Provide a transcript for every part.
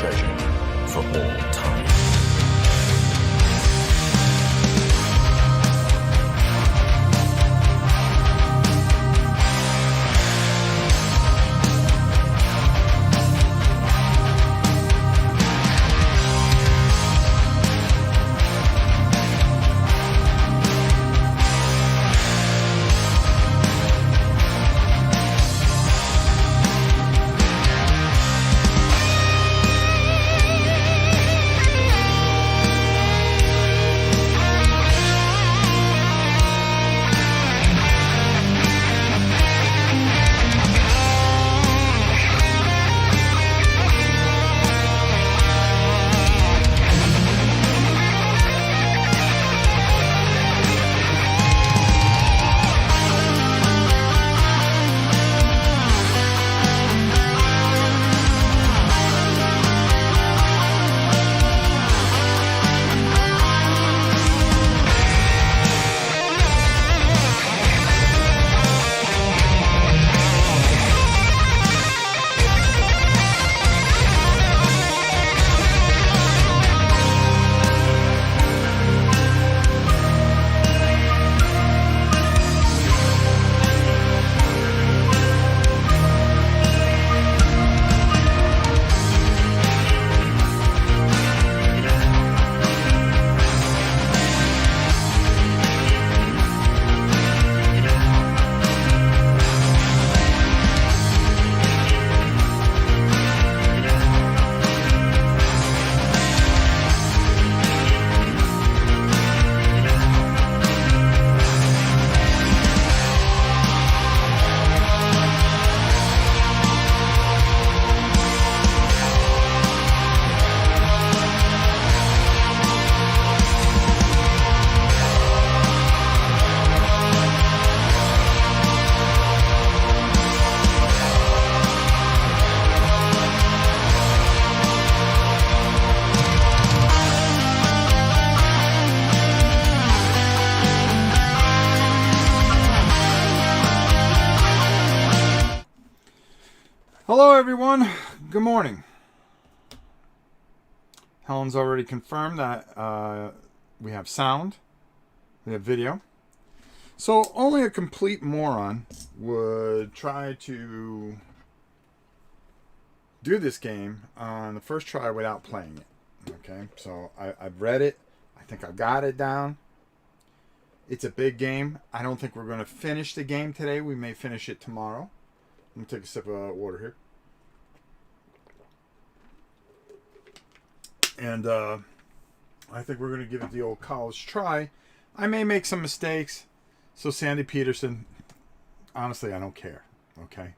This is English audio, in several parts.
treasured for all time. Hello everyone, good morning. Helen's already confirmed that we have sound, we have video. So only a complete moron would try to do this game on the first try without playing it. Okay, so I've read it, I think I got it down. It's a big game. I don't think we're going to finish the game today. We may finish it tomorrow. Let me take a sip of water here. And I think we're going to give it the old college try. I may make some mistakes. So Sandy Petersen, honestly, I don't care. Okay?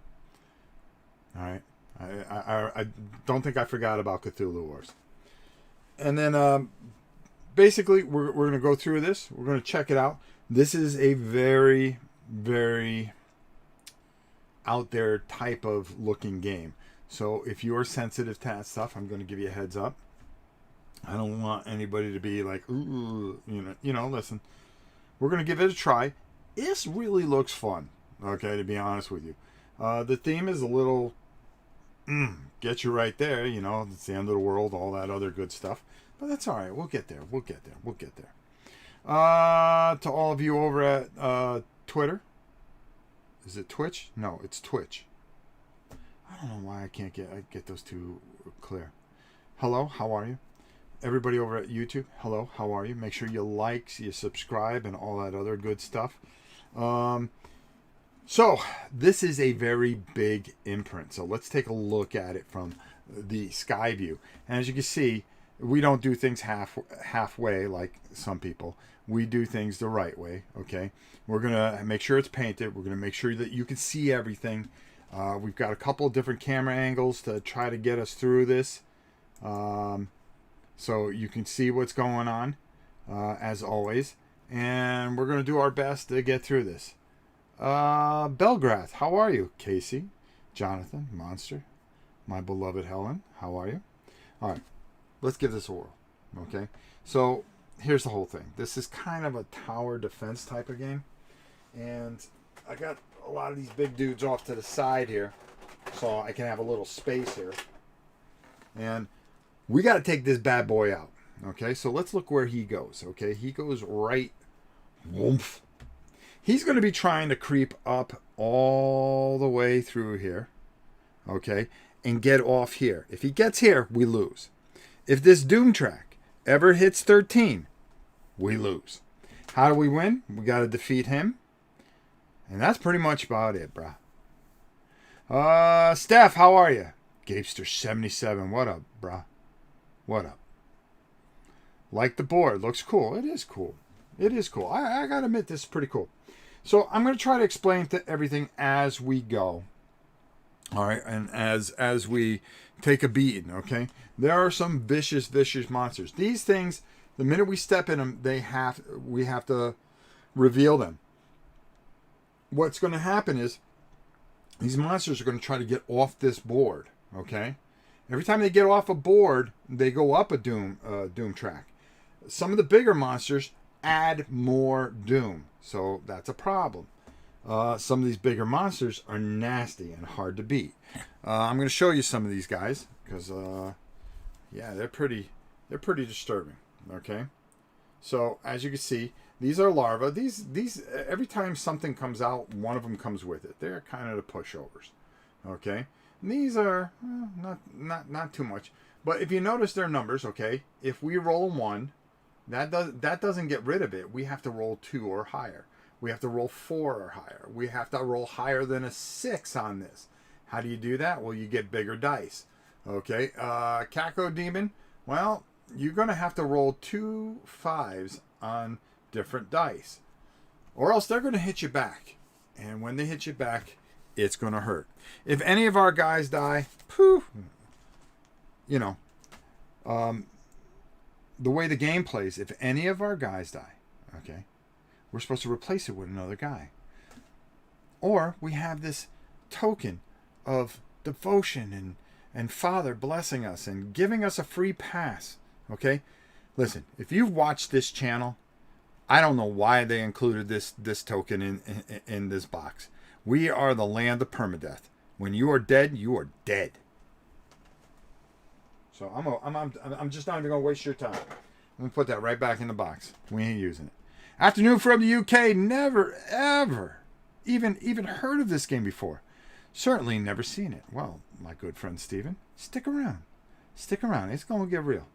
All right? I don't think I forgot about Cthulhu Wars. And then basically, we're going to go through this. We're going to check it out. This is a very, very out there type of looking game. So if you're sensitive to that stuff, I'm going to give you a heads up. I don't want anybody to be like, ooh, listen. We're going to give it a try. This really looks fun, okay, to be honest with you. The theme is a little, get you right there, it's the end of the world, all that other good stuff. But that's all right. We'll get there. We'll get there. To all of you over at Twitter. Is it Twitch? No, it's Twitch. I don't know why I can't get those two clear. Hello, how are you? Everybody over at YouTube, hello, how are you? Make sure you like, you subscribe, and all that other good stuff. So, this is a very big imprint. So, let's take a look at it from the sky view. And as you can see, we don't do things halfway like some people. We do things the right way, okay? We're going to make sure it's painted. We're going to make sure that you can see everything. We've got a couple of different camera angles to try to get us through this. So you can see what's going on, as always. And we're going to do our best to get through this. Belgrath, how are you? Casey, Jonathan, Monster, my beloved Helen, how are you? All right, let's give this a whirl, okay? So here's the whole thing. This is kind of a tower defense type of game. And I got a lot of these big dudes off to the side here, so I can have a little space here. And We got to take this bad boy out. Okay, so let's look where he goes. Okay, he goes right. Woomph. He's going to be trying to creep up all the way through here. Okay, and get off here. If he gets here, we lose. If this Doom track ever hits 13, we lose. How do we win? We got to defeat him. And that's pretty much about it, bruh. Steph, how are you? Gapester77, what up, bruh? What up? Like the board, looks cool. It is cool. It is cool. I gotta admit, this is pretty cool. So I'm gonna try to explain everything as we go. All right, and as we take a beating, okay? There are some vicious monsters. These things, the minute we step in them, we have to reveal them. What's going to happen is these monsters are going to try to get off this board, okay? Every time they get off a board, they go up a Doom track. Some of the bigger monsters add more Doom, so that's a problem. Some of these bigger monsters are nasty and hard to beat. I'm going to show you some of these guys because, yeah, they're pretty disturbing. Okay, so as you can see, these are larvae. These every time something comes out, one of them comes with it. They're kind of the pushovers. Okay, and these are not too much. But if you notice their numbers, okay, if we roll 1, that doesn't get rid of it. We have to roll 2 or higher. We have to roll 4 or higher. We have to roll higher than a 6 on this. How do you do that? Well, you get bigger dice. Okay, Caco Demon. Well, you're going to have to roll 2 5s on different dice. Or else they're going to hit you back. And when they hit you back, it's going to hurt. If any of our guys die, poof, you know, the way the game plays, if any of our guys die, okay, we're supposed to replace it with another guy. Or we have this token of devotion and Father blessing us and giving us a free pass. Okay? Listen, if you've watched this channel, I don't know why they included this token in this box. We are the land of permadeath. When you are dead, you are dead. So I'm just not even going to waste your time. I'm going to put that right back in the box. We ain't using it. Afternoon from the UK. Never, ever even heard of this game before. Certainly never seen it. Well, my good friend Steven, stick around. Stick around. It's going to get real.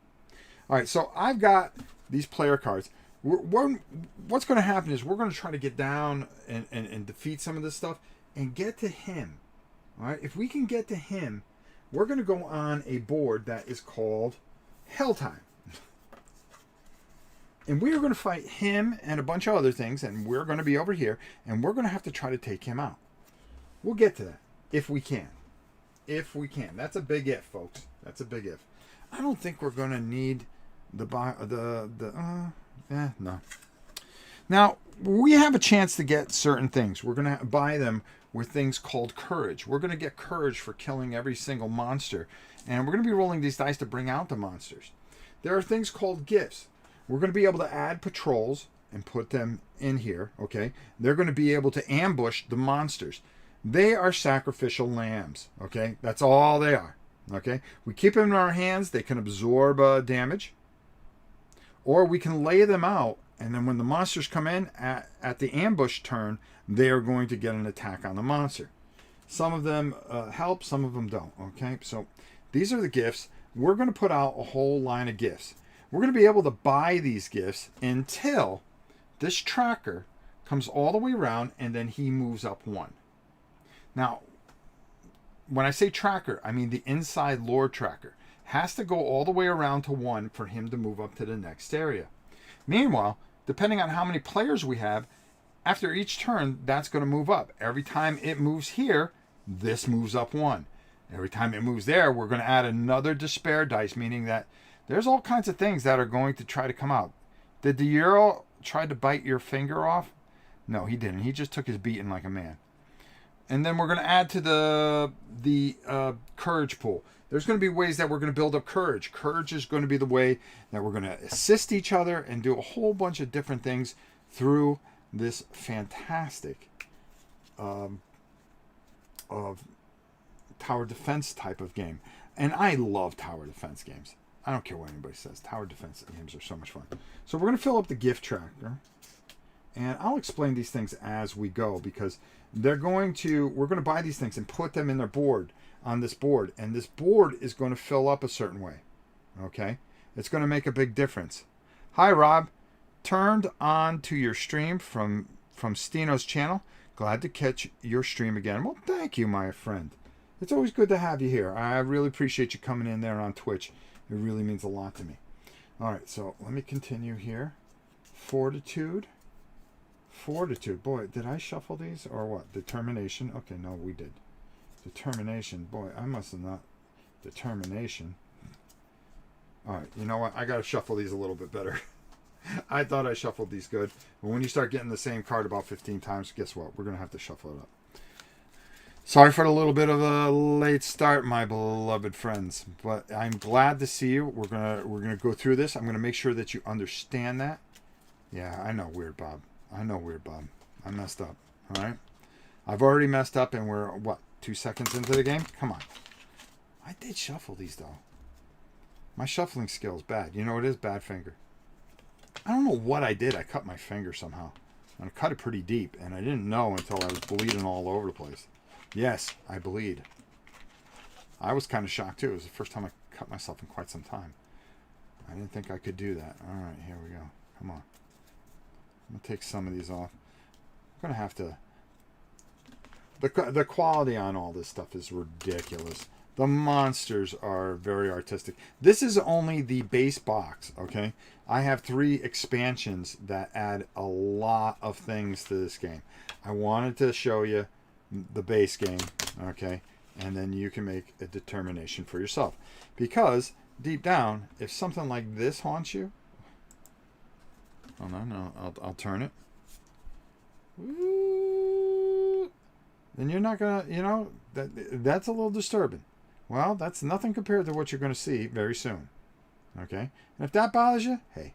All right, so I've got these player cards. What's going to happen is we're going to try to get down and defeat some of this stuff and get to him. All right, if we can get to him, we're going to go on a board that is called Hell Time. And we are going to fight him and a bunch of other things, and we're going to be over here, and we're going to have to try to take him out. We'll get to that, if we can. If we can. That's a big if, folks. That's a big if. I don't think we're going to need no. Now, we have a chance to get certain things. We're going to buy them with things called courage. We're going to get courage for killing every single monster. And we're going to be rolling these dice to bring out the monsters. There are things called gifts. We're going to be able to add patrols and put them in here, okay? They're going to be able to ambush the monsters. They are sacrificial lambs, okay? That's all they are, okay? We keep them in our hands. They can absorb damage. Or we can lay them out, and then when the monsters come in at the ambush turn, they are going to get an attack on the monster. Some of them help, some of them don't, okay? So these are the gifts. We're going to put out a whole line of gifts. We're going to be able to buy these gifts until this tracker comes all the way around, and then he moves up 1. Now, when I say tracker, I mean the inside lore tracker. Has to go all the way around to 1 for him to move up to the next area. Meanwhile, depending on how many players we have, after each turn, that's going to move up. Every time it moves here, this moves up 1. Every time it moves there, we're going to add another despair dice, meaning that there's all kinds of things that are going to try to come out. Did the Euro try to bite your finger off? No, he didn't. He just took his beating like a man. And then we're going to add to the courage pool. There's going to be ways that we're going to build up courage. Courage is going to be the way that we're going to assist each other and do a whole bunch of different things through this fantastic of tower defense type of game. And I love tower defense games. I don't care what anybody says. Tower defense games are so much fun. So we're going to fill up the gift tracker. And I'll explain these things as we go because we're going to buy these things and put them in their board on this board. And this board is going to fill up a certain way. Okay? It's going to make a big difference. Hi, Rob. Turned on to your stream from Stino's channel. Glad to catch your stream again. Well, thank you, my friend. It's always good to have you here. I really appreciate you coming in there on Twitch. It really means a lot to me. All right, so let me continue here. Fortitude. Fortitude. Boy, did I shuffle these or what? Determination. Okay, no, we did. Determination. Boy, I must have not. Determination. All right, you know what? I got to shuffle these a little bit better. I thought I shuffled these good. But when you start getting the same card about 15 times, guess what? We're going to have to shuffle it up. Sorry for a little bit of a late start, my beloved friends. But I'm glad to see you. We're gonna go through this. I'm going to make sure that you understand that. Yeah, I know, Weird Bob. I know, Weird Bob. I messed up. All right? I've already messed up, and we're, what, 2 seconds into the game? Come on. I did shuffle these, though. My shuffling skill's bad. You know what it is? Bad finger. I don't know what I did. I cut my finger somehow. And I cut it pretty deep, and I didn't know until I was bleeding all over the place. Yes, I bleed. I was kind of shocked, too. It was the first time I cut myself in quite some time. I didn't think I could do that. All right, here we go. Come on. I'm going to take some of these off. I'm going to have to... The quality on all this stuff is ridiculous. The monsters are very artistic. This is only the base box, okay? I have 3 expansions that add a lot of things to this game. I wanted to show you the base game, okay? And then you can make a determination for yourself. Because, deep down, if something like this haunts you... Oh, no, I'll turn it. Then you're not going to, you know, that's a little disturbing. Well, that's nothing compared to what you're going to see very soon. Okay? And if that bothers you, hey,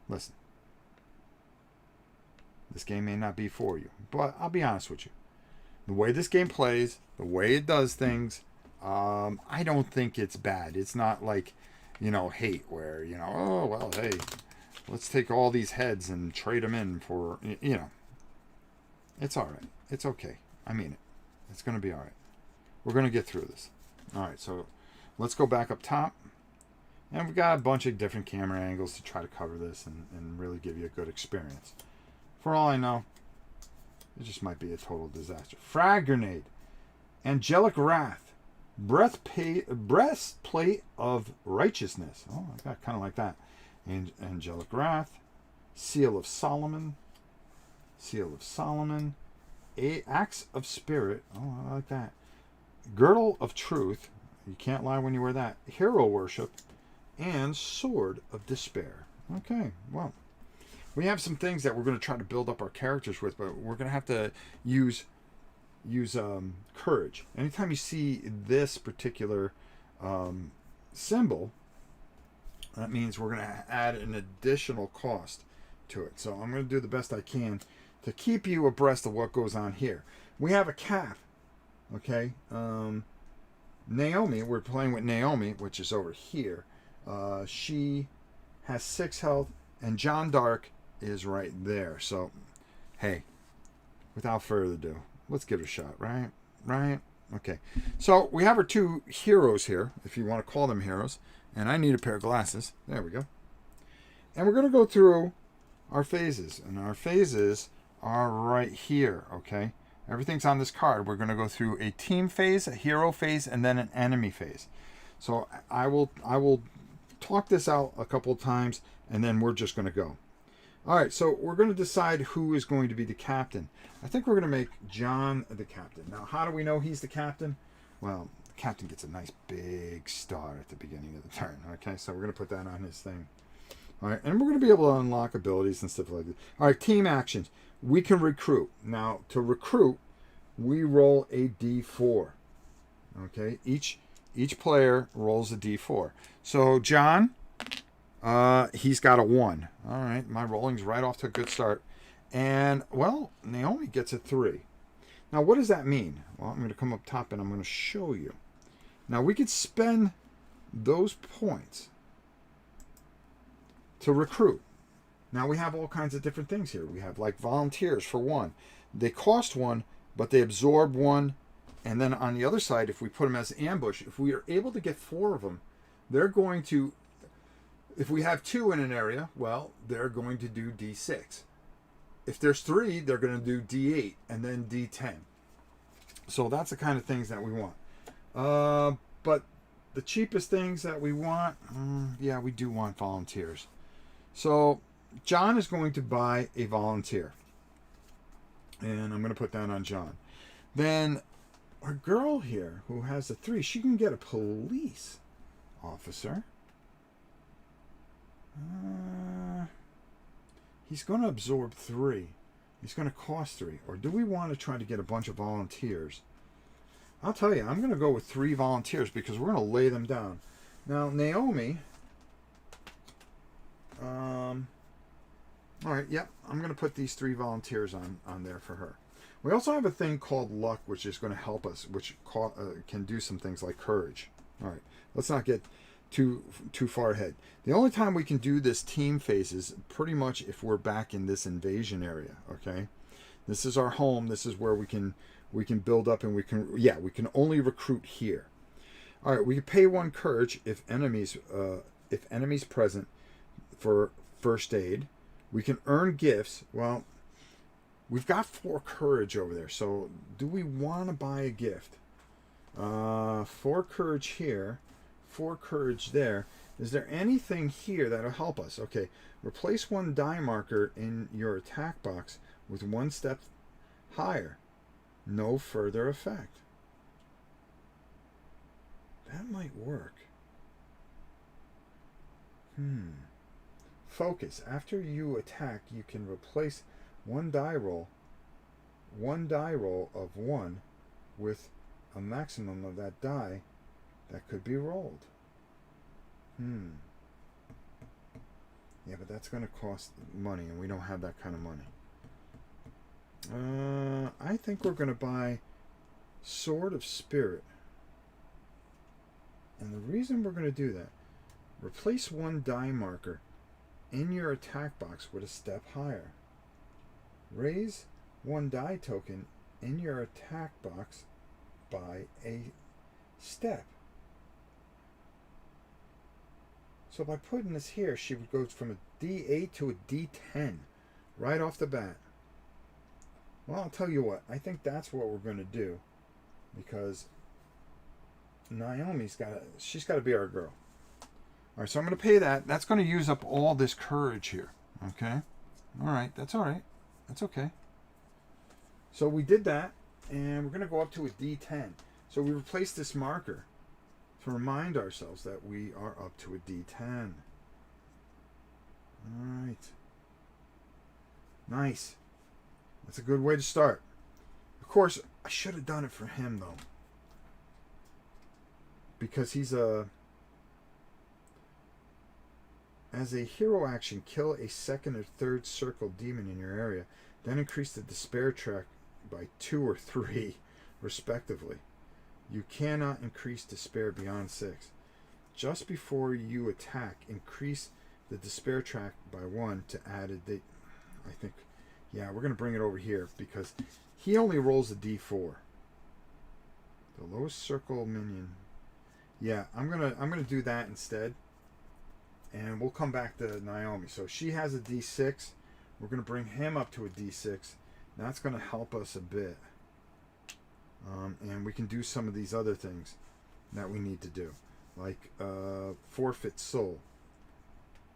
listen. This game may not be for you. But I'll be honest with you. The way this game plays, the way it does things, I don't think it's bad. It's not like, you know, Hate where, you know, oh, well, hey, let's take all these heads and trade them in for, you know. It's all right. It's okay. I mean it. It's going to be all right. We're going to get through this. All right, so let's go back up top. And we've got a bunch of different camera angles to try to cover this and really give you a good experience. For all I know, it just might be a total disaster. Frag Grenade. Angelic Wrath. Breastplate of Righteousness. Oh, I got kind of like that. Angelic Wrath. Seal of Solomon. Seal of Solomon. Axe of Spirit. Oh, I like that. Girdle of Truth. You can't lie when you wear that. Hero Worship. And Sword of Despair. Okay, well. We have some things that we're going to try to build up our characters with, but we're going to have to use courage. Anytime you see this particular symbol, that means we're going to add an additional cost to it. So I'm going to do the best I can to keep you abreast of what goes on here. We have a cap. Okay. Naomi, we're playing with Naomi, which is over here. She has 6 health, and John Dark is right there. So, hey, without further ado, let's give it a shot, right? Right? Okay. So, we have our 2 heroes here, if you want to call them heroes. And I need a pair of glasses. There we go. And we're going to go through our phases. And our phases are right here, okay? Everything's on this card. We're going to go through a team phase, a hero phase, and then an enemy phase. So I will talk this out a couple of times, and then we're just going to go. All right, so we're going to decide who is going to be the captain. I think we're going to make John the captain. Now, how do we know he's the captain? Well, the captain gets a nice big star at the beginning of the turn. Okay, so we're going to put that on his thing. All right, and we're going to be able to unlock abilities and stuff like that. All right, team actions. We can recruit. Now, to recruit, we roll a d4. Okay, each player rolls a d4. So, John, he's got a 1. All right, my rolling's right off to a good start. And, well, Naomi gets a 3. Now, what does that mean? Well, I'm going to come up top and I'm going to show you. Now, we could spend those points to recruit. Now we have all kinds of different things here. We have like volunteers for one. They cost one, but they absorb one. And then on the other side, if we put them as ambush, if we are able to get 4 of them, they're going to, if we have 2 in an area, well, they're going to do D6. If there's 3, they're going to do D8 and then D10. So that's the kind of things that we want. But the cheapest things that we want, yeah, we do want volunteers. So John is going to buy a volunteer. And I'm going to put that on John. Then our girl here who has a 3, she can get a police officer. He's going to absorb 3. He's going to cost 3. Or do we want to try to get a bunch of volunteers? I'll tell you, I'm going to go with 3 volunteers because we're going to lay them down. Now, Naomi... all right, yep, I'm going to put these 3 volunteers on there for her. We also have a thing called luck, which is going to help us, which can do some things like courage. All right, let's not get too far ahead. The only time we can do this team phase is pretty much if we're back in this invasion area, okay? This is our home. This is where we can build up, and we can only recruit here. All right, we can pay 1 courage if enemies present for first aid. We can earn gifts. Well, we've got 4 courage over there. So do we want to buy a gift? 4 courage here, 4 courage there. Is there anything here that'll help us? Okay, replace 1 die marker in your attack box with 1 step higher. No further effect. That might work. Focus. After you attack, you can replace 1 die roll of 1 with a maximum of that die that could be rolled. Yeah, but that's going to cost money, and we don't have that kind of money. I think we're going to buy Sword of Spirit. And the reason we're going to do that, replace 1 die marker in your attack box with a step higher. Raise 1 die token in your attack box by a step. So by putting this here, she would go from a D8 to a D10 right off the bat. Well, I'll tell you what. I think that's what we're going to do, because Naomi's she's got to be our girl. All right, so I'm going to pay that. That's going to use up all this courage here. Okay? All right, that's all right. That's okay. So we did that, and we're going to go up to a D10. So we replace this marker to remind ourselves that we are up to a D10. All right. Nice. That's a good way to start. Of course, I should have done it for him, though, because he's as a hero action, kill a 2nd or 3rd circle demon in your area, then increase the despair track by 2 or 3, respectively. You cannot increase despair beyond 6. Just before you attack, increase the despair track by 1 to add a D. I think, yeah, we're going to bring it over here because he only rolls a D4. The lowest circle minion. Yeah, I'm gonna do that instead. And we'll come back to Naomi. So she has a D6. We're going to bring him up to a D6. That's going to help us a bit. And we can do some of these other things that we need to do. Like forfeit soul.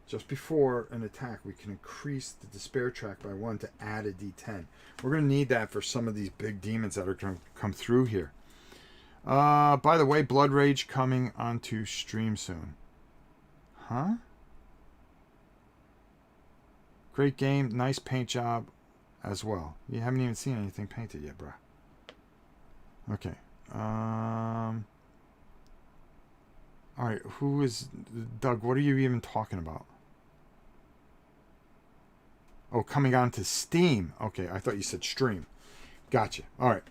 Just before an attack, we can increase the despair track by 1 to add a D10. We're going to need that for some of these big demons that are going to come through here. By the way, Blood Rage coming onto stream soon. Huh? Great game. Nice paint job as well. You haven't even seen anything painted yet, bruh. Okay. All right. Who is... Doug, what are you even talking about? Oh, coming on to Steam. Okay, I thought you said stream. Gotcha. All right.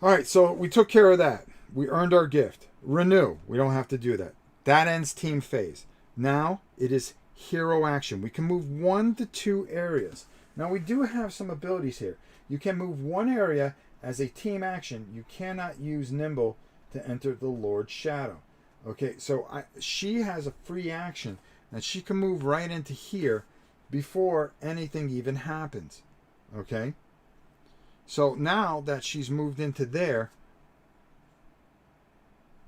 All right, so we took care of that. We earned our gift. Renew. We don't have to do that. That ends team phase. Now it is hero action. We can move 1 to 2 areas. Now we do have some abilities here. You can move 1 area as a team action. You cannot use nimble to enter the Lord's shadow. Okay, so she has a free action and she can move right into here before anything even happens. Okay, so now that she's moved into there,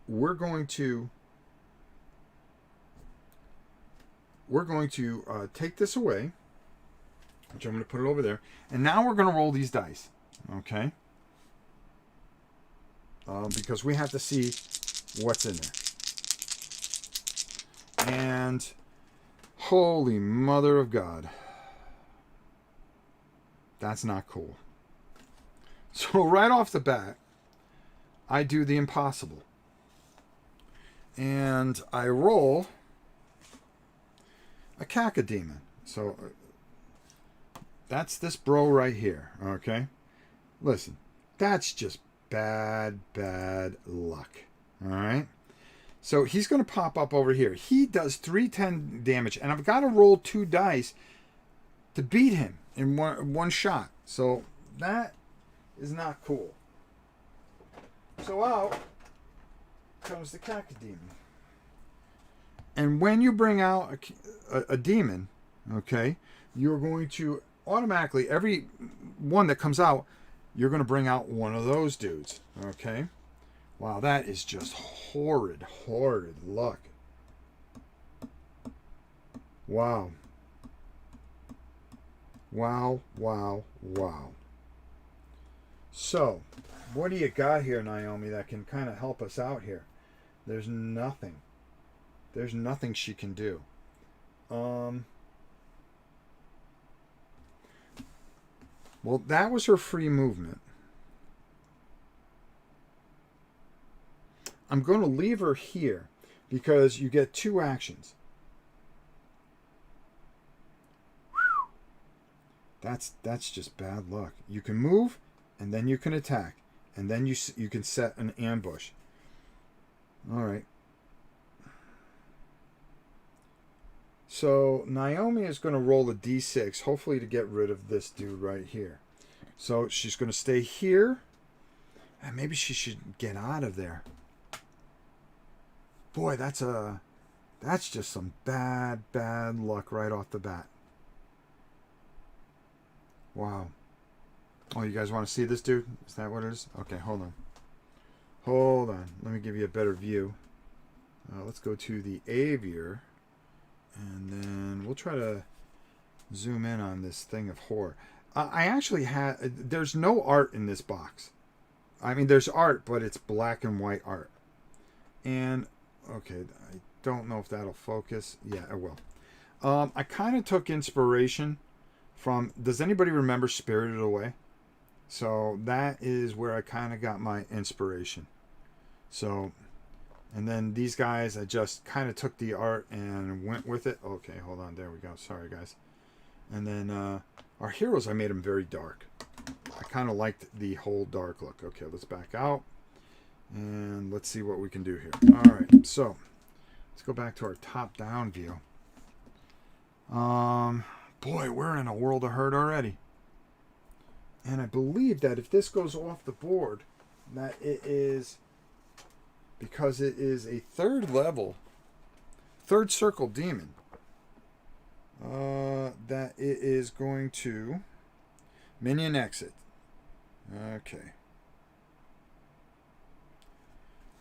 we're going to take this away, which I'm going to put it over there, and now we're going to roll these dice. Okay, because we have to see what's in there. And holy mother of God, that's not cool. So right off the bat, I do the impossible. And I roll a caco demon. So that's this bro right here. Okay? Listen, that's just bad luck. Alright? So he's going to pop up over here. He does 310 damage, and I've got to roll 2 dice to beat him in one shot. So that is not cool. So out comes the caco demon. And when you bring out a demon, okay, you're going to automatically, every one that comes out, you're going to bring out one of those dudes. Okay? Wow, that is just horrid luck. Wow. Wow. So, what do you got here, Naomi, that can kind of help us out here? There's nothing. There's nothing she can do. Well, that was her free movement. I'm going to leave her here because you get 2 actions. That's just bad luck. You can move, and then you can attack, and then you can set an ambush. All right. So Naomi is going to roll a d6, hopefully to get rid of this dude right here. So she's going to stay here, and maybe she should get out of there. Boy, that's just some bad luck right off the bat. Wow. Oh, you guys want to see this dude? Is that what it is? Okay, hold on. Let me give you a better view. Let's go to the aviar, and then we'll try to zoom in on this thing of horror. I actually there's no art in this box. I mean, there's art, but it's black and white art. And okay, I don't know if that'll focus. Yeah, it will. I kind of took inspiration from, does anybody remember Spirited Away? So that is where I kind of got my inspiration. So, and then these guys, I just kind of took the art and went with it. Okay, hold on. There we go. Sorry, guys. And then our heroes, I made them very dark. I kind of liked the whole dark look. Okay, let's back out. And let's see what we can do here. All right, so let's go back to our top-down view. Boy, we're in a world of hurt already. And I believe that if this goes off the board, that it is, because it is a 3rd level, 3rd circle demon, that it is going to minion exit. Okay.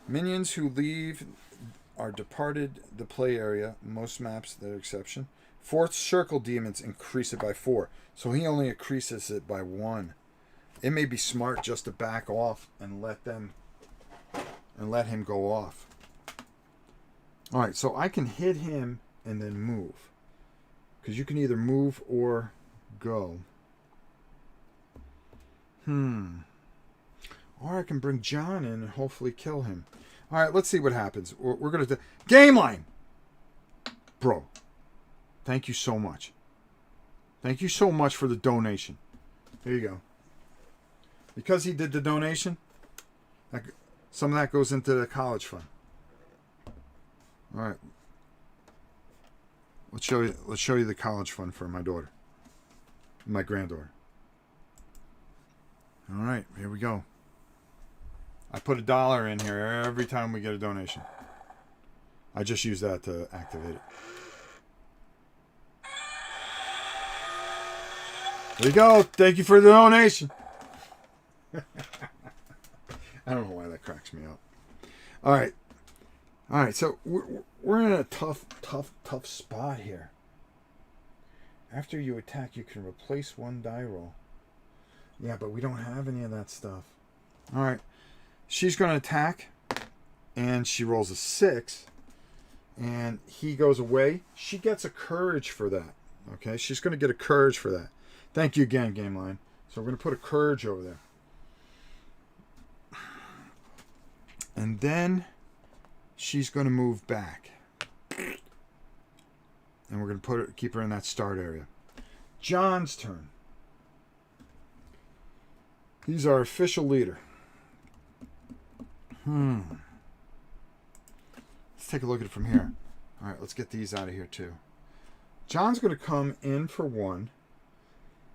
Minions who leave are departed the play area. Most maps, their exception. 4th circle demons increase it by 4. So he only increases it by 1. It may be smart just to back off and let him go off. All right, so I can hit him and then move. Because you can either move or go. Or I can bring John in and hopefully kill him. All right, let's see what happens. We're going to do... Game line! Bro, thank you so much. Thank you so much for the donation. Here you go. Because he did the donation, some of that goes into the college fund. All right. Let's show you the college fund for my daughter. My granddaughter. All right, here we go. I put $1 in here every time we get a donation. I just use that to activate it. There you go. Thank you for the donation. I don't know why that cracks me up. All right. All right, so we're in a tough spot here. After you attack, you can replace one die roll. Yeah, but we don't have any of that stuff. All right. She's going to attack, and she rolls a 6, and he goes away. She gets a courage for that. Okay, she's going to get a courage for that. Thank you again, Game Line. So we're going to put a courage over there. And then she's going to move back. And we're going to keep her in that start area. John's turn. He's our official leader. Let's take a look at it from here. All right, let's get these out of here too. John's going to come in for 1.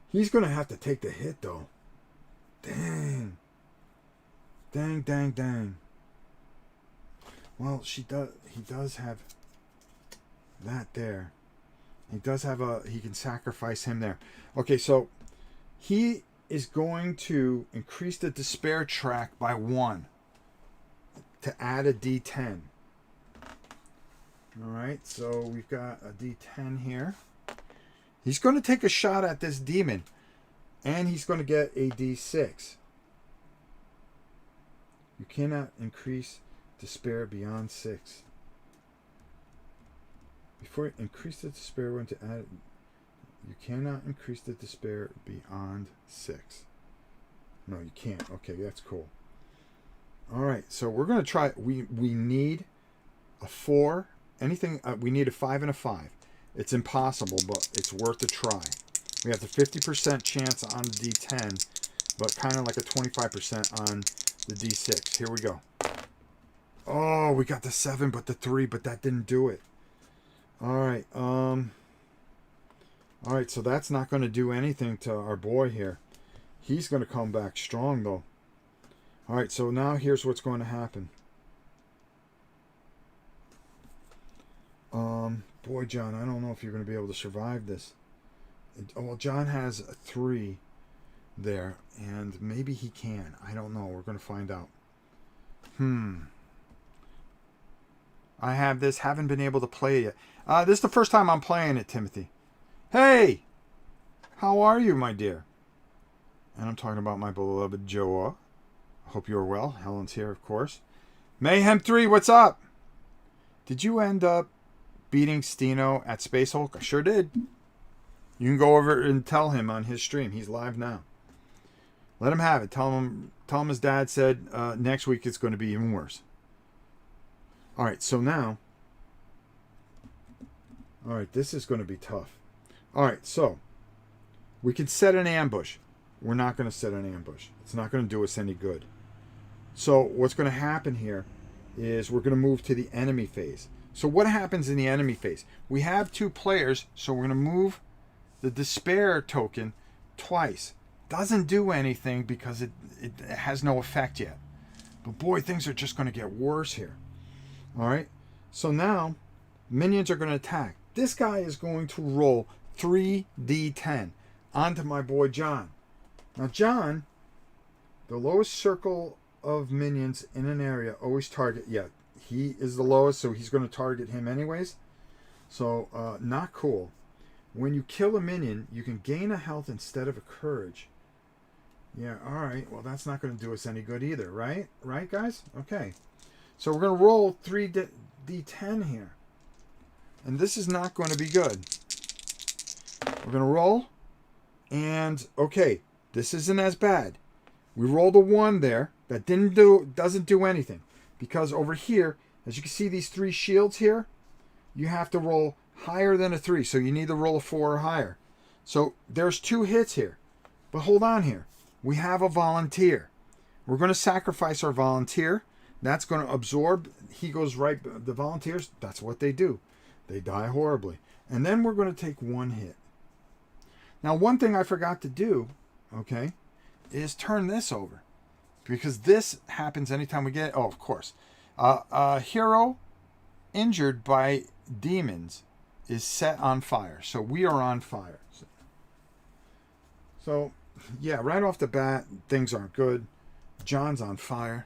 He's going to have to take the hit though. Dang. Dang. Well, he does have that there. He does have he can sacrifice him there. Okay, so he is going to increase the despair track by 1 to add a D10. All right, so we've got a D10 here. He's going to take a shot at this demon, and he's going to get a D6. You cannot increase despair beyond 6. Before you increase the despair, we're going to add. You cannot increase the despair beyond 6. No, you can't. Okay, that's cool. All right, so we're going to try. We need a 4. Anything. We need a 5 and a 5. It's impossible, but it's worth a try. We have the 50% chance on the D10, but kind of like a 25% on the D6. Here we go. Oh, we got the 7, but the 3, but that didn't do it. All right. All right, so that's not going to do anything to our boy here. He's going to come back strong, though. All right, so now here's what's going to happen. Boy, John, I don't know if you're going to be able to survive this. Well, John has a 3 there, and maybe he can. I don't know. We're going to find out. I have this. Haven't been able to play it yet. This is the first time I'm playing it, Timothy. Hey! How are you, my dear? And I'm talking about my beloved Joa. I hope you're well. Helen's here, of course. Mayhem 3, what's up? Did you end up beating Steno at Space Hulk? I sure did. You can go over and tell him on his stream. He's live now. Let him have it. Tell him his dad said next week it's going to be even worse. All right, so now. All right, this is going to be tough. All right, so we can set an ambush. We're not going to set an ambush. It's not going to do us any good. So what's going to happen here is we're going to move to the enemy phase. So what happens in the enemy phase? We have 2 players, so we're going to move the despair token twice. Doesn't do anything because it has no effect yet. But boy, things are just going to get worse here. All right, so now minions are going to attack. This guy is going to roll 3d10 onto my boy John. Now John, the lowest circle of minions in an area always target. Yeah, he is the lowest, so he's going to target him anyways. So not cool. When you kill a minion, you can gain a health instead of a courage. Yeah, all right. Well, that's not going to do us any good either, right? Right, guys? Okay. So we're going to roll 3d10 here. And this is not going to be good. We're going to roll. And, okay, this isn't as bad. We rolled a 1 there. That doesn't do anything. Because over here, as you can see these 3 shields here, you have to roll higher than a 3. So you need to roll a 4 or higher. So there's 2 hits here. But hold on here. We have a volunteer. We're going to sacrifice our volunteer. That's going to absorb. He goes right. The volunteers, that's what they do. They die horribly. And then we're going to take one hit. Now, one thing I forgot to do, okay, is turn this over. Because this happens anytime we get... Oh, of course. A hero injured by demons is set on fire. So we are on fire. So, yeah, right off the bat, things aren't good. John's on fire.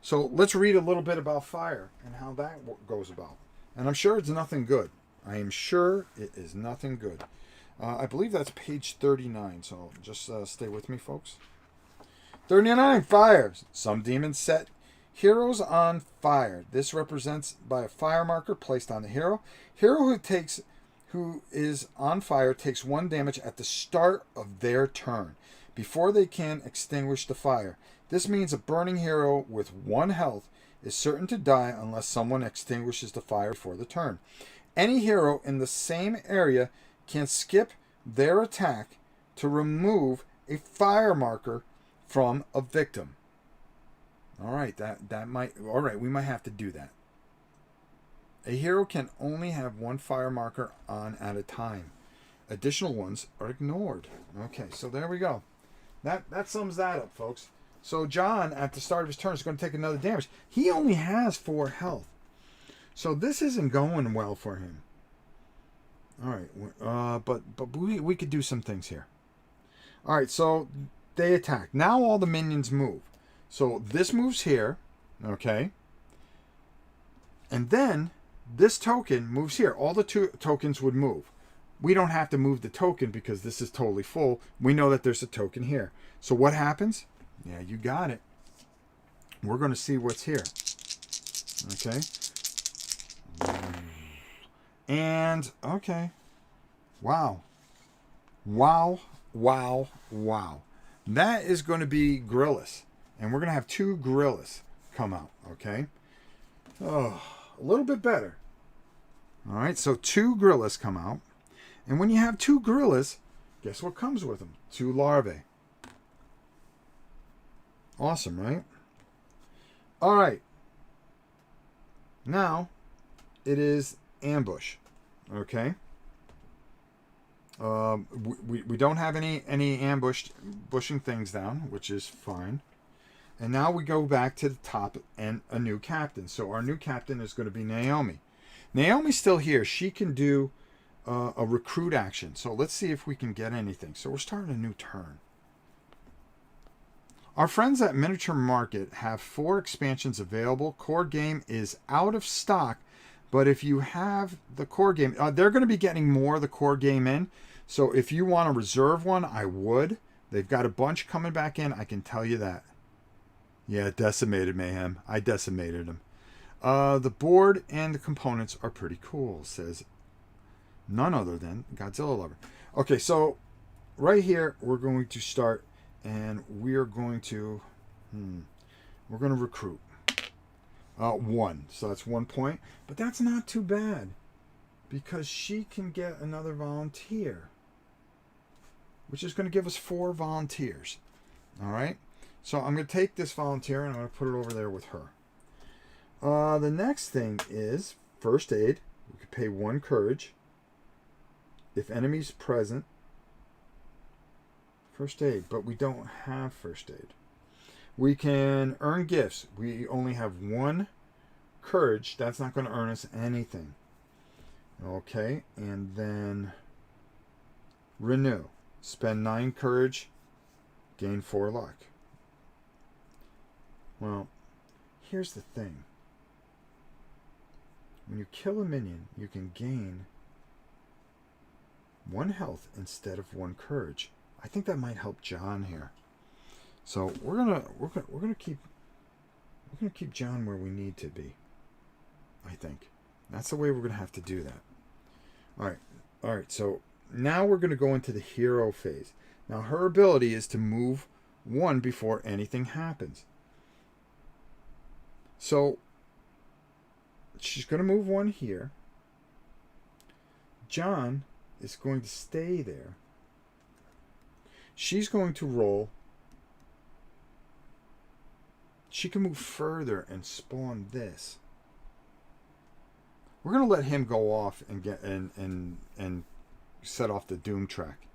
So let's read a little bit about fire and how that goes about. And I'm sure it's nothing good. I am sure it is nothing good. I believe that's page 39. So just stay with me, folks. 39, fires. Some demons set heroes on fire. This represents by a fire marker placed on the hero. Hero who is on fire takes 1 damage at the start of their turn before they can extinguish the fire. This means a burning hero with 1 health is certain to die unless someone extinguishes the fire before the turn. Any hero in the same area can skip their attack to remove a fire marker from a victim. All right, we might have to do that. A hero can only have 1 fire marker on at a time. Additional ones are ignored. Okay, so there we go. That sums that up, folks. So John, at the start of his turn, is going to take another damage. He only has 4 health. So this isn't going well for him. All right, but we could do some things here. All right, so they attack. Now all the minions move. So this moves here, okay? And then this token moves here. All the 2 tokens would move. We don't have to move the token because this is totally full. We know that there's a token here. So what happens? Yeah, you got it. We're going to see what's here. Okay. And, okay. Wow. Wow, wow, wow. That is going to be Grillis. And we're going to have 2 Grillis come out, okay? Oh, a little bit better. All right, so 2 Grillis come out. And when you have 2 Grillis, guess what comes with them? 2 larvae. Awesome, right? All right. Now, it is ambush, okay? We don't have any bushing things down, which is fine. And now we go back to the top and a new captain. So our new captain is going to be Naomi. Naomi's still here. She can do a recruit action. So let's see if we can get anything. So we're starting a new turn. Our friends at Miniature Market have 4 expansions available. Core game is out of stock, but if you have the core game, they're going to be getting more of the core game in. So if you want to reserve one, I would. They've got a bunch coming back in. I can tell you that. Yeah, Decimated Mayhem. I decimated them. The board and the components are pretty cool, says none other than Godzilla Lover. Okay, so right here, we're going to start, and we're going to recruit. 1. So that's 1 point. But that's not too bad, because she can get another volunteer, which is going to give us 4 volunteers. All right? So I'm going to take this volunteer, and I'm going to put it over there with her. The next thing is first aid. We could pay 1 courage. If enemies present. First aid, but we don't have first aid. We can earn gifts. We only have 1 courage. That's not going to earn us anything. Okay, and then renew. Spend 9 courage, gain 4 luck. Well, here's the thing. When you kill a minion, you can gain 1 health instead of 1 courage. I think that might help John here. So we're gonna keep John where we need to be. I think that's the way we're gonna have to do that. All right. So now we're gonna go into the hero phase. Now her ability is to move 1 before anything happens. So she's gonna move 1 here. John is going to stay there. She's going to roll. She can move further and spawn this. We're going to let him go off and get and set off the Doom track.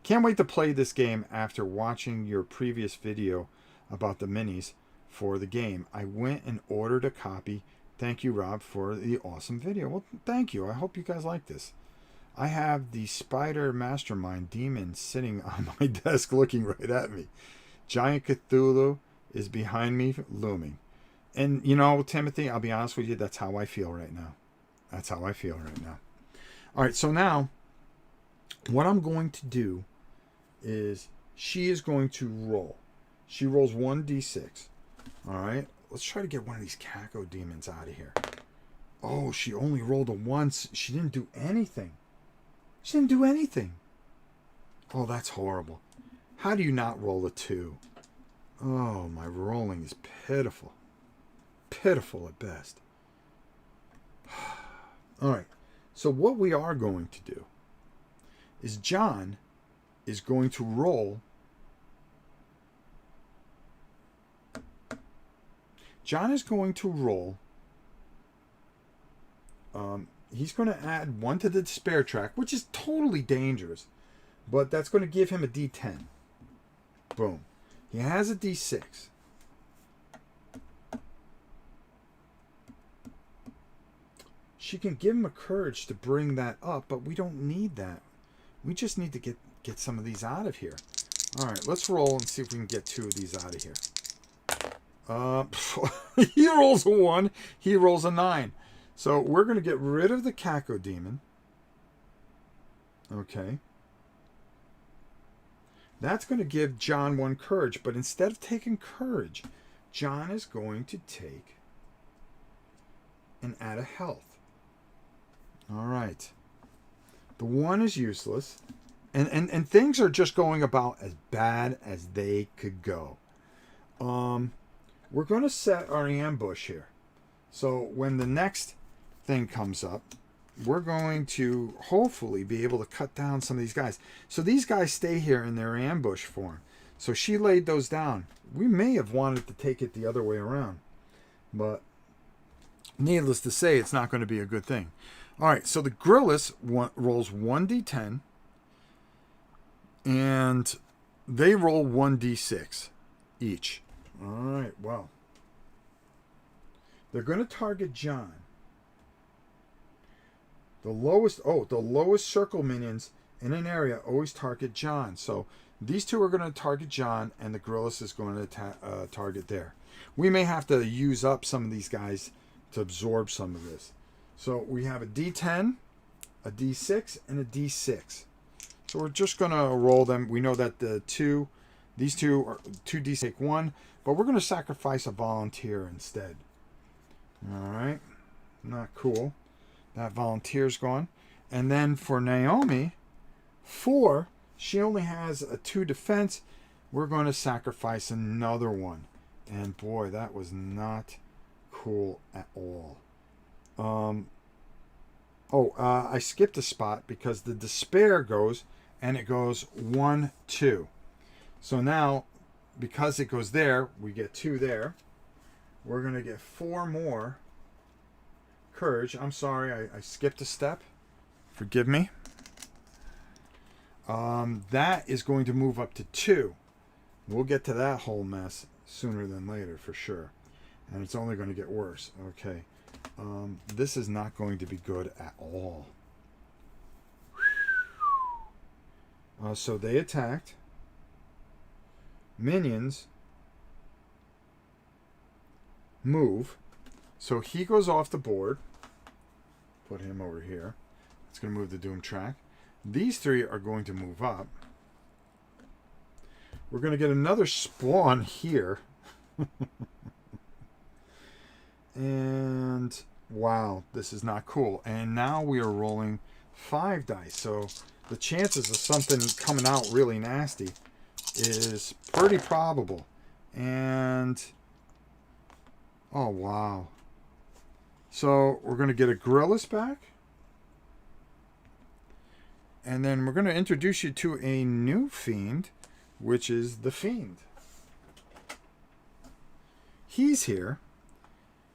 Can't wait to play this game after watching your previous video about the minis for the game. I went and ordered a copy. Thank you, Rob, for the awesome video. Well, thank you. I hope you guys like this. I have the Spider Mastermind Demon sitting on my desk looking right at me. Giant Cthulhu is behind me looming. And, you know, Timothy, I'll be honest with you, that's how I feel right now. That's how I feel right now. All right, so now what I'm going to do is she is going to roll. She rolls 1d6. All right, let's try to get one of these caco demons out of here. Oh, she only rolled a 1. She didn't do anything. She didn't do anything. Oh, that's horrible. How do you not roll a 2? Oh, my rolling is pitiful. Pitiful at best. All right. So what we are going to do is John is going to roll. John is going to roll. He's going to add 1 to the despair track, which is totally dangerous. But that's going to give him a D10. Boom. He has a D6. She can give him a courage to bring that up, but we don't need that. We just need to get some of these out of here. All right, let's roll and see if we can get 2 of these out of here. He rolls a 1. He rolls a 9. So we're going to get rid of the caco demon. Okay. That's going to give John 1 courage, but instead of taking courage, John is going to take and add a health. All right. The 1 is useless. And things are just going about as bad as they could go. We're going to set our ambush here. So when the next thing comes up, we're going to hopefully be able to cut down some of these guys. So these guys stay here in their ambush form. So she laid those down. We may have wanted to take it the other way around. But needless to say, it's not going to be a good thing. All right, so the Grillis rolls 1d10. And they roll 1d6 each. All right, well. They're going to target John. The lowest circle minions in an area always target John. So these 2 are going to target John, and the Grillis is going to target there. We may have to use up some of these guys to absorb some of this. So we have a D10, a D6, and a D6. So we're just going to roll them. We know that these 2 are 2d6 take 1, but we're going to sacrifice a volunteer instead. All right, not cool. That volunteer's gone. And then for Naomi, 4, she only has a 2 defense. We're going to sacrifice another 1. And boy, that was not cool at all. I skipped a spot because the despair goes, and it goes 1, 2. So now, because it goes there, we get 2 there. We're going to get 4 more courage. I'm sorry, I skipped a step. Forgive me. That is going to move up to 2. We'll get to that whole mess sooner than later for sure. And it's only going to get worse. Okay. This is not going to be good at all. So they attacked. Minions move. So he goes off the board. Put him over here. It's going to move the Doom track. These 3 are going to move up. We're going to get another spawn here. And wow, this is not cool. And now we are rolling 5 dice. So the chances of something coming out really nasty is pretty probable. And oh wow. So we're going to get a Grillis back. And then we're going to introduce you to a new fiend, which is the Fiend. He's here.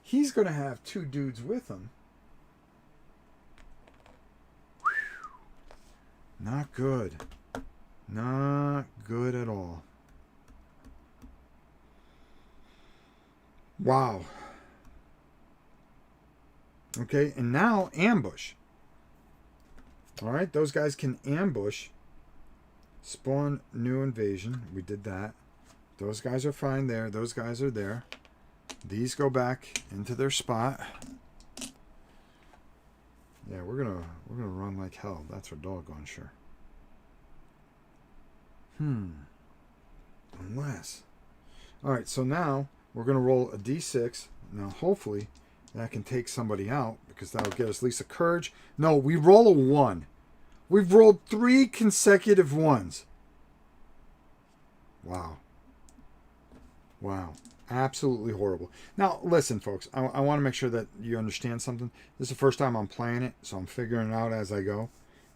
He's going to have 2 dudes with him. Not good. Not good at all. Wow. Okay, and now ambush. All right, those guys can ambush. Spawn new invasion. We did that. Those guys are fine there. Those guys are there. These go back into their spot. Yeah, we're gonna run like hell. That's for doggone sure. Unless. All right, so now we're gonna roll a d6. Now, hopefully, that can take somebody out because that'll get us at least a courage. No, we roll a 1. We've rolled 3 consecutive 1s. Wow. Wow. Absolutely horrible. Now, listen, folks. I want to make sure that you understand something. This is the first time I'm playing it, so I'm figuring it out as I go.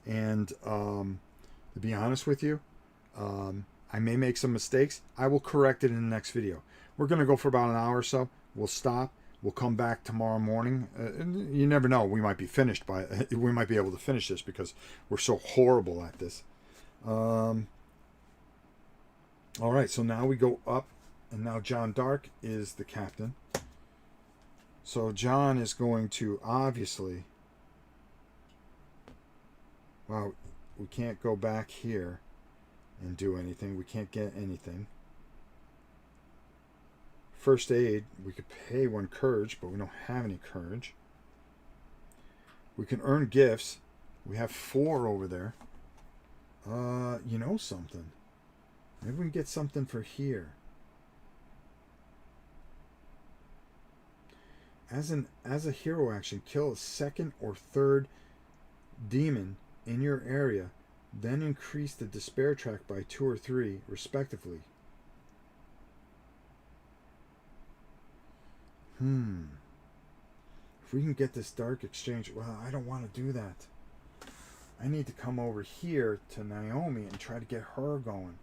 And to be honest with you, I may make some mistakes. I will correct it in the next video. We're going to go for about an hour or so. We'll stop. We'll come back tomorrow morning. You never know. We might be finished we might be able to finish this because we're so horrible at this. All right. So now we go up, and now John Dark is the captain. So John is going to obviously. Well, we can't go back here and do anything. We can't get anything. First aid, we could pay 1 courage, but we don't have any courage. We can earn gifts. We have 4 over there. You know something. Maybe we can get something for here. As a hero action, kill a 2nd or 3rd demon in your area, then increase the despair track by 2 or 3, respectively. If we can get this dark exchange, well, I don't want to do that. I need to come over here to Naomi and try to get her going.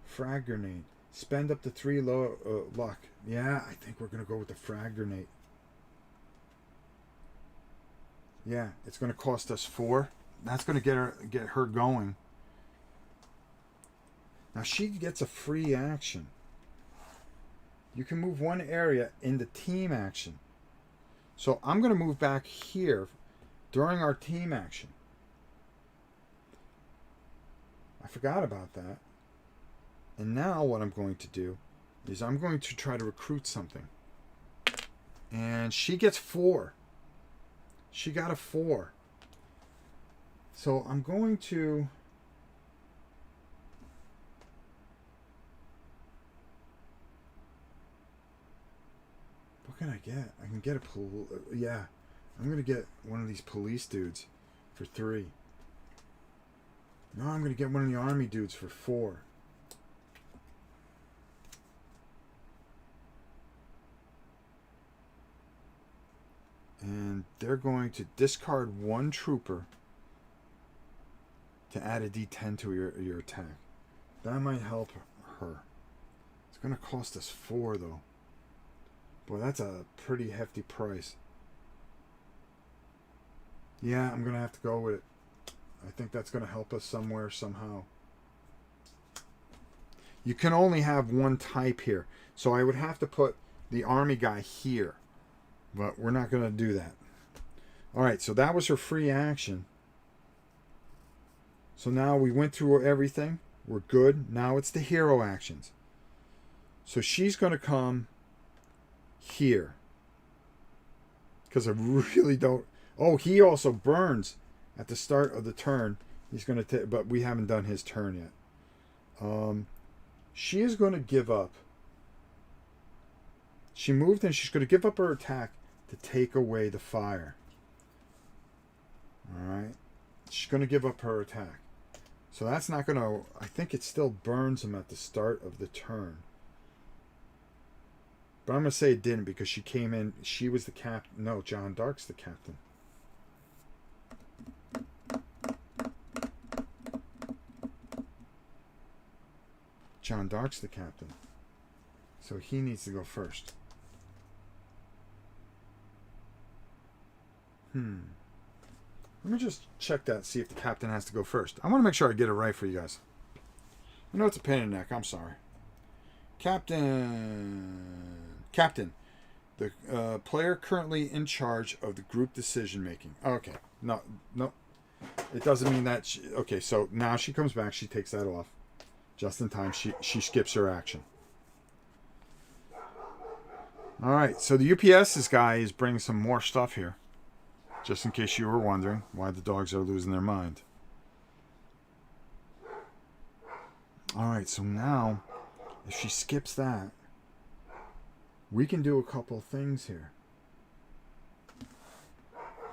Frag grenade. Spend up to 3 luck. Yeah, I think we're going to go with the frag grenade. Yeah, it's going to cost us 4. That's going to get her going. Now she gets a free action. You can move 1 area in the team action. So I'm going to move back here during our team action. I forgot about that. And now what I'm going to do is I'm going to try to recruit something. And she gets 4. She got a 4. So I'm going to... What can I get? I can get a yeah. I'm going to get one of these police dudes for 3. No, I'm going to get one of the army dudes for 4. And they're going to discard 1 trooper to add a d10 to your attack. That might help her. It's going to cost us 4, though. Boy, that's a pretty hefty price. Yeah, I'm going to have to go with it. I think that's going to help us somewhere, somehow. You can only have 1 type here. So I would have to put the army guy here. But we're not going to do that. Alright, so that was her free action. So now we went through everything. We're good. Now it's the hero actions. So she's going to come here. Because I really don't... Oh, he also burns at the start of the turn. He's going to take... But we haven't done his turn yet. She is going to give up. She moved and she's going to give up her attack to take away the fire. Alright. She's going to give up her attack. So that's not going to... I think it still burns him at the start of the turn. But I'm going to say it didn't because she came in. She was the captain. No, John Dark's the captain. John Dark's the captain. So he needs to go first. Let me just check that, see if the captain has to go first. I want to make sure I get it right for you guys. I know it's a pain in the neck. I'm sorry. Captain. The player currently in charge of the group decision making. Okay. No. It doesn't mean that. Okay, so now she comes back. She takes that off. Just in time. She skips her action. All right. So the UPS's guy is bringing some more stuff here. Just in case you were wondering why the dogs are losing their mind. All right. So now, if she skips that, we can do a couple things here.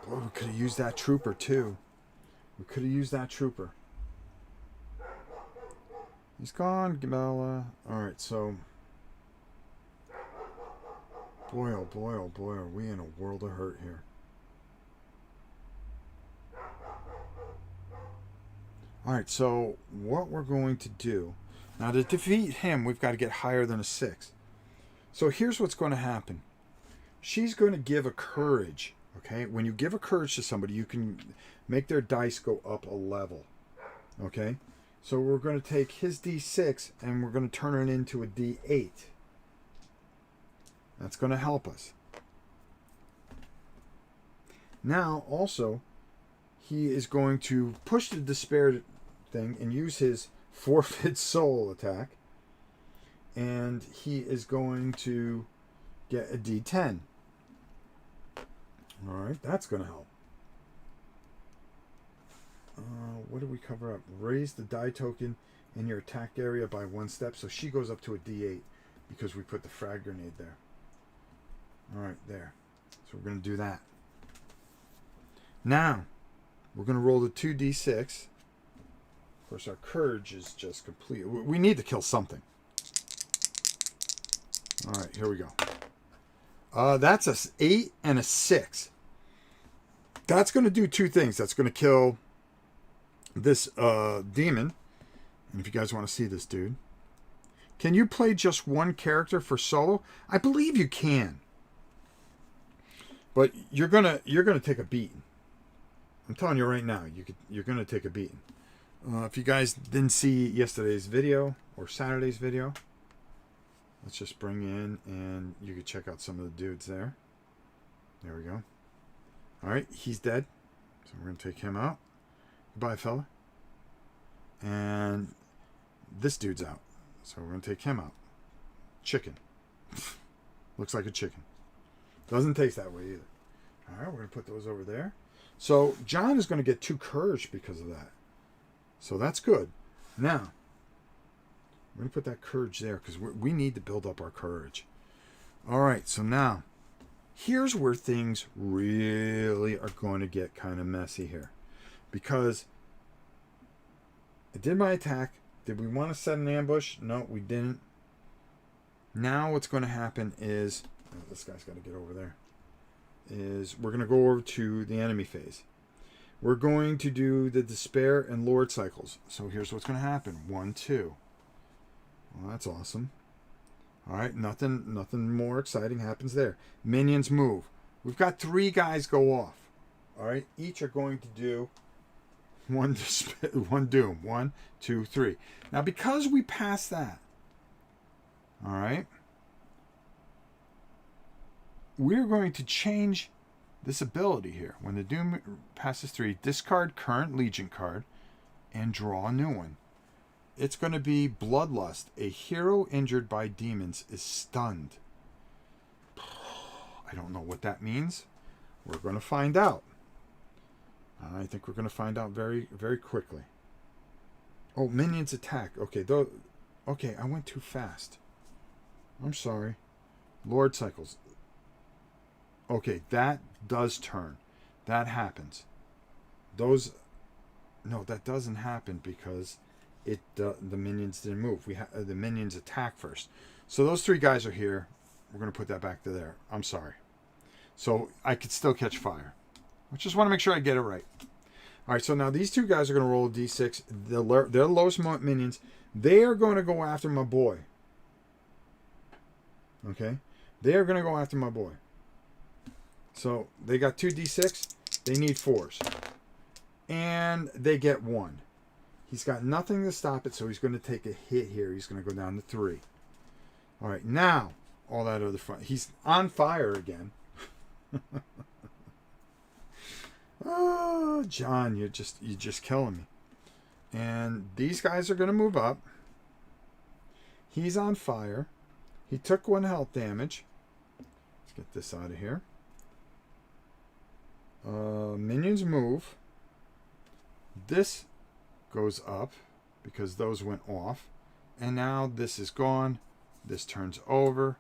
Boy, we could have used that trooper too. He's gone, Gabella. Alright, so... Boy, oh boy, oh boy, are we in a world of hurt here. Alright, so what we're going to do... Now, to defeat him, we've got to get higher than a 6. So here's what's going to happen. She's going to give a courage. Okay? When you give a courage to somebody, you can make their dice go up a level. Okay? So we're going to take his D6 and we're going to turn it into a D8. That's going to help us. Now, also, he is going to push the despair thing and use his forfeit soul attack. And he is going to get a D10. Alright, that's going to help. What do we cover up? Raise the die token in your attack area by 1 step. So she goes up to a D8 because we put the frag grenade there. Alright, there. So we're going to do that. Now, we're going to roll the 2D6. Of course, our courage is just complete. We need to kill something. Alright, here we go. That's a 8 and a 6. That's going to do 2 things. That's going to kill this demon. And if you guys want to see this dude. Can you play just one character for solo? I believe you can. But you're gonna take a beating. I'm telling you right now, you're gonna take a beating. If you guys didn't see yesterday's video or Saturday's video, let's just bring in and you can check out some of the dudes there. There we go. All right, he's dead. So we're going to take him out. Goodbye, fella. And this dude's out. So we're going to take him out. Chicken. Looks like a chicken. Doesn't taste that way either. All right, we're going to put those over there. So John is going to get 2 courage because of that. So that's good. Now, we're going to put that courage there because we need to build up our courage. All right, so now, here's where things really are going to get kind of messy here. Because I did my attack. Did we want to set an ambush? No, we didn't. Now what's going to happen is... Oh, this guy's got to get over there. Is we're going to go over to the enemy phase. We're going to do the despair and lord cycles. So here's what's going to happen. 1, 2. Well, that's awesome. All right, nothing more exciting happens there. Minions move. We've got 3 guys go off. All right, each are going to do one doom. 1, 2, 3. Now, because we passed that, all right, we're going to change this ability here. When the doom passes 3, discard current Legion card and draw a new one. It's going to be Bloodlust. A hero injured by demons is stunned. I don't know what that means. We're going to find out. I think we're going to find out very, very quickly. Oh, minions attack. Okay, okay, I went too fast. I'm sorry. Lord cycles. Okay, that does turn. That happens. Those... No, that doesn't happen because... the minions didn't move. The minions attack first. So those 3 guys are here. We're going to put that back to there. I'm sorry. So I could still catch fire. I just want to make sure I get it right. All right, so now these 2 guys are going to roll a D6. They're the lowest minions. They are going to go after my boy. Okay? They are going to go after my boy. So they got 2 D6. They need 4s. and they get 1. He's got nothing to stop it, so he's going to take a hit here. He's going to go down to 3. All right, now all that other fun. He's on fire again. Oh, John, you're just killing me. And these guys are going to move up. He's on fire. He took 1 health damage. Let's get this out of here. Minions move. This goes up because those went off. And now this is gone. This turns over.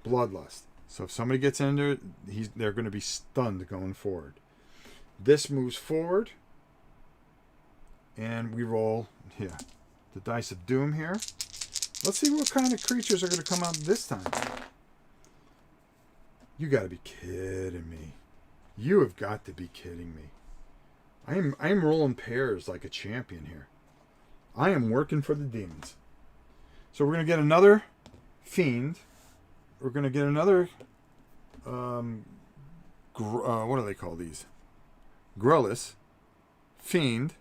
Bloodlust. So if somebody gets in there, they're going to be stunned going forward. This moves forward. And we roll here. The dice of doom here. Let's see what kind of creatures are going to come out this time. You got to be kidding me. You have got to be kidding me. I am rolling pairs like a champion here. I am working for the demons. So we're going to get another fiend. We're going to get another what do they call these? Grellis, fiend,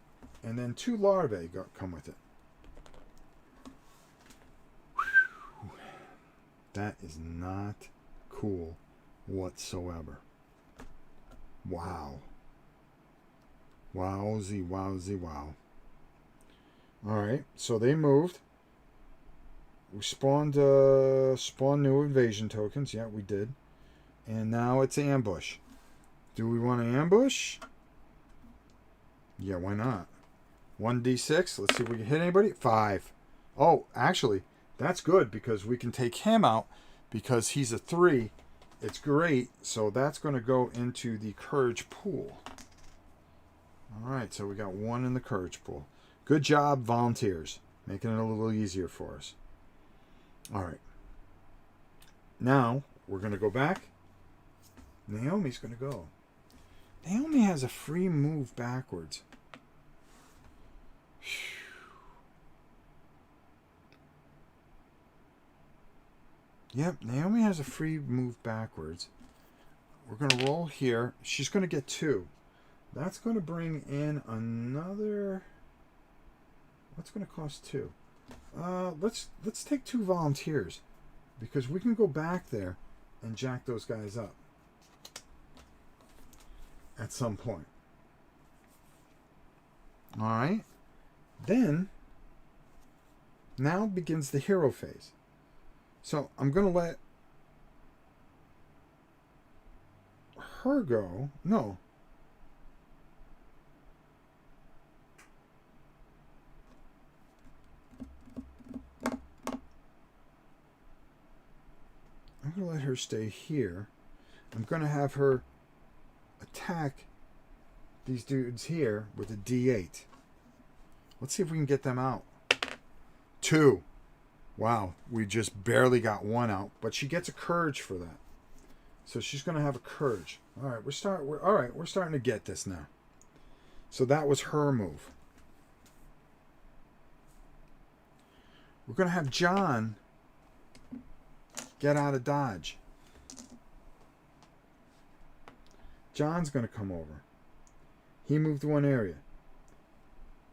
and then 2 larvae come with it. Whew. That is not cool whatsoever. Wow. Wowzy, wowzy, wow. Alright, so they moved. We spawned new invasion tokens. Yeah, we did. And now it's ambush. Do we want to ambush? Yeah, why not? 1d6. Let's see if we can hit anybody. 5. Oh, actually, that's good because we can take him out because he's a 3. It's great. So that's going to go into the courage pool. All right, so we got 1 in the courage pool. Good job, volunteers. Making it a little easier for us. All right. Now, we're going to go back. Naomi's going to go. Naomi has a free move backwards. Yep, Naomi has a free move backwards. We're going to roll here. She's going to get 2. That's going to bring in another... What's going to cost 2? Let's take 2 volunteers. Because we can go back there and jack those guys up. At some point. Alright. Then, now begins the hero phase. So, I'm going to let her go. No. I'm going to let her stay here. I'm going to have her attack these dudes here with a D8. Let's see if we can get them out. 2. Wow, we just barely got 1 out, but she gets a courage for that. So she's going to have a courage. All right, we're starting to get this now. So that was her move. We're going to have John get out of dodge. John's going to come over. He moved 1 area.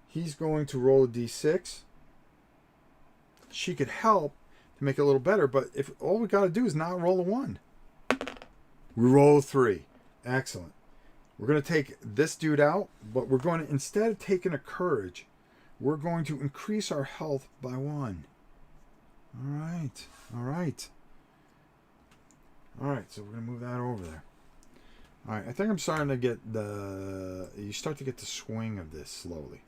He's going to roll a d6. She could help to make it a little better, but if all we got to do is not roll a 1. We roll a 3. Excellent. We're going to take this dude out, but we're going to, instead of taking a courage, we're going to increase our health by 1. All right. All right. All right, so we're going to move that over there. All right, I think I'm starting to get you start to get the swing of this slowly.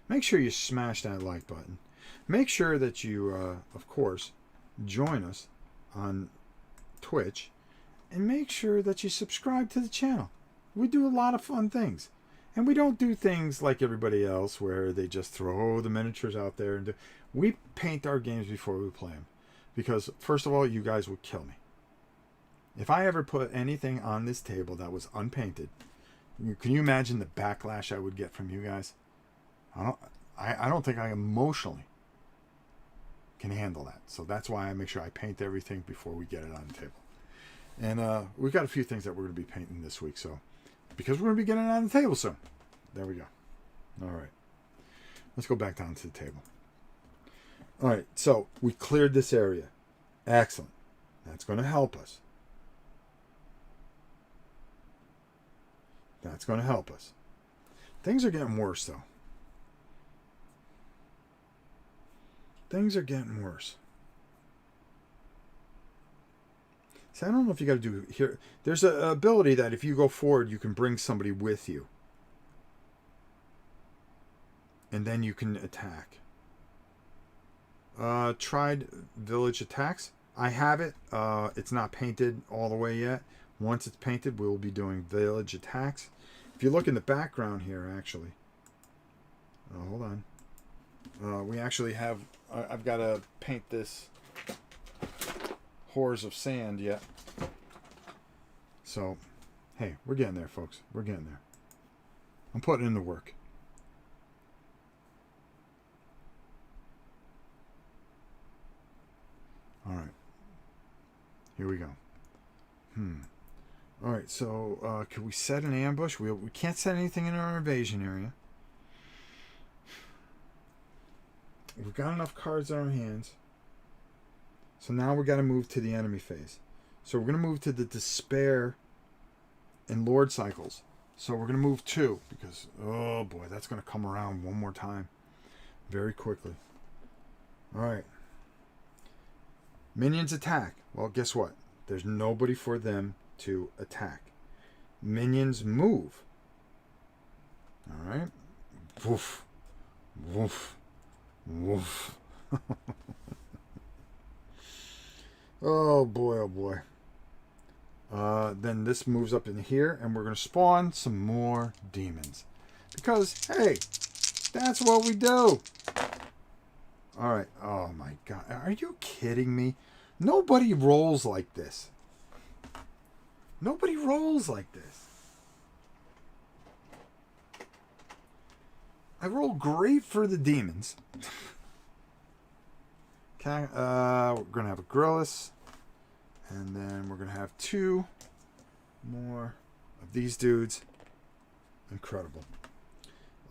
Make sure you smash that like button. Make sure that you, of course, join us on Twitch. And make sure that you subscribe to the channel. We do a lot of fun things. And we don't do things like everybody else where they just throw the miniatures out there. And we paint our games before we play them. Because, first of all, you guys would kill me. If I ever put anything on this table that was unpainted, can you imagine the backlash I would get from you guys? I don't think I emotionally can handle that. So that's why I make sure I paint everything before we get it on the table. And we've got a few things that we're going to be painting this week. So because we're going to be getting it on the table soon. There we go. All right. Let's go back down to the table. All right. So we cleared this area. Excellent. That's going to help us. That's going to help us. Things are getting worse, though. Things are getting worse. See, I don't know if you got to do here. There's an ability that if you go forward, you can bring somebody with you. And then you can attack. Tried village attacks. I have it. It's not painted all the way yet. Once it's painted, we'll be doing village attacks. If you look in the background here, actually. Hold on. We actually have... I've got to paint this horrors of sand yet. So, hey, we're getting there, folks. We're getting there. I'm putting in the work. All right. Here we go. All right, so can we set an ambush? We can't set anything in our invasion area. We've got enough cards in our hands. So now we got to move to the enemy phase. So we're going to move to the despair and Lord cycles. So we're going to move 2 because, oh boy, that's going to come around one more time very quickly. All right. Minions attack. Well, guess what? There's nobody for them to attack. Minions move. All right. Woof. Woof. Woof. Oh boy, oh boy. Then this moves up in here, and we're going to spawn some more demons. Because, hey, that's what we do. All right. Oh my God. Are you kidding me? Nobody rolls like this. Nobody rolls like this. I roll great for the demons. Okay, we're going to have a Grillis. And then we're going to have 2 more of these dudes. Incredible.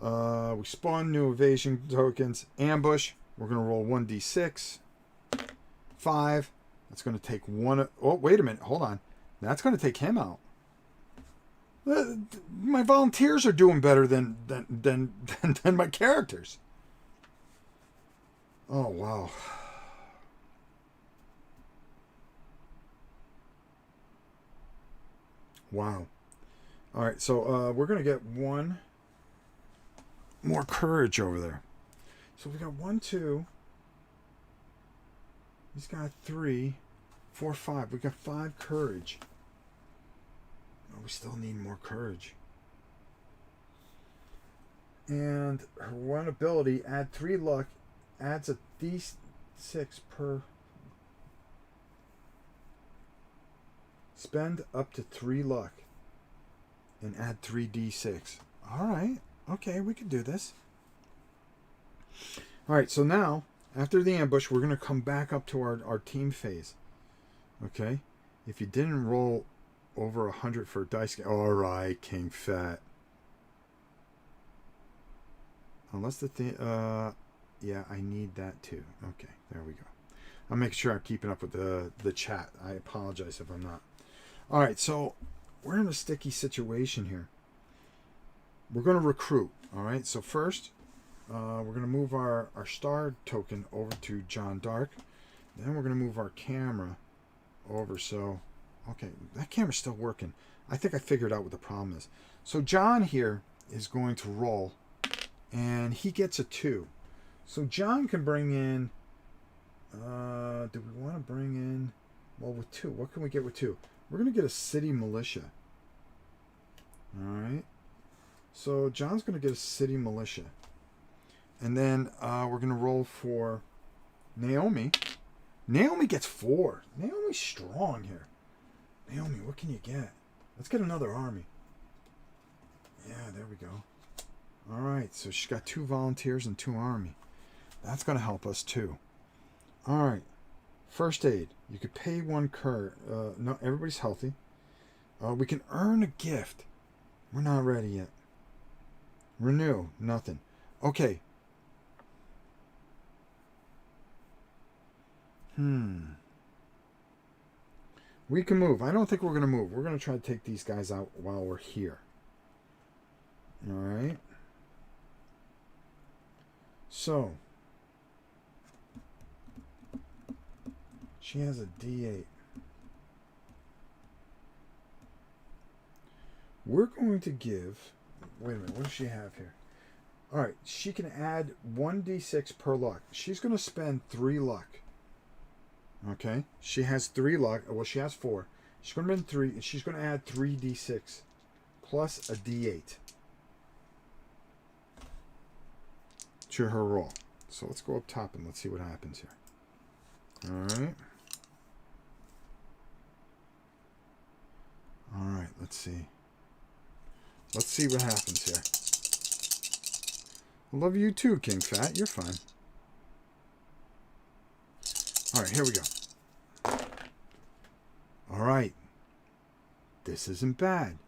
We spawn new evasion tokens. Ambush. We're going to roll 1d6. 5. That's going to take 1. Oh, wait a minute. Hold on. That's going to take him out. My volunteers are doing better than my characters. Oh, wow. Wow. All right, so we're going to get 1 more courage over there. So we got 1, 2. He's got 3, 4, 5. We got 5 courage. Oh, we still need more courage. And her 1 ability, add 3 luck, adds a d6 per. Spend up to 3 luck and add 3d6. All right. Okay, we can do this. All right, so now, after the ambush, we're going to come back up to our team phase. Okay? If you didn't roll over 100 for a dice game. All right, King Fat. Unless yeah, I need that too. Okay, there we go. I'm making sure I'm keeping up with the chat. I apologize if I'm not. All right, so we're in a sticky situation here. We're going to recruit. All right, so first, we're going to move our star token over to John Dark. Then we're going to move our camera over. So, okay, that camera's still working. I think I figured out what the problem is. So John here is going to roll, and he gets a 2. So John can bring in. Do we want to bring in? Well, with 2, what can we get with 2? We're going to get a city militia. All right. So John's going to get a city militia. And then we're going to roll for Naomi. Naomi gets 4. Naomi's strong here. Naomi, what can you get? Let's get another army. Yeah, there we go. All right, so she's got 2 volunteers and 2 army. That's going to help us too. All right. First aid. You could pay 1 cur. No, everybody's healthy. We can earn a gift. We're not ready yet. Renew. Nothing. Okay. We can move. I don't think we're going to move. We're going to try to take these guys out while we're here. All right. So. She has a D8. We're going to give... Wait a minute. What does she have here? All right. She can add 1d6 per luck. She's going to spend 3 luck. Okay, she has 3 luck. Well, she has 4. She's going to spend 3. She's going to add 3d6 plus a d8 to her roll. So let's go up top and let's see what happens here. All right. All right. Let's see. Let's see what happens here. I love you too, King Fat. You're fine. All right, here we go. All right. This isn't bad.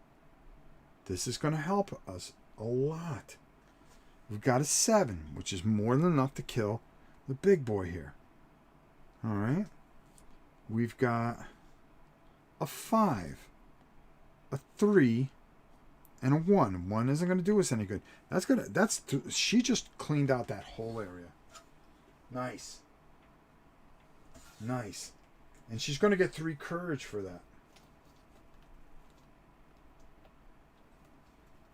This is going to help us a lot. We've got a 7, which is more than enough to kill the big boy here. All right. We've got a 5, a 3, and a 1. 1 isn't going to do us any good. She just cleaned out that whole area. Nice. Nice. And she's going to get 3 courage for that.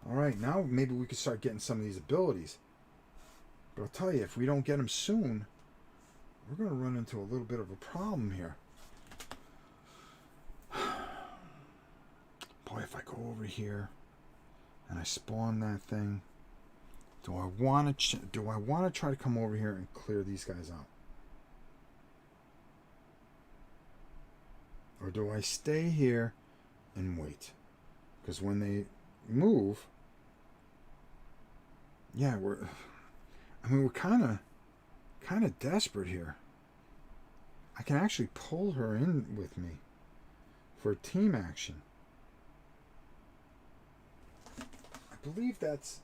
Alright, now maybe we can start getting some of these abilities. But I'll tell you, if we don't get them soon, we're going to run into a little bit of a problem here. Boy, if I go over here and I spawn that thing, do I want to try to come over here and clear these guys out? Or do I stay here and wait? Because when they move, yeah, we're kind of desperate here. I can actually pull her in with me for a team action. I believe that's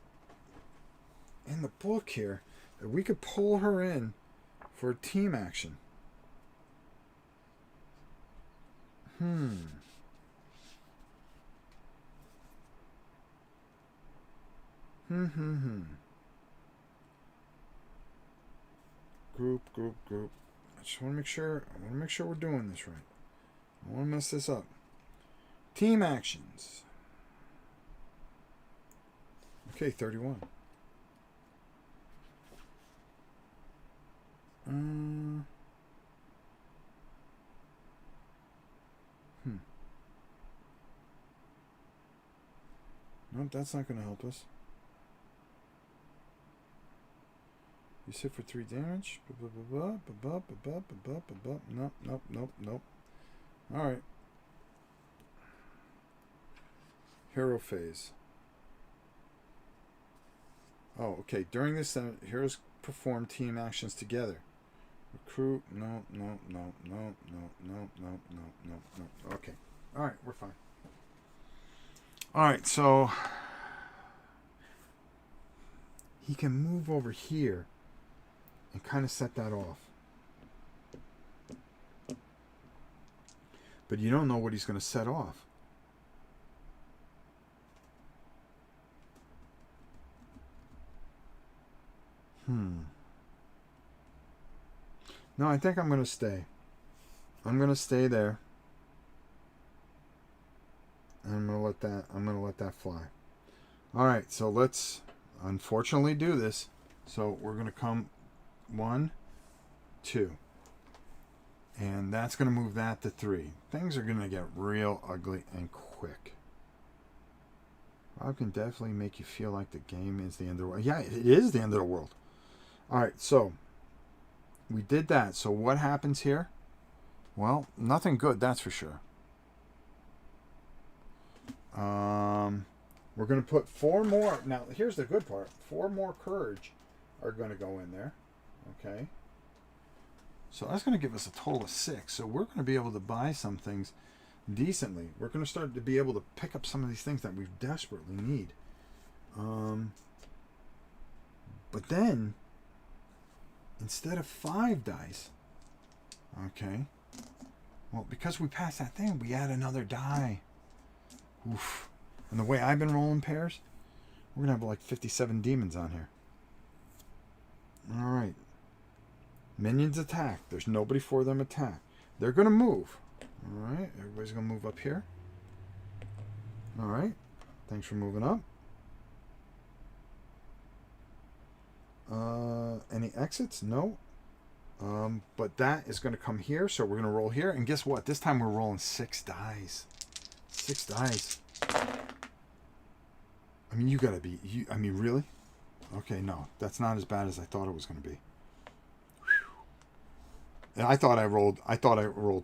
in the book here that we could pull her in for a team action. Group. I just want to make sure. We're doing this right. I don't want to mess this up. Team actions. Okay, 31. Nope, that's not going to help us. You hit for 3 damage. Nope. Alright. Hero phase. Oh, okay. During this, heroes perform team actions together. Recruit. No. Okay. Alright, we're fine. Alright, so he can move over here and kind of set that off. But you don't know what he's going to set off. No, I think I'm going to stay. I'm going to stay there. And I'm going to let that fly. All right, so let's unfortunately do this. So we're going to come 1, 2. And that's going to move that to 3. Things are going to get real ugly and quick. Rob can definitely make you feel like the game is the end of the world. Yeah, it is the end of the world. All right, so we did that. So what happens here? Well, nothing good, that's for sure. We're going to put 4 more. Now, here's the good part. 4 more courage are going to go in there. Okay. So that's going to give us a total of 6. So we're going to be able to buy some things decently. We're going to start to be able to pick up some of these things that we desperately need. But then, instead of 5 dice, okay, well, because we passed that thing, we add another die. Oof. And the way I've been rolling pairs, we're going to have like 57 demons on here. Alright. Minions attack. There's nobody for them attack. They're going to move. Alright. Everybody's going to move up here. Alright. Thanks for moving up. Any exits? No. But that is going to come here, so we're going to roll here. And guess what? This time we're rolling 6 dice. 6 dice. I mean, you got to be... I mean, really? Okay, no. That's not as bad as I thought it was going to be. Whew. And I thought I rolled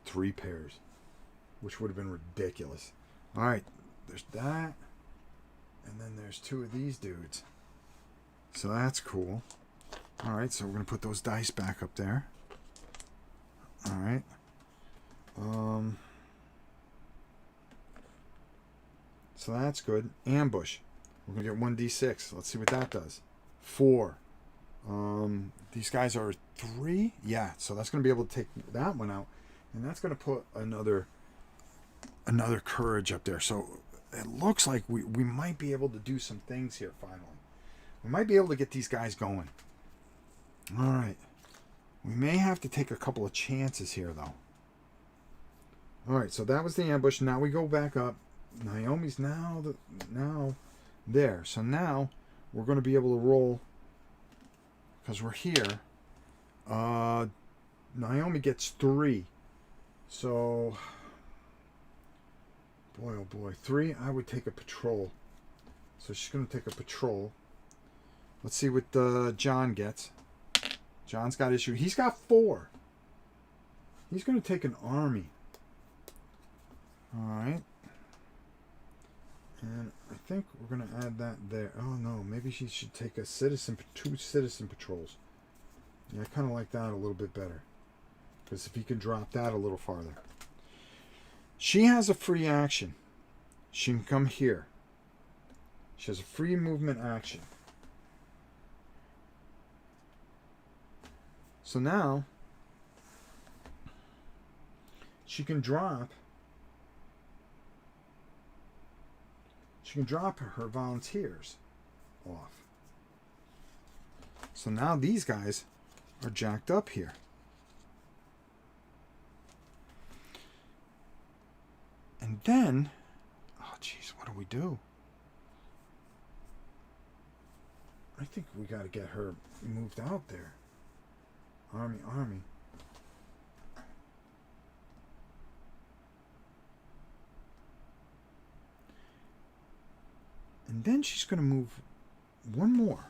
3 pairs, which would have been ridiculous. All right. There's that. And then there's 2 of these dudes. So that's cool. All right, so we're going to put those dice back up there. All right. So that's good. Ambush. We're going to get 1d6. Let's see what that does. 4. These guys are 3. Yeah, so that's going to be able to take that one out. And that's going to put another courage up there. So it looks like we might be able to do some things here finally. We might be able to get these guys going. All right. We may have to take a couple of chances here, though. All right, so that was the ambush. Now we go back up. Naomi's now there. So now we're going to be able to roll because we're here. Naomi gets 3. So, boy, oh boy. 3, I would take a patrol. So she's going to take a patrol. Let's see what John gets. John's got issue. He's got 4. He's going to take an army. All right. And I think we're going to add that there. Oh, no. Maybe she should take a 2 citizen patrols. Yeah, I kind of like that a little bit better. Because if he can drop that a little farther. She has a free action. She can come here. She has a free movement action. So now, she can drop her volunteers off. So now these guys are jacked up here. And then, oh geez, what do we do? I think we got to get her moved out there. Army. And then she's going to move one more.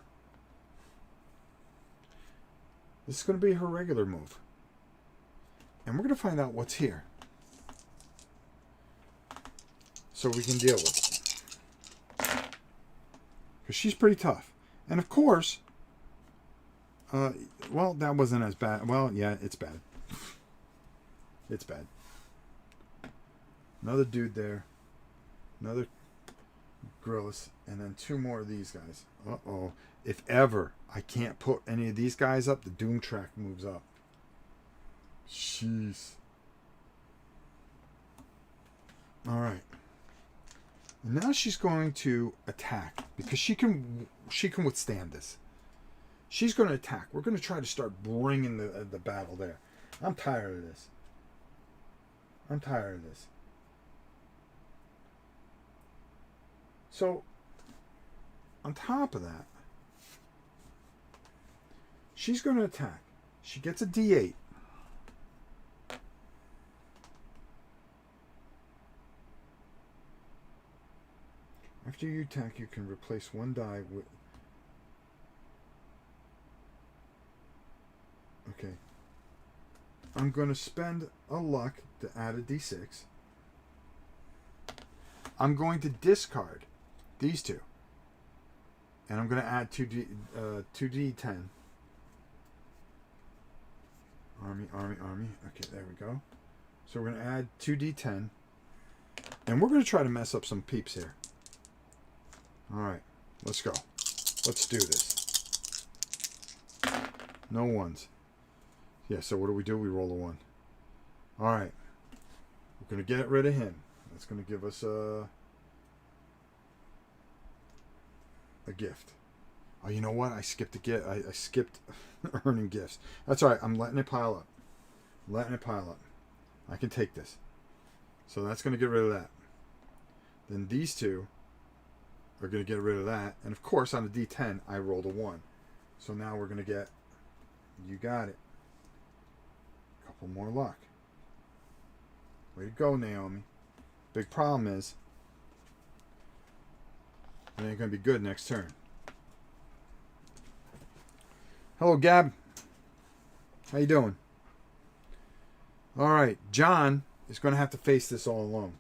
This is going to be her regular move. And we're going to find out what's here. So we can deal with it. Because she's pretty tough. And of course... well, that wasn't as bad. Well, yeah, it's bad. It's bad. Another dude there. Another Grillis. And then 2 more of these guys. Uh-oh. If ever I can't put any of these guys up, the Doom track moves up. Jeez. Alright. Now she's going to attack. Because she can withstand this. She's going to attack. We're going to try to start bringing the battle there. I'm tired of this. So, on top of that, she's going to attack. She gets a D8. After you attack, you can replace 1 die with... Okay. I'm going to spend a luck to add a D6. I'm going to discard these 2. And I'm going to add 2D10. Army. Okay, there we go. So we're going to add 2D10. And we're going to try to mess up some peeps here. Alright, let's go. Let's do this. No ones. Yeah, so what do? We roll a 1. All right. We're going to get rid of him. That's going to give us a gift. Oh, you know what? I skipped a gift. I skipped earning gifts. That's all right. I'm letting it pile up. I can take this. So that's going to get rid of that. Then these two are going to get rid of that. And of course, on a D10, I rolled a 1. So now we're going to get, you got it, a couple more luck. Way to go, Naomi. Big problem is, it ain't going to be good next turn. Hello, Gab. How you doing? All right, John is going to have to face this all alone.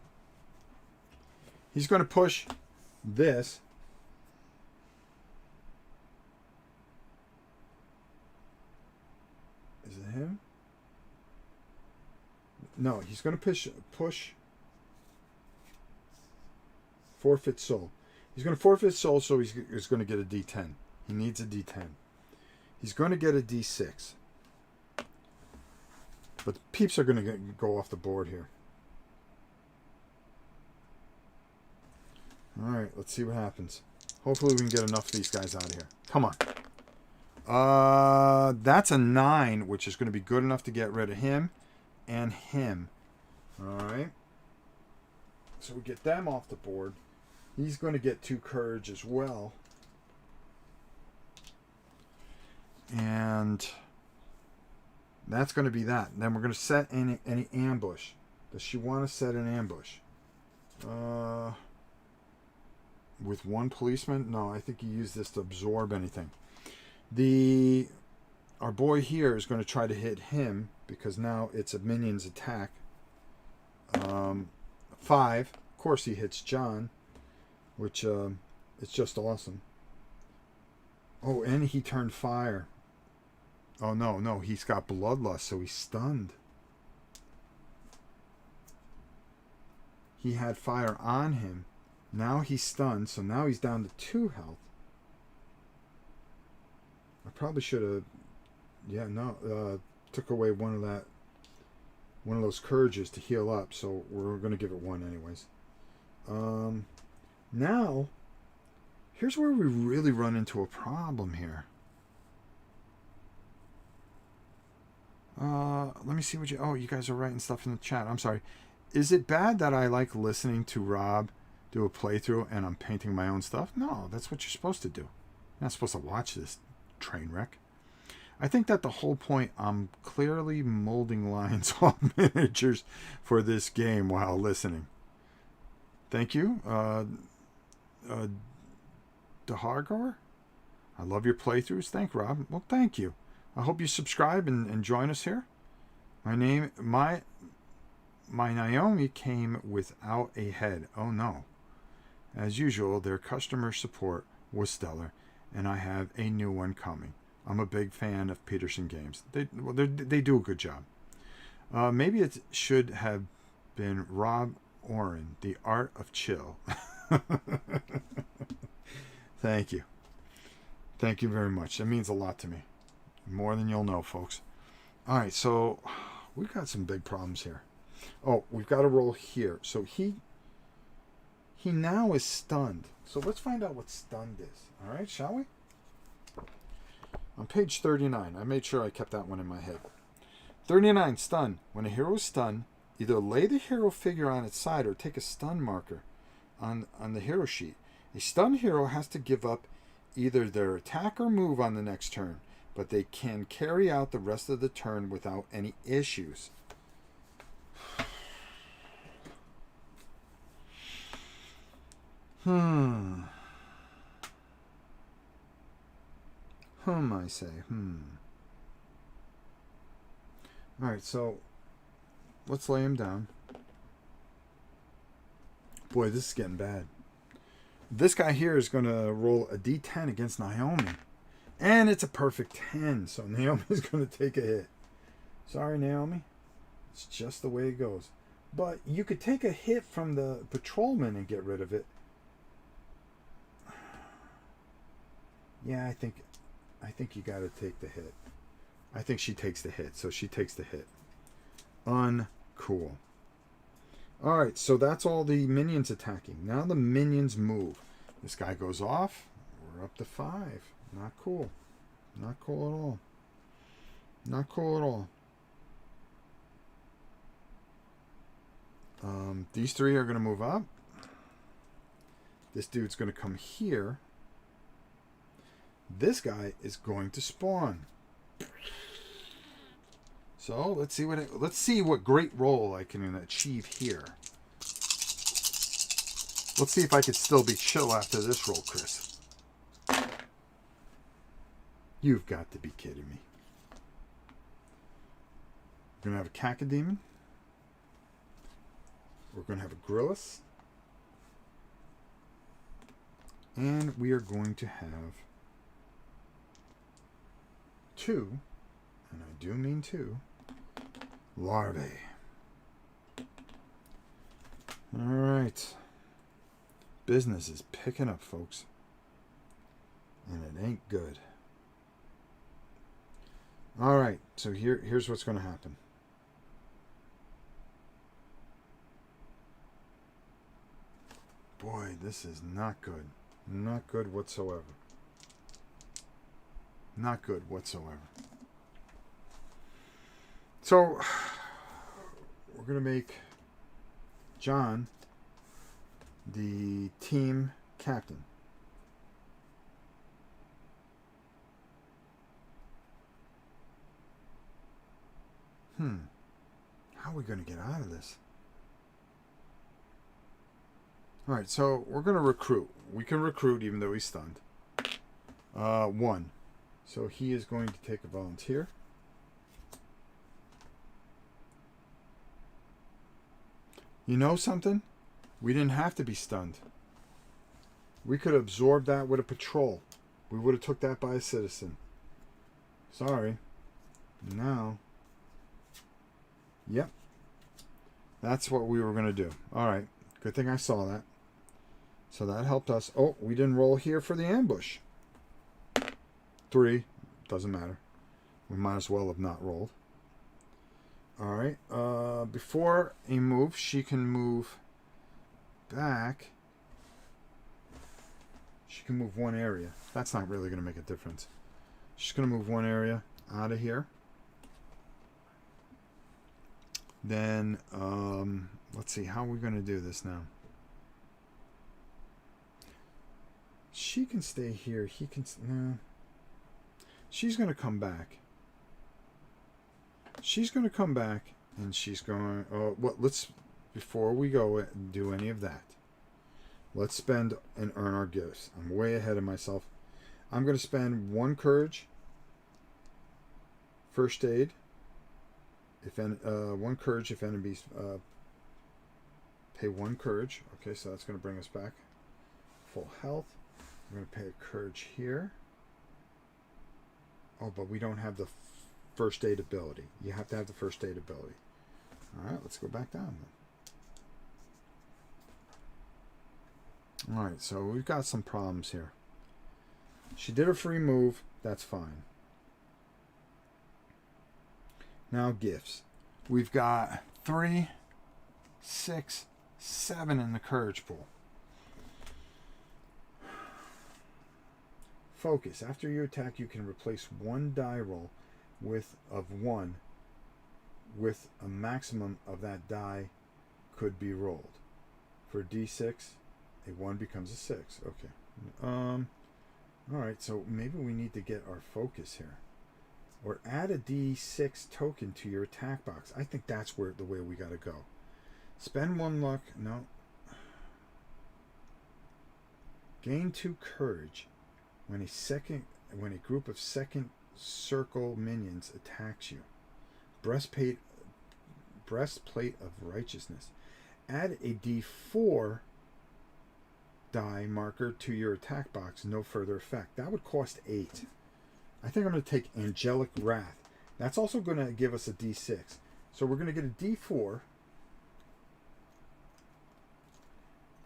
He's going to push this. Is it him? No, he's going to push forfeit soul. He's going to forfeit soul, so he's going to get a D10. He needs a D10. He's going to get a D6. But the peeps are going to go off the board here. Alright, let's see what happens. Hopefully we can get enough of these guys out of here. Come on. That's a 9, which is going to be good enough to get rid of him and him. Alright. So we get them off the board. He's going to get 2 courage as well. And that's going to be that. And then we're going to set any ambush. Does she want to set an ambush? With 1 policeman? No, I think you use this to absorb anything. Our boy here is going to try to hit him because now it's a minion's attack. 5. Of course he hits John, which it's just awesome. Oh, and he turned fire. Oh, no, he's got bloodlust, so he's stunned. He had fire on him. Now he's stunned, so now he's down to 2 health. I probably should have... Yeah, no. Took away one of those courages to heal up, so we're going to give it 1 anyways. Now, here's where we really run into a problem here. Let me see what you... Oh, you guys are writing stuff in the chat. I'm sorry. Is it bad that I like listening to Rob do a playthrough and I'm painting my own stuff? No, that's what you're supposed to do. You're not supposed to watch this train wreck. I think that the whole point, I'm clearly molding lines off miniatures for this game while listening. Thank you. Dehargor? I love your playthroughs. Thank Rob. Well, thank you. I hope you subscribe and join us here. My Naomi came without a head. Oh no. As usual, their customer support was stellar, and I have a new one coming. I'm a big fan of Petersen Games. They do a good job. Maybe it should have been Rob Oren, The Art of Chill. Thank you. Thank you very much. That means a lot to me. More than you'll know, folks. All right, so we've got some big problems here. Oh, we've got to roll here. So he now is stunned. So let's find out what stunned is. All right, shall we? On page 39, I made sure I kept that one in my head. 39, stun. When a hero is stunned, either lay the hero figure on its side or take a stun marker on the hero sheet. A stunned hero has to give up either their attack or move on the next turn, but they can carry out the rest of the turn without any issues. I say. Alright, so let's lay him down. Boy, this is getting bad. This guy here is going to roll a D10 against Naomi. And it's a perfect 10, so Naomi's going to take a hit. Sorry, Naomi. It's just the way it goes. But you could take a hit from the patrolman and get rid of it. Yeah, I think you got to take the hit. I think she takes the hit. So she takes the hit. Uncool. Alright, so that's all the minions attacking. Now the minions move. This guy goes off. We're up to 5. Not cool. Not cool at all. Not cool at all. These 3 are going to move up. This dude's going to come here. This guy is going to spawn. So let's see what great roll I can achieve here. Let's see if I could still be chill after this roll, Chris. You've got to be kidding me. We're going to have a cacodemon. We're going to have a Grillis. And we are going to have 2, and I do mean 2, larvae. Alright. Business is picking up, folks. And it ain't good. Alright, so here's what's going to happen. Boy, this is not good. Not good whatsoever. Not good whatsoever. So, we're going to make John the team captain. How are we going to get out of this? Alright, so we're going to recruit. We can recruit even though he's stunned. 1. So he is going to take a volunteer. You know something? We didn't have to be stunned. We could have absorbed that with a patrol. We would have took that by a citizen. Sorry. Now. Yep. That's what we were going to do. Alright. Good thing I saw that. So that helped us. Oh, we didn't roll here for the ambush. 3. Doesn't matter. We might as well have not rolled. Alright. Before a move, she can move back. She can move 1 area. That's not really going to make a difference. She's going to move 1 area out of here. Then, let's see. How are we going to do this now? She can stay here. He can... No. She's going to come back. She's going to come back, and she's going... Oh, well, let's... Before we go and do any of that, let's spend and earn our gifts. I'm way ahead of myself. I'm going to spend 1 courage, first aid, if 1 courage if enemies pay 1 courage. Okay, so that's going to bring us back full health. I'm going to pay a courage here. Oh, but we don't have the first aid ability. You have to have the first aid ability. All right, let's go back down then. All right, so we've got some problems here. She did a free move. That's fine. Now gifts. We've got 3, 6, 7 in the courage pool. Focus. After you attack, you can replace 1 die roll of 1 with a maximum of that die could be rolled. For D6, a 1 becomes a 6. Okay. Alright, so maybe we need to get our focus here. Or add a D6 token to your attack box. I think that's the way we got to go. Spend 1 luck. No. Gain 2 courage when a group of second circle minions attacks you. Breastplate of righteousness. Add a D4 die marker to your attack box. No further effect. That would cost 8. I think I'm going to take Angelic Wrath. That's also going to give us a D6. So we're going to get a D4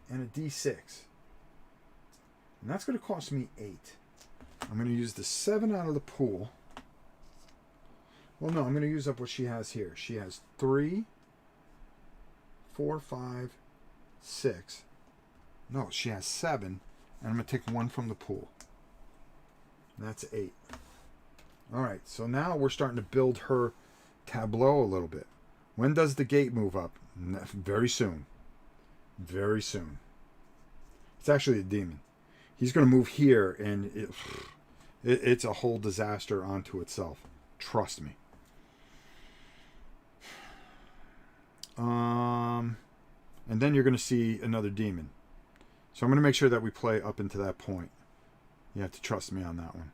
and a D6. And that's going to cost me 8. I'm going to use the 7 out of the pool. Well, no, I'm going to use up what she has here. She has 3, 4, 5, 6. No, she has 7. And I'm going to take 1 from the pool. That's 8. All right, so now we're starting to build her tableau a little bit. When does the gate move up? Very soon. Very soon. It's actually a demon. He's going to move here, and it's a whole disaster onto itself. Trust me. And then you're going to see another demon. So I'm going to make sure that we play up into that point. You have to trust me on that one.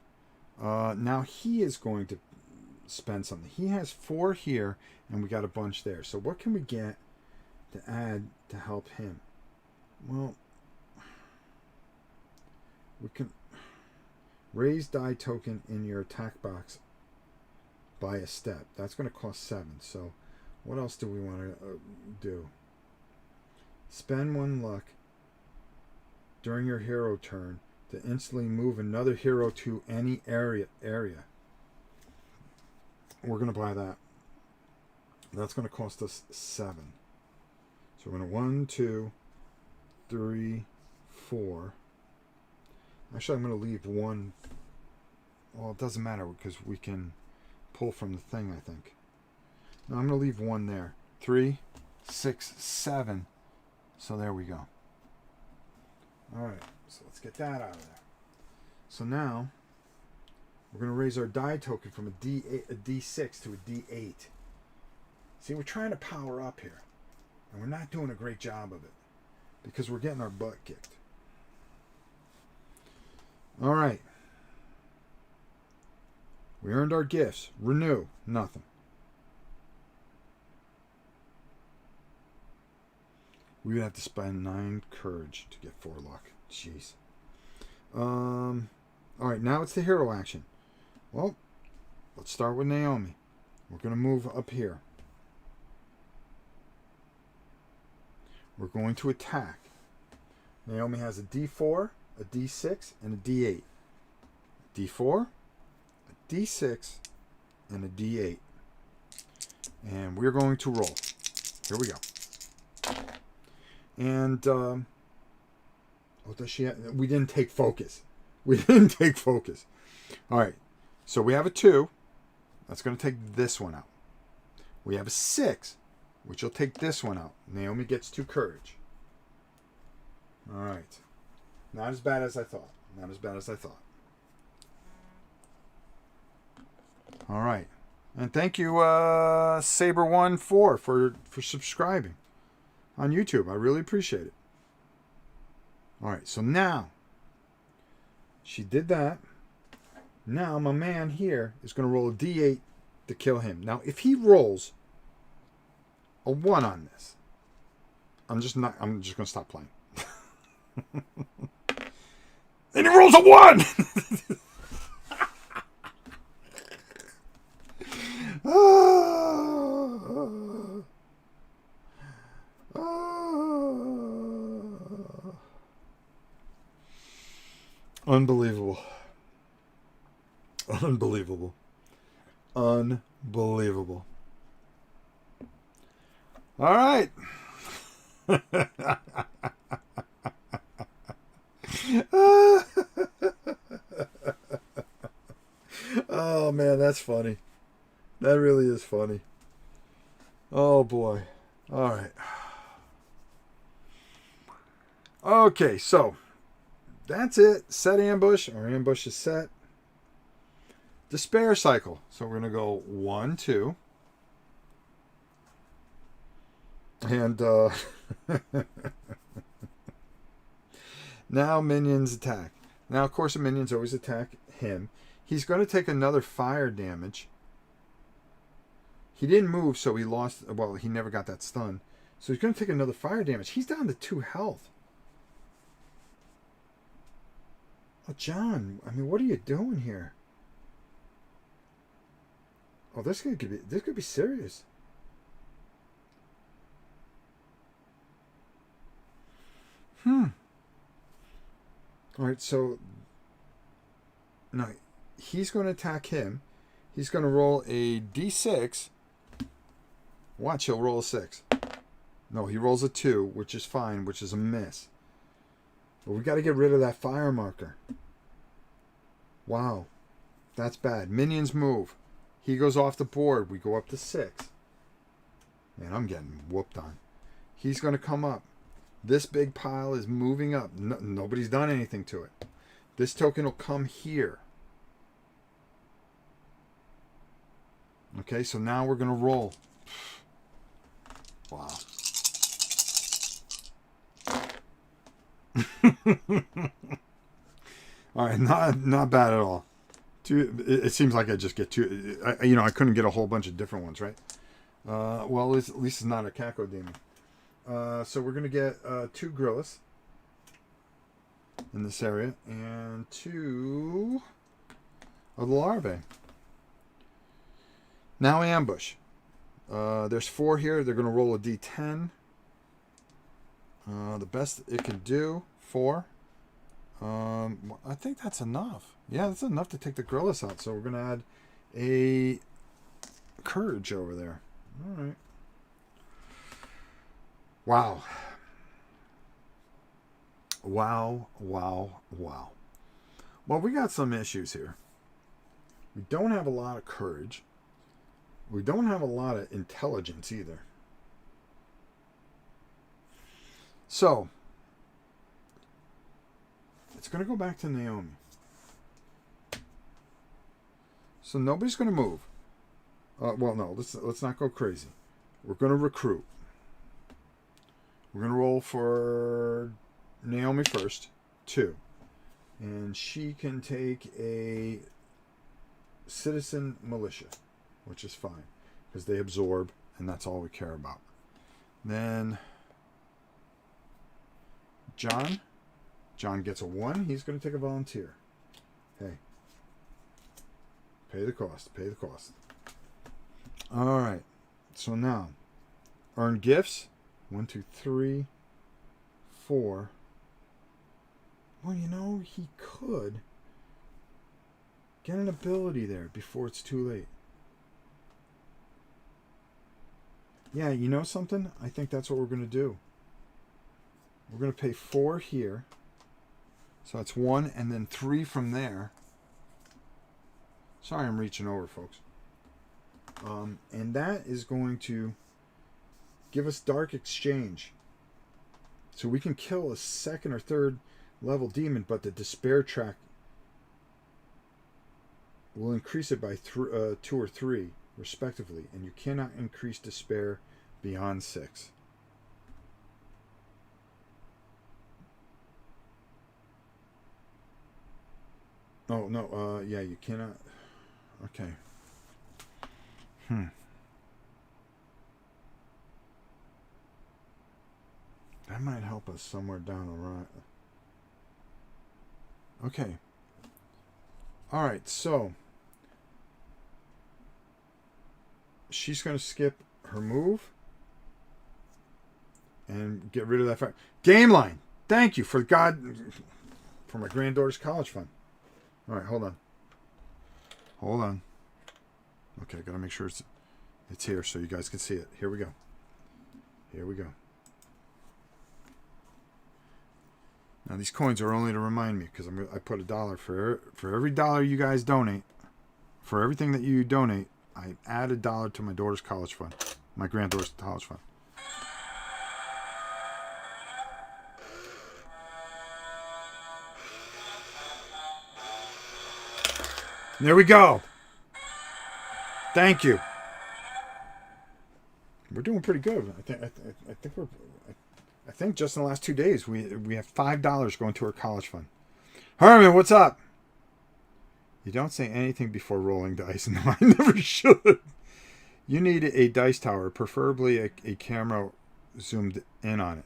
Now he is going to spend something. He has 4 here, and we got a bunch there. So what can we get to add to help him? Well, we can raise die token in your attack box by a step. That's going to cost 7. So what else do we want to do? Spend 1 luck during your hero turn to instantly move another hero to any area. We're going to buy that. That's going to cost us 7. So we're going to 1, 2, 3, 4. Actually, I'm going to leave 1. Well, it doesn't matter because we can pull from the thing, I think. No, I'm going to leave 1 there. 3, 6, 7. So there we go. All right. So let's get that out of there. So now we're going to raise our die token from a D6 to a D8. See, we're trying to power up here. And we're not doing a great job of it. Because we're getting our butt kicked. All right. We earned our gifts. Renew. Nothing. We would have to spend 9 courage to get 4 luck. Jeez. All right, now it's the hero action. Well, let's start with Naomi. We're going to move up here. We're going to attack. Naomi has a D4, a D6, and a D8. D4, a D6, and a D8. And we're going to roll. Here we go. And, what does she have? We didn't take focus. We didn't take focus. All right. So we have a 2. That's going to take this one out. We have a 6, which will take this one out. Naomi gets 2 courage. All right. Not as bad as I thought. Not as bad as I thought. All right. And thank you, Saber14 for subscribing on YouTube. I really appreciate it. All right. So now she did that. Now my man here is going to roll a D8 to kill him. Now, if he rolls a 1 on this, I'm just going to stop playing. And he rolls a 1. Unbelievable. Unbelievable. Unbelievable. All right. Oh, man, that's funny. That really is funny. Oh, boy. All right. Okay, so that's it. Set ambush. Our ambush is set. Despair cycle. So we're going to go 1, 2. And now minions attack. Now, of course, the minions always attack him. He's going to take another fire damage. He didn't move, so he lost. Well, he never got that stun. So he's going to take another fire damage. He's down to 2 health. Oh, John, I mean, what are you doing here? Oh, this could be serious. All right, so now he's going to attack him. He's going to roll a d6. Watch, he'll roll a 6. No, he rolls a 2, which is fine, which is a miss. But we got to get rid of that fire marker. Wow. That's bad. Minions move. He goes off the board. We go up to 6. Man, I'm getting whooped on. He's going to come up. This big pile is moving up. Nobody's done anything to it. This token will come here. Okay, so now we're going to roll. Wow. All right, not bad at all. It seems like I just get two. I couldn't get a whole bunch of different ones, right? Well, at least it's not a caco demon. So we're going to get 2 gorillas in this area and 2 of the larvae. Now ambush. There's 4 here. They're going to roll a d10. The best it can do, 4. I think that's enough. Yeah, that's enough to take the gorillas out. So we're going to add a courage over there. All right. Wow. Wow, wow, wow. Well, we got some issues here. We don't have a lot of courage. We don't have a lot of intelligence either. So, it's going to go back to Naomi. So nobody's going to move. Well, no, let's not go crazy. We're going to recruit. We're going to roll for Naomi first, 2. And she can take a citizen militia, which is fine, because they absorb, and that's all we care about. Then John gets a 1. He's going to take a volunteer. Hey, pay the cost. All right. So now, earn gifts. 1, 2, 3, 4. Well, he could get an ability there before it's too late. Yeah, you know something? I think that's what we're going to do. We're going to pay 4 here. So that's 1 and then 3 from there. Sorry, I'm reaching over, folks. And that is going to give us Dark Exchange. So we can kill a 2nd or 3rd level demon, but the Despair track will increase it by 2 or 3, respectively. And you cannot increase Despair beyond 6. Oh, no, yeah, you cannot. Okay. That might help us somewhere down the road. Okay. All right, so she's going to skip her move and get rid of that fire. Game line. Thank you for my granddaughter's college fund. All right, hold on. Okay, got to make sure it's here so you guys can see it. Here we go. Now these coins are only to remind me, because I put $1 for every dollar you guys donate. For everything that you donate, I add $1 to my daughter's college fund, my granddaughter's college fund. There we go. Thank you. We're doing pretty good. I think just in the last 2 days we have $5 going to our college fund. Herman, what's up? You don't say anything before rolling dice. No, I never should. You need a dice tower, preferably a camera zoomed in on it.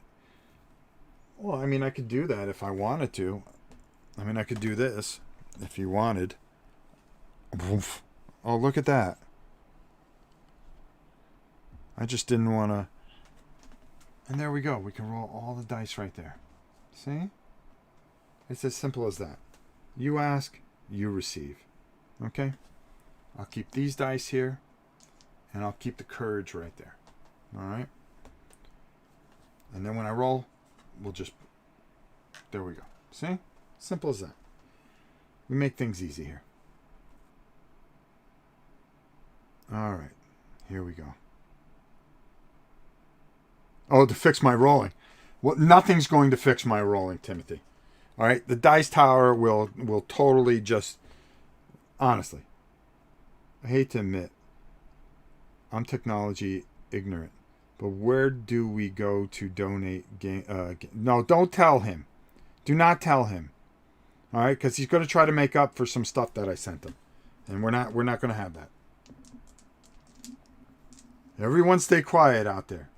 Well, I mean, I could do that if I wanted to. I mean, I could do this if you wanted. Oof. Oh, look at that. I just didn't want to. And there we go. We can roll all the dice right there. See? It's as simple as that. You ask, you receive. Okay? I'll keep these dice here. And I'll keep the courage right there. All right? And then when I roll, we'll just... There we go. See? Simple as that. We make things easy here. All right. Here we go. Oh, to fix my rolling. Well, nothing's going to fix my rolling, Timothy. All right? The dice tower will totally just... Honestly. I hate to admit, I'm technology ignorant. But where do we go to donate game? No, don't tell him. Do not tell him. All right, because he's going to try to make up for some stuff that I sent him, and we're not going to have that. Everyone, stay quiet out there.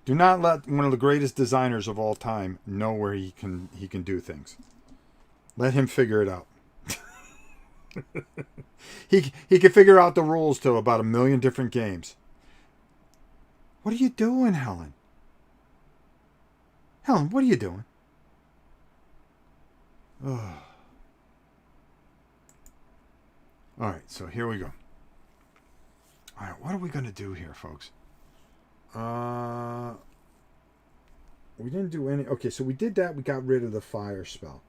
Do not let one of the greatest designers of all time know where he can do things. Let him figure it out. He can figure out the rules to about 1 million different games. What are you doing, Helen? Helen, what are you doing? Oh. All right, so here we go. All right, what are we going to do here, folks? We didn't do any... Okay, so we did that. We got rid of the fire spell.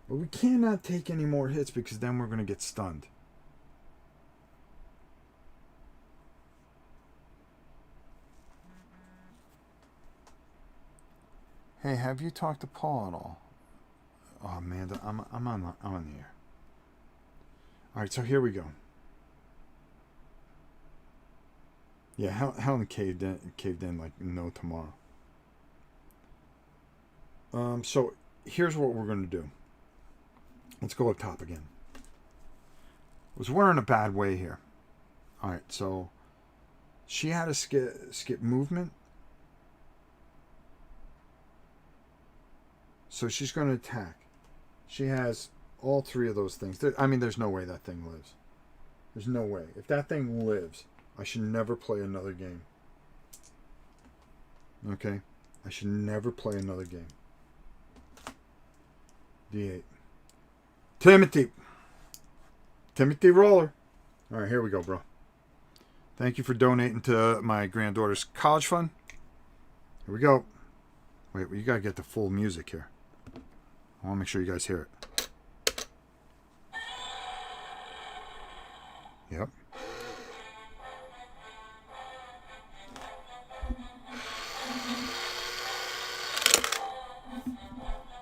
But we cannot take any more hits because then we're going to get stunned. Hey, have you talked to Paul at all? Oh, Amanda, I'm on the air. All right, so here we go. Yeah, Helen caved in like no tomorrow. So here's what we're going to do. Let's go up top again. We're in a bad way here. All right, so she had a skip movement. So she's going to attack. She has all 3 of those things. I mean, there's no way that thing lives. There's no way. If that thing lives, I should never play another game. Okay? I should never play another game. D8. Timothy Roller. All right, here we go, bro. Thank you for donating to my granddaughter's college fund. Here we go. Wait, you got to get the full music here. I want to make sure you guys hear it. Yep.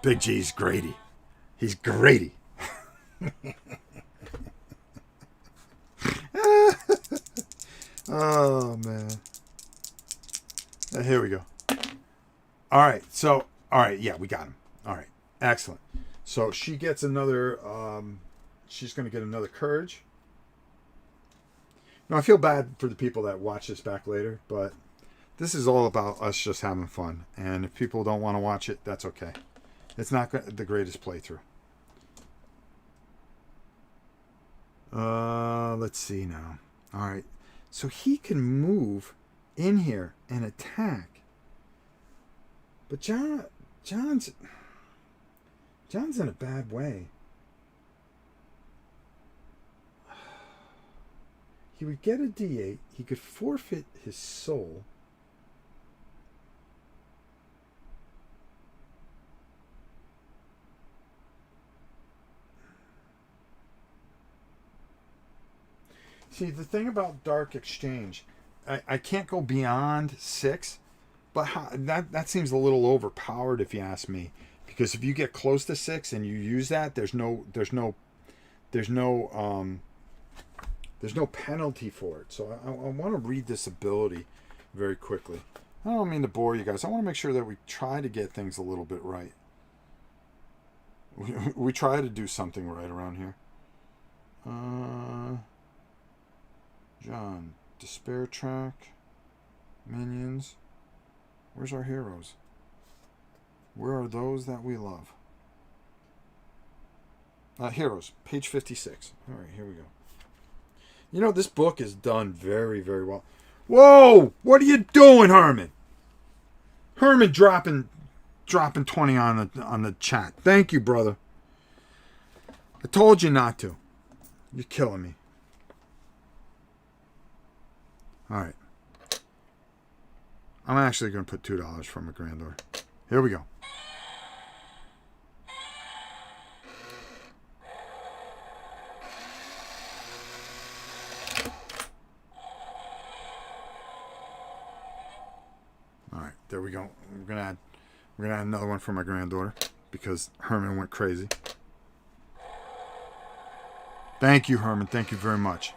Big G's Grady. He's Grady. Oh, man. Here we go. All right. So, all right. Yeah, we got him. All right. Excellent. So she gets another, she's going to get another courage. Now, I feel bad for the people that watch this back later, but this is all about us just having fun. And if people don't want to watch it, that's okay. It's not the greatest playthrough. Let's see now. All right. So he can move in here and attack. But John's in a bad way. He would get a D8. He could forfeit his soul. See, the thing about Dark Exchange, I can't go beyond 6, but that seems a little overpowered if you ask me. Because if you get close to 6 and you use that, there's no penalty for it. So I want to read this ability very quickly. I don't mean to bore you guys. I want to make sure that we try to get things a little bit right. We try to do something right around here. John, Despair Track, Minions. Where's our heroes? Where are those that we love? Heroes, page 56. All right, here we go. You know, this book is done very, very well. Whoa! What are you doing, Herman? Herman dropping 20 on the chat. Thank you, brother. I told you not to. You're killing me. All right. I'm actually going to put $2 for my granddaughter. Here we go. All right, there we go. We're gonna add another one for my granddaughter because Herman went crazy. Thank you, Herman. Thank you very much.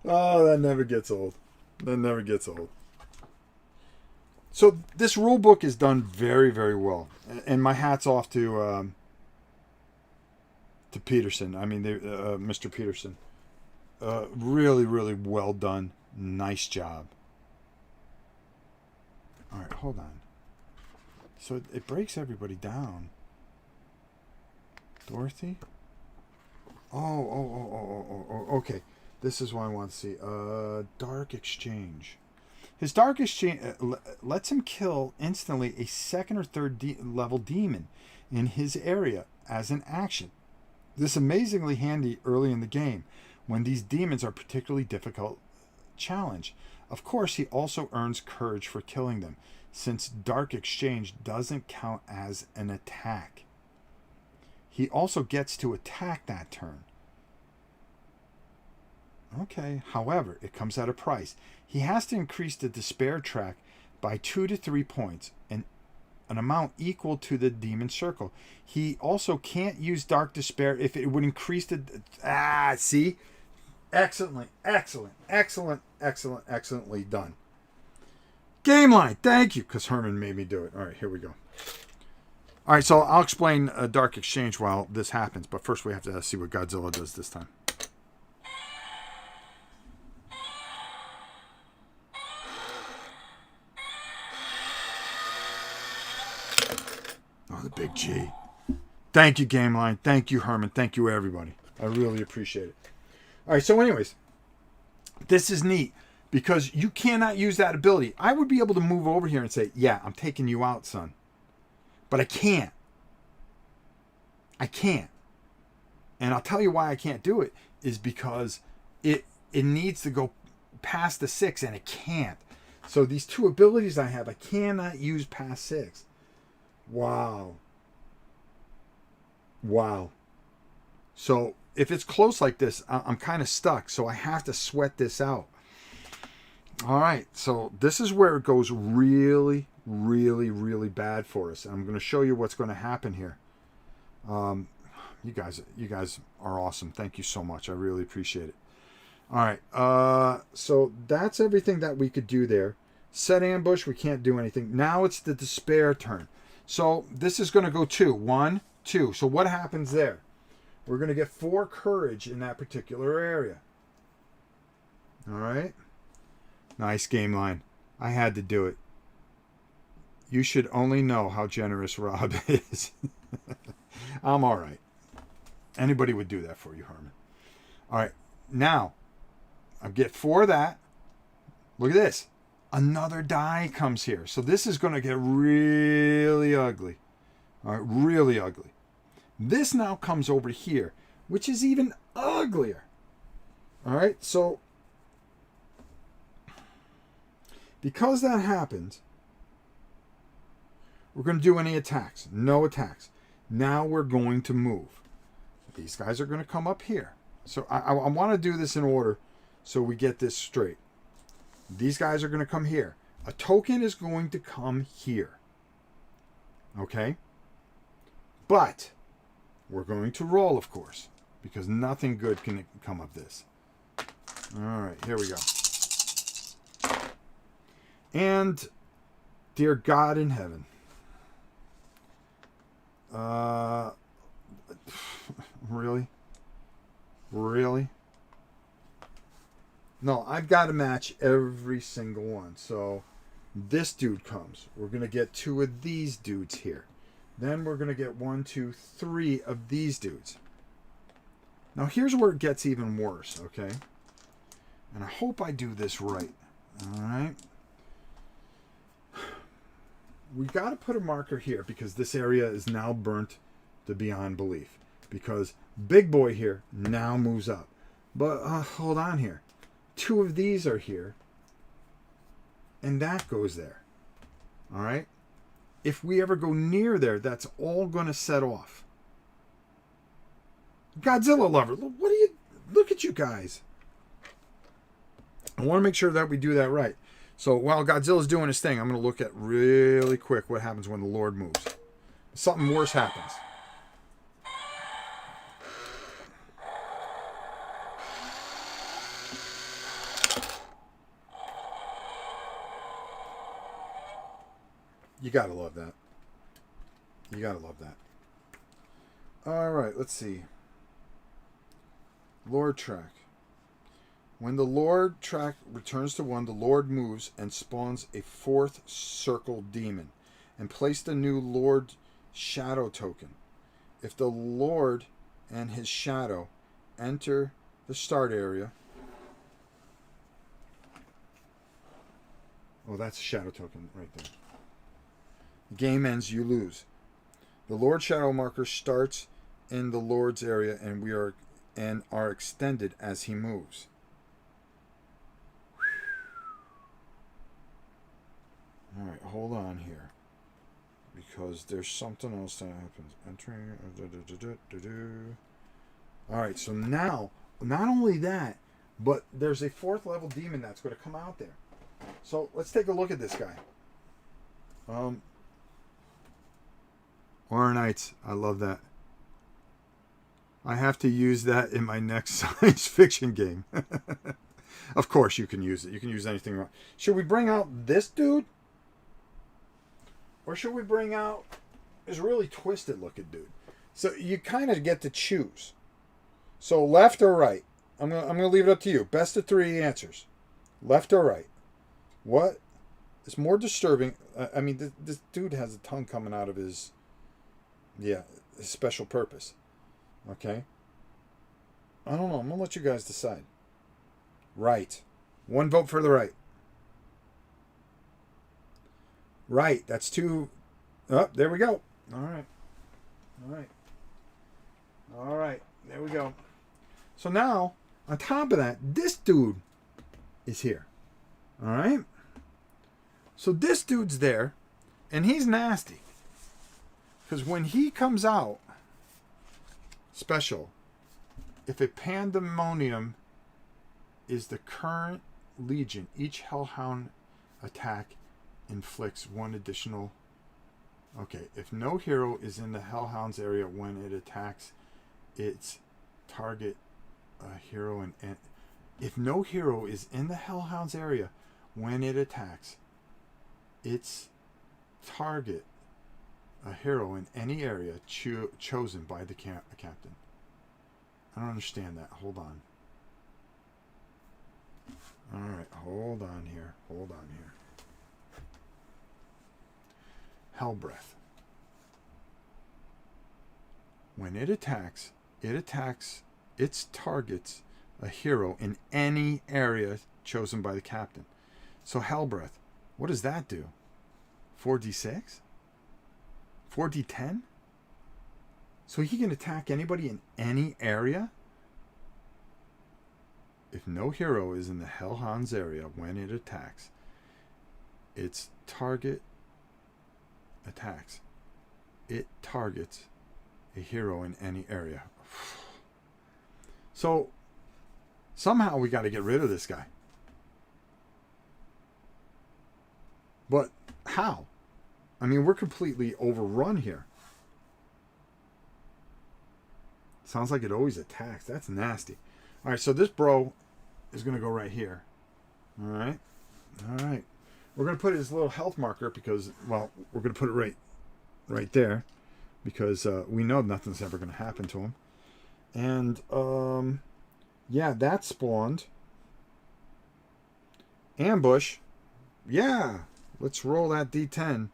Oh, that never gets old. That never gets old. So this rule book is done very, very well, and my hat's off to Petersen. I mean, Mr. Petersen. Really, really well done. Nice job. All right, hold on. So it breaks everybody down. Dorothy? Oh, okay. This is what I want to see. Dark Exchange. His Dark Exchange lets him kill instantly a second or third level demon in his area as an action. This is amazingly handy early in the game when these demons are particularly difficult challenge. Of course, he also earns courage for killing them, since Dark Exchange doesn't count as an attack. He also gets to attack that turn. Okay, however, it comes at a price. He has to increase the despair track by 2 to 3 points, and an amount equal to the demon circle. He also can't use Dark Despair if it would increase the... see? Excellently done. Game line, thank you, because Herman made me do it. All right, here we go. All right, so I'll explain Dark Exchange while this happens, but first we have to see what Godzilla does this time. Oh, the big G. Thank you, Game Line. Thank you, Herman. Thank you, everybody. I really appreciate it. All right, so anyways, this is neat because you cannot use that ability. I would be able to move over here and say, yeah, I'm taking you out, son. But I can't. I can't. And I'll tell you why I can't do it is because it needs to go past the 6 and it can't. So these two abilities I have, I cannot use past 6. Wow. So if it's close like this, I'm kind of stuck. So I have to sweat this out. All right. So this is where it goes really, really, really bad for us. And I'm going to show you what's going to happen here. You guys are awesome. Thank you so much. I really appreciate it. All right. So that's everything that we could do there. Set ambush. We can't do anything. Now it's the despair turn. So this is going to go 2. 1, 2. So what happens there? We're going to get 4 courage in that particular area. All right. Nice game line. I had to do it. You should only know how generous Rob is. I'm all right. Anybody would do that for you, Herman. All right. Now, I get 4 of that. Look at this. Another die comes here. So this is going to get really ugly. All right, really ugly. This now comes over here, which is even uglier. All right, so because that happens, we're going to do any attacks. No attacks. Now we're going to move. These guys are going to come up here. So I want to do this in order so we get this straight. These guys are going to come here. A token is going to come here. Okay? But we're going to roll, of course, because nothing good can come of this. All right, here we go. And, dear God in heaven. Really? Really? No, I've got to match every single one. So this dude comes. We're going to get 2 of these dudes here. Then we're going to get 1, 2, 3 of these dudes. Now here's where it gets even worse, okay? And I hope I do this right. All right. We got to put a marker here because this area is now burnt to beyond belief. Because big boy here now moves up. But hold on here. 2 of these are here. And that goes there. All right? If we ever go near there, that's all going to set off. Godzilla lover. What do you... Look at you guys. I want to make sure that we do that right. So while Godzilla's doing his thing, I'm going to look at really quick what happens when the Lord moves. Something worse happens. You gotta love that. You gotta love that. All right, let's see. Lord track. When the Lord track returns to 1, the Lord moves and spawns a 4th circle demon, and place the new Lord shadow token. If the Lord and his shadow enter the start area. Oh, that's a shadow token right there. The game ends, you lose. The Lord shadow marker starts in the Lord's area, and are extended as he moves. All right, hold on here, because there's something else that happens. Entering. All right, so now not only that, but there's a 4th level demon that's going to come out there. So let's take a look at this guy. Horror Nights, I love that. I have to use that in my next science fiction game. Of course you can use it. You can use anything wrong. Should we bring out this dude? Or should we bring out this really twisted looking dude? So you kind of get to choose. So left or right? I'm gonna leave it up to you. Best of 3 answers. Left or right? What is more disturbing? I mean, this dude has a tongue coming out of his... Yeah, special purpose. Okay? I don't know. I'm going to let you guys decide. Right. 1 vote for the right. Right. That's 2. Oh, there we go. All right. All right. All right. There we go. So now, on top of that, this dude is here. All right? So this dude's there, and he's nasty. Because when he comes out, special, if a pandemonium is the current legion, each hellhound attack inflicts 1 additional. Okay, if no hero is in the hellhound's area when it attacks its target, a hero and if no hero is in the hellhound's area when it attacks its target, a hero in any area chosen by the captain. I don't understand that. Hold on. All right, hold on here. Hold on here. Hellbreath. When it attacks its targets a hero in any area chosen by the captain. So Hellbreath, what does that do? 4d6? 4d10? So he can attack anybody in any area? If no hero is in the Hellhound's area when it attacks, its target attacks. It targets a hero in any area. So somehow we got to get rid of this guy. But how? I mean, we're completely overrun here. Sounds like it always attacks. That's nasty. All right, so this bro is going to go right here. All right. All right. We're going to put his little health marker because, well, we're going to put it right there because we know nothing's ever going to happen to him. And, yeah, that spawned. Ambush. Yeah. Let's roll that D10.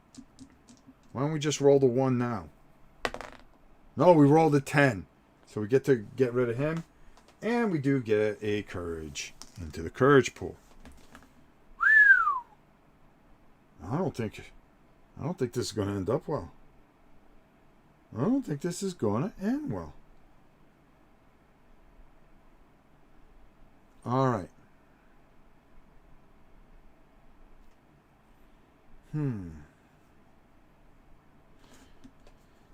Why don't we just roll the 1 now? No, we rolled a 10. So we get to get rid of him. And we do get a courage into the courage pool. I don't think this is going to end up well. I don't think this is going to end well. All right.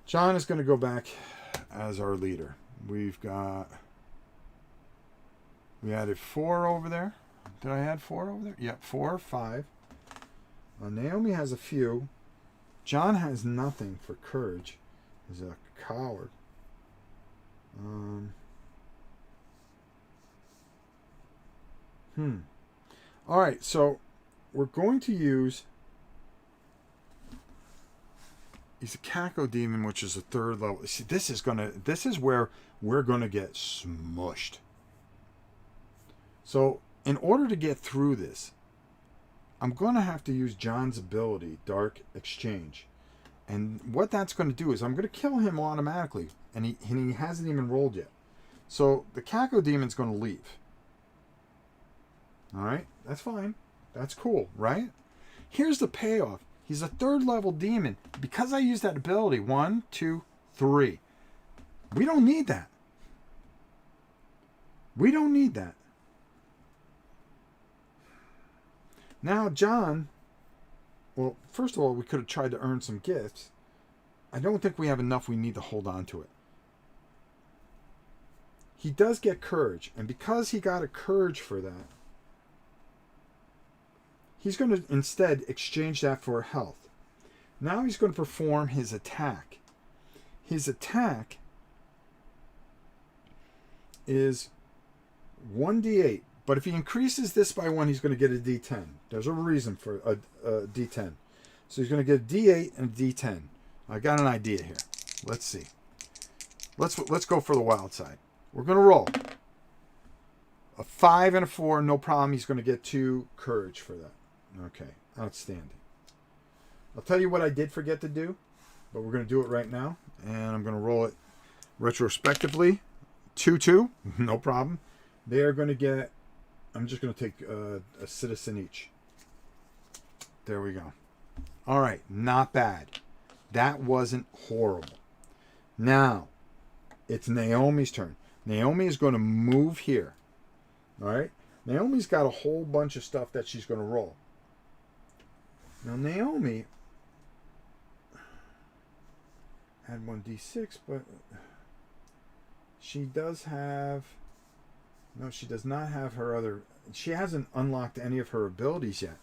John is going to go back as our leader. We added 4 over there. Did I add 4 over there? Yep, 4, 5. Naomi has a few. John has nothing for courage. He's a coward. All right, so we're going to use. He's a caco demon, which is a 3rd level. See, this is where we're gonna get smushed. So, in order to get through this, I'm gonna have to use John's ability, Dark Exchange, and what that's gonna do is I'm gonna kill him automatically, and he hasn't even rolled yet. So the caco demon's gonna leave. All right, that's fine. That's cool, right? Here's the payoff. He's a 3rd level demon. Because I use that ability, 1, 2, 3. We don't need that. We don't need that. Now, John, well, first of all, we could have tried to earn some gifts. I don't think we have enough. We need to hold on to it. He does get courage, and because he got a courage for that, he's going to instead exchange that for health. Now he's going to perform his attack. His attack is 1d8. But if he increases this by 1, he's going to get a d10. There's a reason for a d10. So he's going to get a d8 and a d10. I got an idea here. Let's see. Let's go for the wild side. We're going to roll. A 5 and a 4, no problem. He's going to get 2 courage for that. Okay, outstanding. I'll tell you what I did forget to do, but we're going to do it right now. And I'm going to roll it retrospectively. 2-2, no problem. They're going to get, I'm just going to take a citizen each. There we go. All right, not bad. That wasn't horrible. Now, it's Naomi's turn. Naomi is going to move here. All right? Naomi's got a whole bunch of stuff that she's going to roll. Now, Naomi had 1d6, but she does have... No, she does not have her other... She hasn't unlocked any of her abilities yet.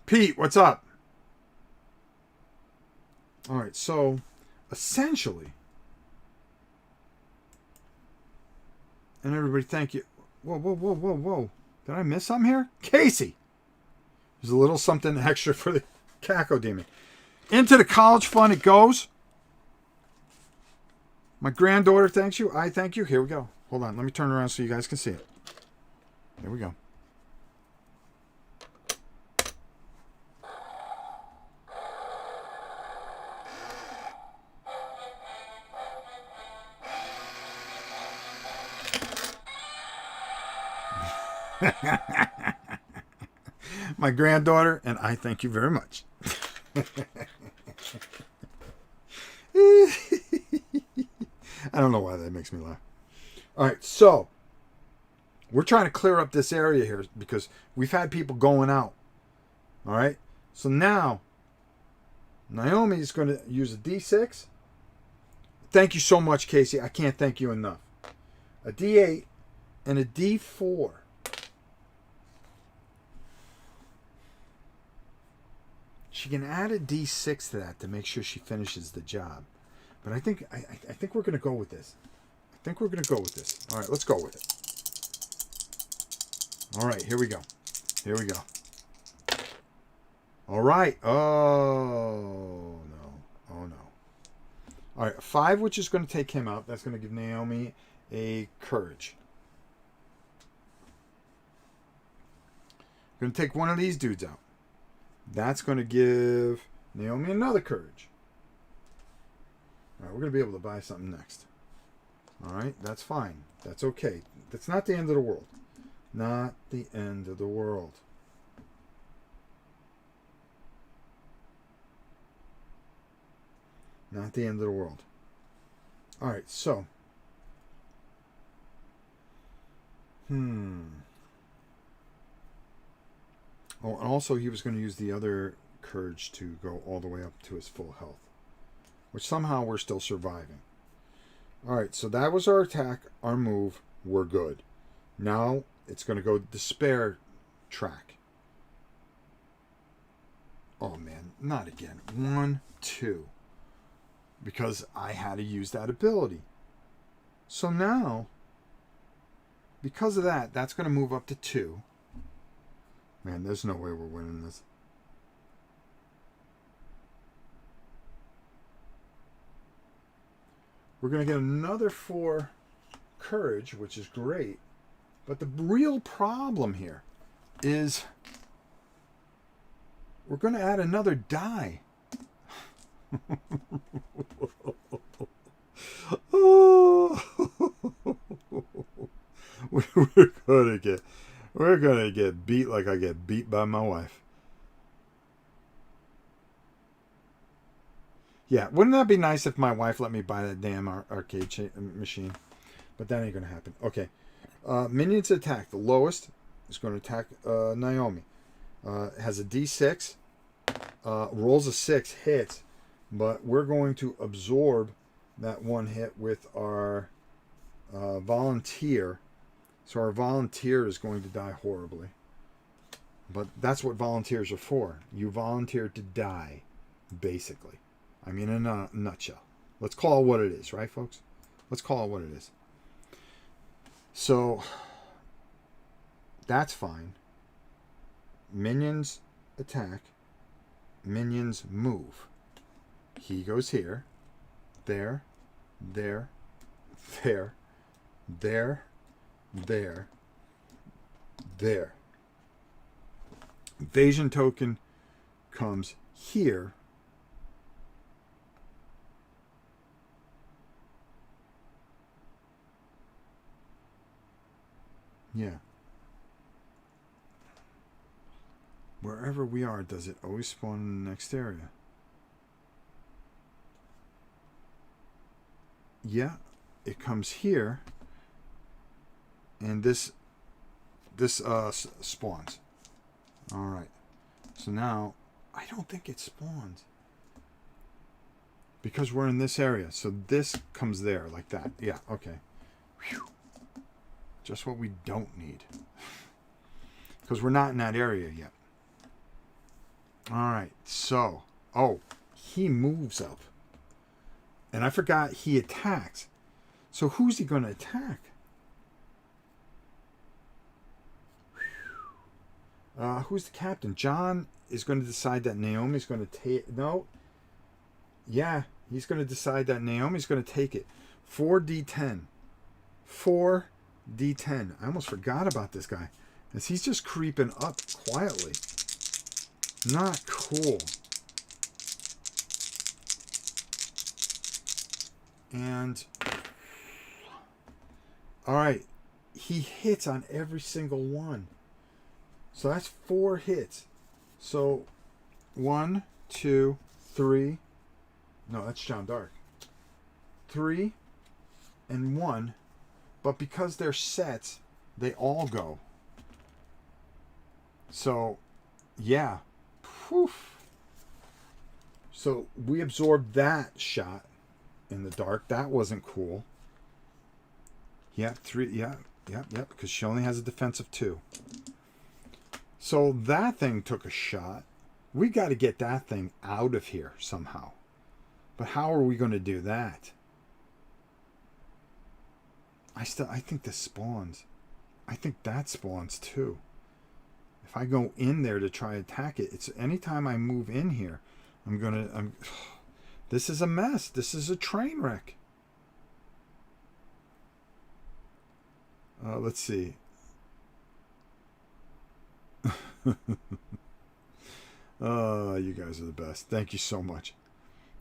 Pete, what's up? All right, so essentially... And everybody, thank you. Whoa. Did I miss something here? Casey! There's a little something extra for the caco demon. Into the college fund it goes. My granddaughter thanks you. I thank you. Here we go. Hold on. Let me turn around so you guys can see it. There we go. My granddaughter, and I thank you very much. I don't know why that makes me laugh. All right, so we're trying to clear up this area here because we've had people going out. All right, so now Naomi is going to use a D6. Thank you so much, Casey. I can't thank you enough. A D8 and a D4. She can add a D6 to that to make sure she finishes the job. But I think we're going to go with this. All right, let's go with it. All right, here we go. All right. Oh, no. All right, a 5, which is going to take him out. That's going to give Naomi a courage. Going to take one of these dudes out. That's going to give Naomi another courage. All right, we're going to be able to buy something next. All right, that's fine. That's okay. That's not the end of the world. Not the end of the world. Not the end of the world. All right, so. Oh, and also he was going to use the other courage to go all the way up to his full health, which somehow we're still surviving. All right, so that was our attack, our move. We're good. Now it's going to go despair track. Oh man, not again. 1, 2. Because I had to use that ability. So now, because of that, that's going to move up to 2. Man, there's no way we're winning this. We're going to get another 4 courage, which is great. But the real problem here is we're going to add another die. Oh. We're gonna get beat like I get beat by my wife. Yeah, wouldn't that be nice if my wife let me buy that damn arcade machine? But that ain't gonna happen. Okay, minions attack. The lowest is going to attack Naomi. Has a D6. Rolls a 6, hits. But we're going to absorb that 1 hit with our volunteer. So our volunteer is going to die horribly. But that's what volunteers are for. You volunteer to die, basically. I mean, in a nutshell. Let's call it what it is, right, folks? Let's call it what it is. So, that's fine. Minions attack. Minions move. He goes here. There. There. There. There. There. There. Evasion token comes here. Yeah. Wherever we are, does it always spawn in the next area? Yeah, it comes here, and this spawns. All right. So now I don't think it spawns because we're in this area. So this comes there like that. Yeah. Okay. Whew. Just what we don't need because we're not in that area yet. All right. So, he moves up. And I forgot he attacks. So who's he going to attack? Who's the captain? John is going to decide that Naomi's going to take... No. Yeah, he's going to decide that Naomi's going to take it. 4d10. 4d10. I almost forgot about this guy. As he's just creeping up quietly. Not cool. And all right, he hits on every single one. So that's 4 hits. So 1, 2, 3. No, that's John Dark. 3 and 1. But because they're sets, they all go. So, yeah. Whew. So we absorbed that shot. In the dark, that wasn't cool. Yeah, 3. Yeah, because she only has a defense of 2. So that thing took a shot. We got to get that thing out of here somehow. But how are we going to do that? I think this spawns. I think that spawns too. If I go in there to try to attack it, it's anytime I move in here, this is a mess. This is a train wreck. Let's see. You guys are the best. Thank you so much.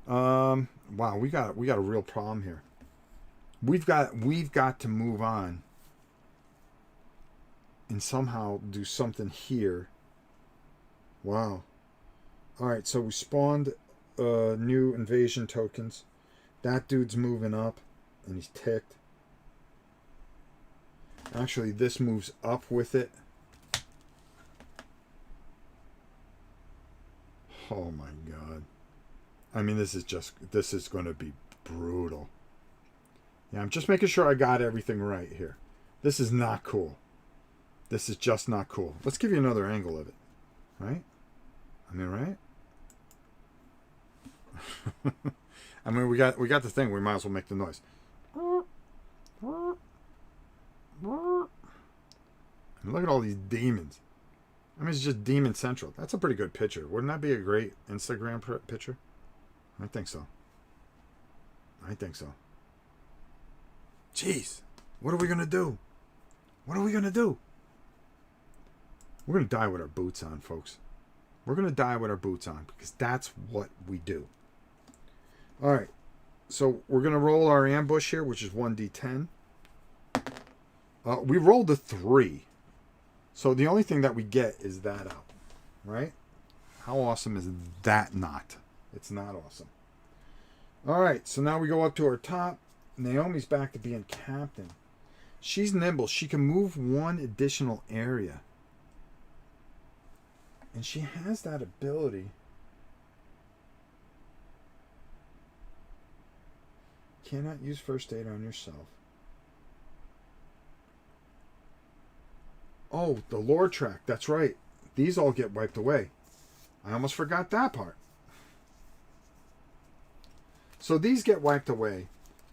Wow, we got a real problem here. We've got to move on and somehow do something here. Wow. All right, so we spawned new invasion tokens. That dude's moving up, and he's ticked. Actually, this moves up with it. Oh my god. I mean, this is going to be brutal. Yeah, I'm just making sure I got everything right here. This is not cool. This is just not cool. Let's give you another angle of it. Right? I mean, right? I mean, we got the thing. We might as well make the noise. I mean, look at all these demons. I mean, it's just Demon Central. That's a pretty good picture. Wouldn't that be a great Instagram picture? I think so. I think so. Jeez. What are we going to do? What are we going to do? We're going to die with our boots on, folks. We're going to die with our boots on because that's what we do. All right. So we're going to roll our ambush here, which is 1d10. We rolled a 3. So the only thing that we get is that out. Right? How awesome is that not? It's not awesome. All right. So now we go up to our top. Naomi's back to being captain. She's nimble. She can move one additional area. And she has that ability. Cannot use first aid on yourself. Oh, the lore track. That's right. These all get wiped away. I almost forgot that part. So these get wiped away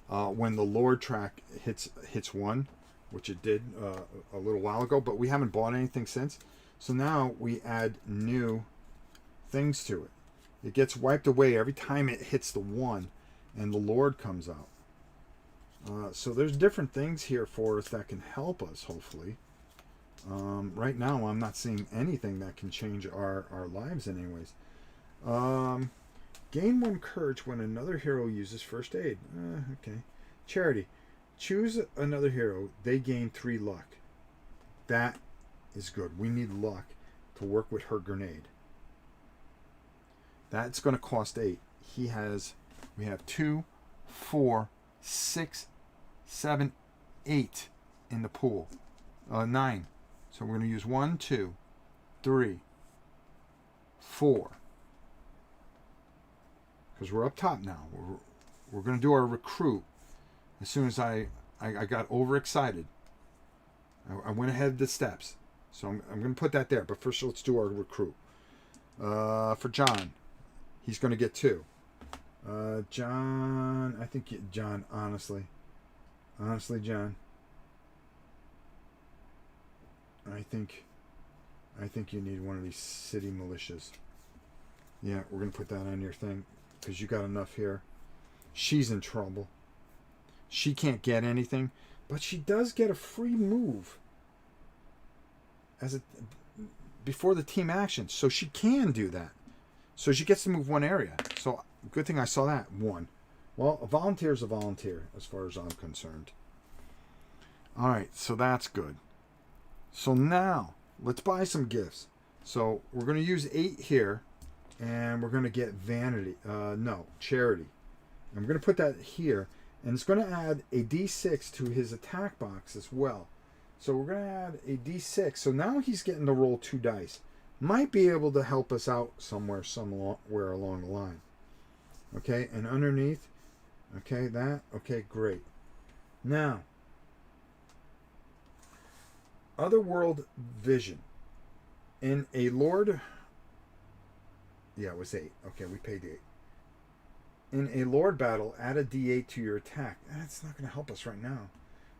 when the lore track hits 1, which it did a little while ago, but we haven't bought anything since. So now we add new things to it. It gets wiped away every time it hits the 1 and the Lord comes out. So there's different things here for us that can help us, hopefully. Right now, I'm not seeing anything that can change our lives in any ways. Gain 1 courage when another hero uses first aid. Okay. Charity. Choose another hero. They gain 3 luck. That is good. We need luck to work with her grenade. That's going to cost 8. We have 2, 4, 6, 7, 8 in the pool. 9. So we're going to use 1, 2, 3, 4. Because we're up top now. We're going to do our recruit. As soon as I got overexcited, I went ahead of the steps. So I'm going to put that there. But first, let's do our recruit. For John, he's going to get 2. John, I think John, honestly, John, I think you need one of these city militias. Yeah, we're going to put that on your thing because you got enough here. She's in trouble. She can't get anything, but she does get a free move before the team action, so she can do that. So she gets to move 1 area. So good thing I saw that. 1. Well, a volunteer is a volunteer as far as I'm concerned. All right, so that's good. So now let's buy some gifts. So we're going to use 8 here, and we're going to get vanity. Charity. And we're going to put that here, and it's going to add a D6 to his attack box as well. So we're going to add a D6. So now he's getting to roll 2 dice. Might be able to help us out somewhere along the line. Okay, and underneath, okay, okay, great. Now, Otherworld Vision. In a Lord, yeah, it was 8. Okay, we paid 8. In a Lord battle, add a D8 to your attack. That's not going to help us right now.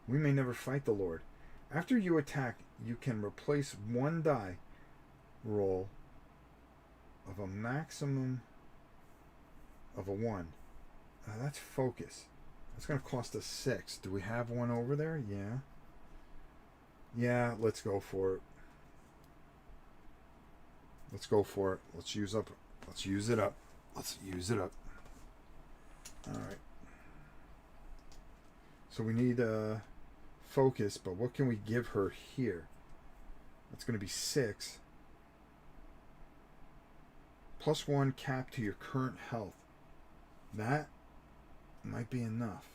We may never fight the Lord. After you attack, you can replace 1 die roll of a maximum of a 1. That's focus. That's going to cost us 6. Do we have 1 over there? Yeah. Yeah, let's go for it. Let's go for it. Let's use it up. Let's use it up. All right. So we need focus, but what can we give her here? That's going to be 6. +1 cap to your current health. That might be enough.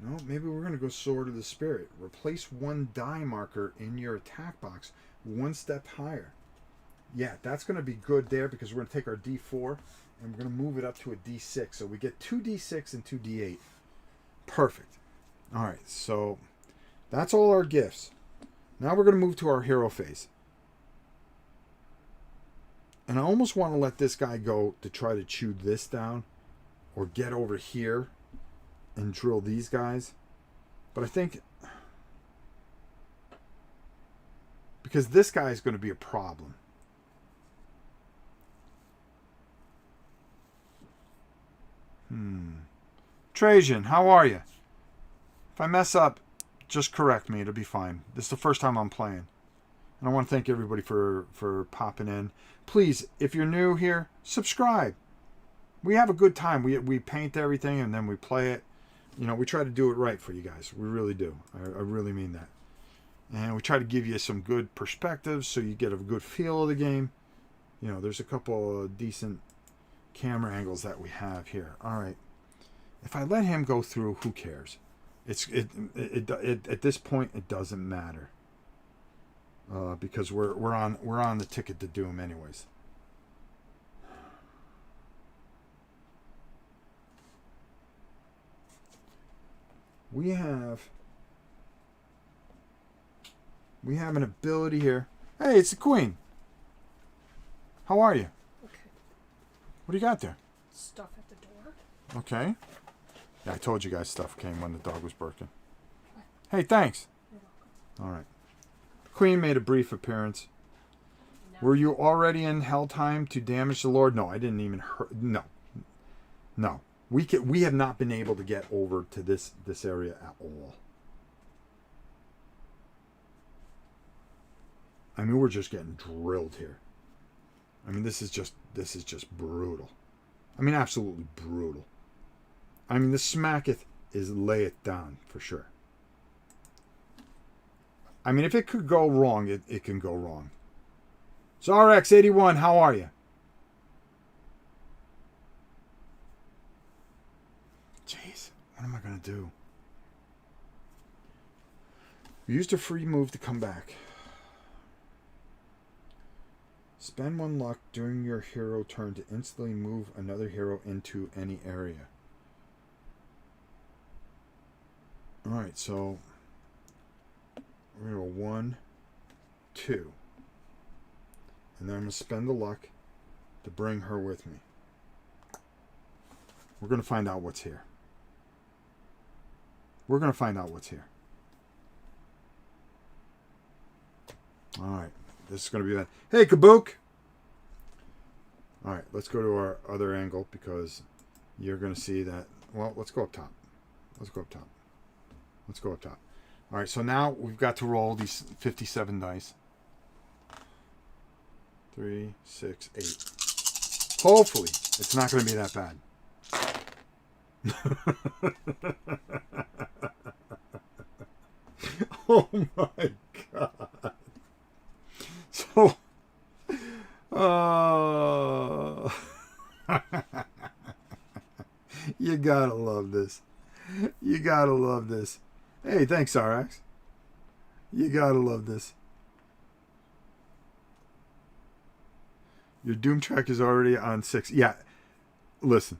No, maybe we're going to go Sword of the Spirit. Replace 1 die marker in your attack box 1 step higher. Yeah, that's going to be good there because we're going to take our D4 and we're going to move it up to a D6. So we get 2 D6 and 2 D8. Perfect. All right, so that's all our gifts. Now we're going to move to our hero phase. And I almost want to let this guy go to try to chew this down or get over here and drill these guys. But I think because this guy is going to be a problem. Trajan, how are you? If I mess up, just correct me. It'll be fine. This is the first time I'm playing. And I want to thank everybody for popping in. Please, if you're new here, subscribe. We have a good time. We paint everything and then we play it. You know, we try to do it right for you guys. We really do. I really mean that. And we try to give you some good perspectives so you get a good feel of the game. You know, there's a couple of decent camera angles that we have here. All right. If I let him go through, who cares? At this point, it doesn't matter. Because we're on the ticket to doom anyways. We have an ability here. Hey, it's the Queen. How are you? Okay. What do you got there? Stuff at the door. Okay. Yeah, I told you guys stuff came when the dog was barking. Hey, thanks. You're welcome. All right. The Queen made a brief appearance. No. Were you already in Helltime to damage the Lord? No, I didn't even hurt. No. We have not been able to get over to this area at all. I mean, we're just getting drilled here. I mean, this is just brutal. I mean, absolutely brutal. I mean, the smacketh is lay it down for sure. I mean, if it could go wrong, it can go wrong. So RX81, how are you? Jeez, what am I going to do? We used a free move to come back. Spend 1 luck during your hero turn to instantly move another hero into any area. Alright, so we're going to go 1, 2. And then I'm going to spend the luck to bring her with me. We're going to find out what's here. We're going to find out what's here. Alright, this is going to be that. Hey, Kabook! Alright, let's go to our other angle because you're going to see that. Well, let's go up top. Let's go up top. Let's go up top. Alright, so now we've got to roll these 57 dice. 3, 6, 8. Hopefully, it's not going to be that bad. Oh my god. So, you gotta love this. You gotta love this. Hey, thanks, RX. You gotta love this. Your Doom track is already on 6. Yeah, listen.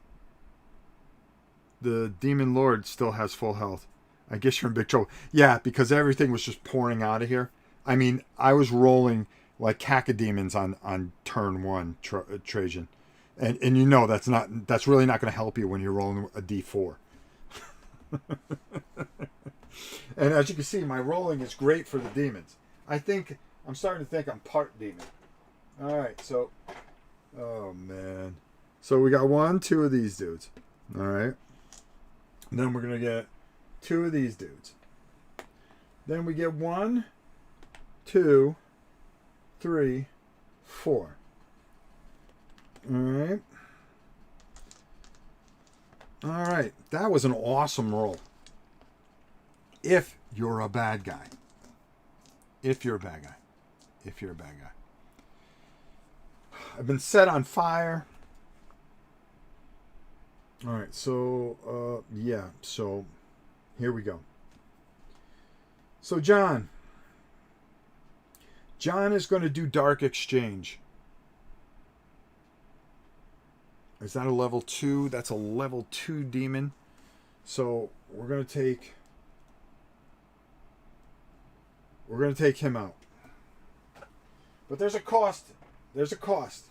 The Demon Lord still has full health. I guess you're in big trouble. Yeah, because everything was just pouring out of here. I mean, I was rolling like cacodemons on turn 1, Trajan. And you know that's really not going to help you when you're rolling a D4. And as you can see, my rolling is great for the demons. I'm starting to think I'm part demon. All right, so, oh man. So we got 1, 2 of these dudes. All right. And then we're going to get 2 of these dudes. Then we get 1, 2, 3, 4. All right. All right. That was an awesome roll. If you're a bad guy. If you're a bad guy. If you're a bad guy. I've been set on fire. All right, so, yeah, so here we go. So, John is going to do Dark Exchange. Is that a level 2? That's a level 2 demon. So, we're going to take him out. But there's a cost. There's a cost.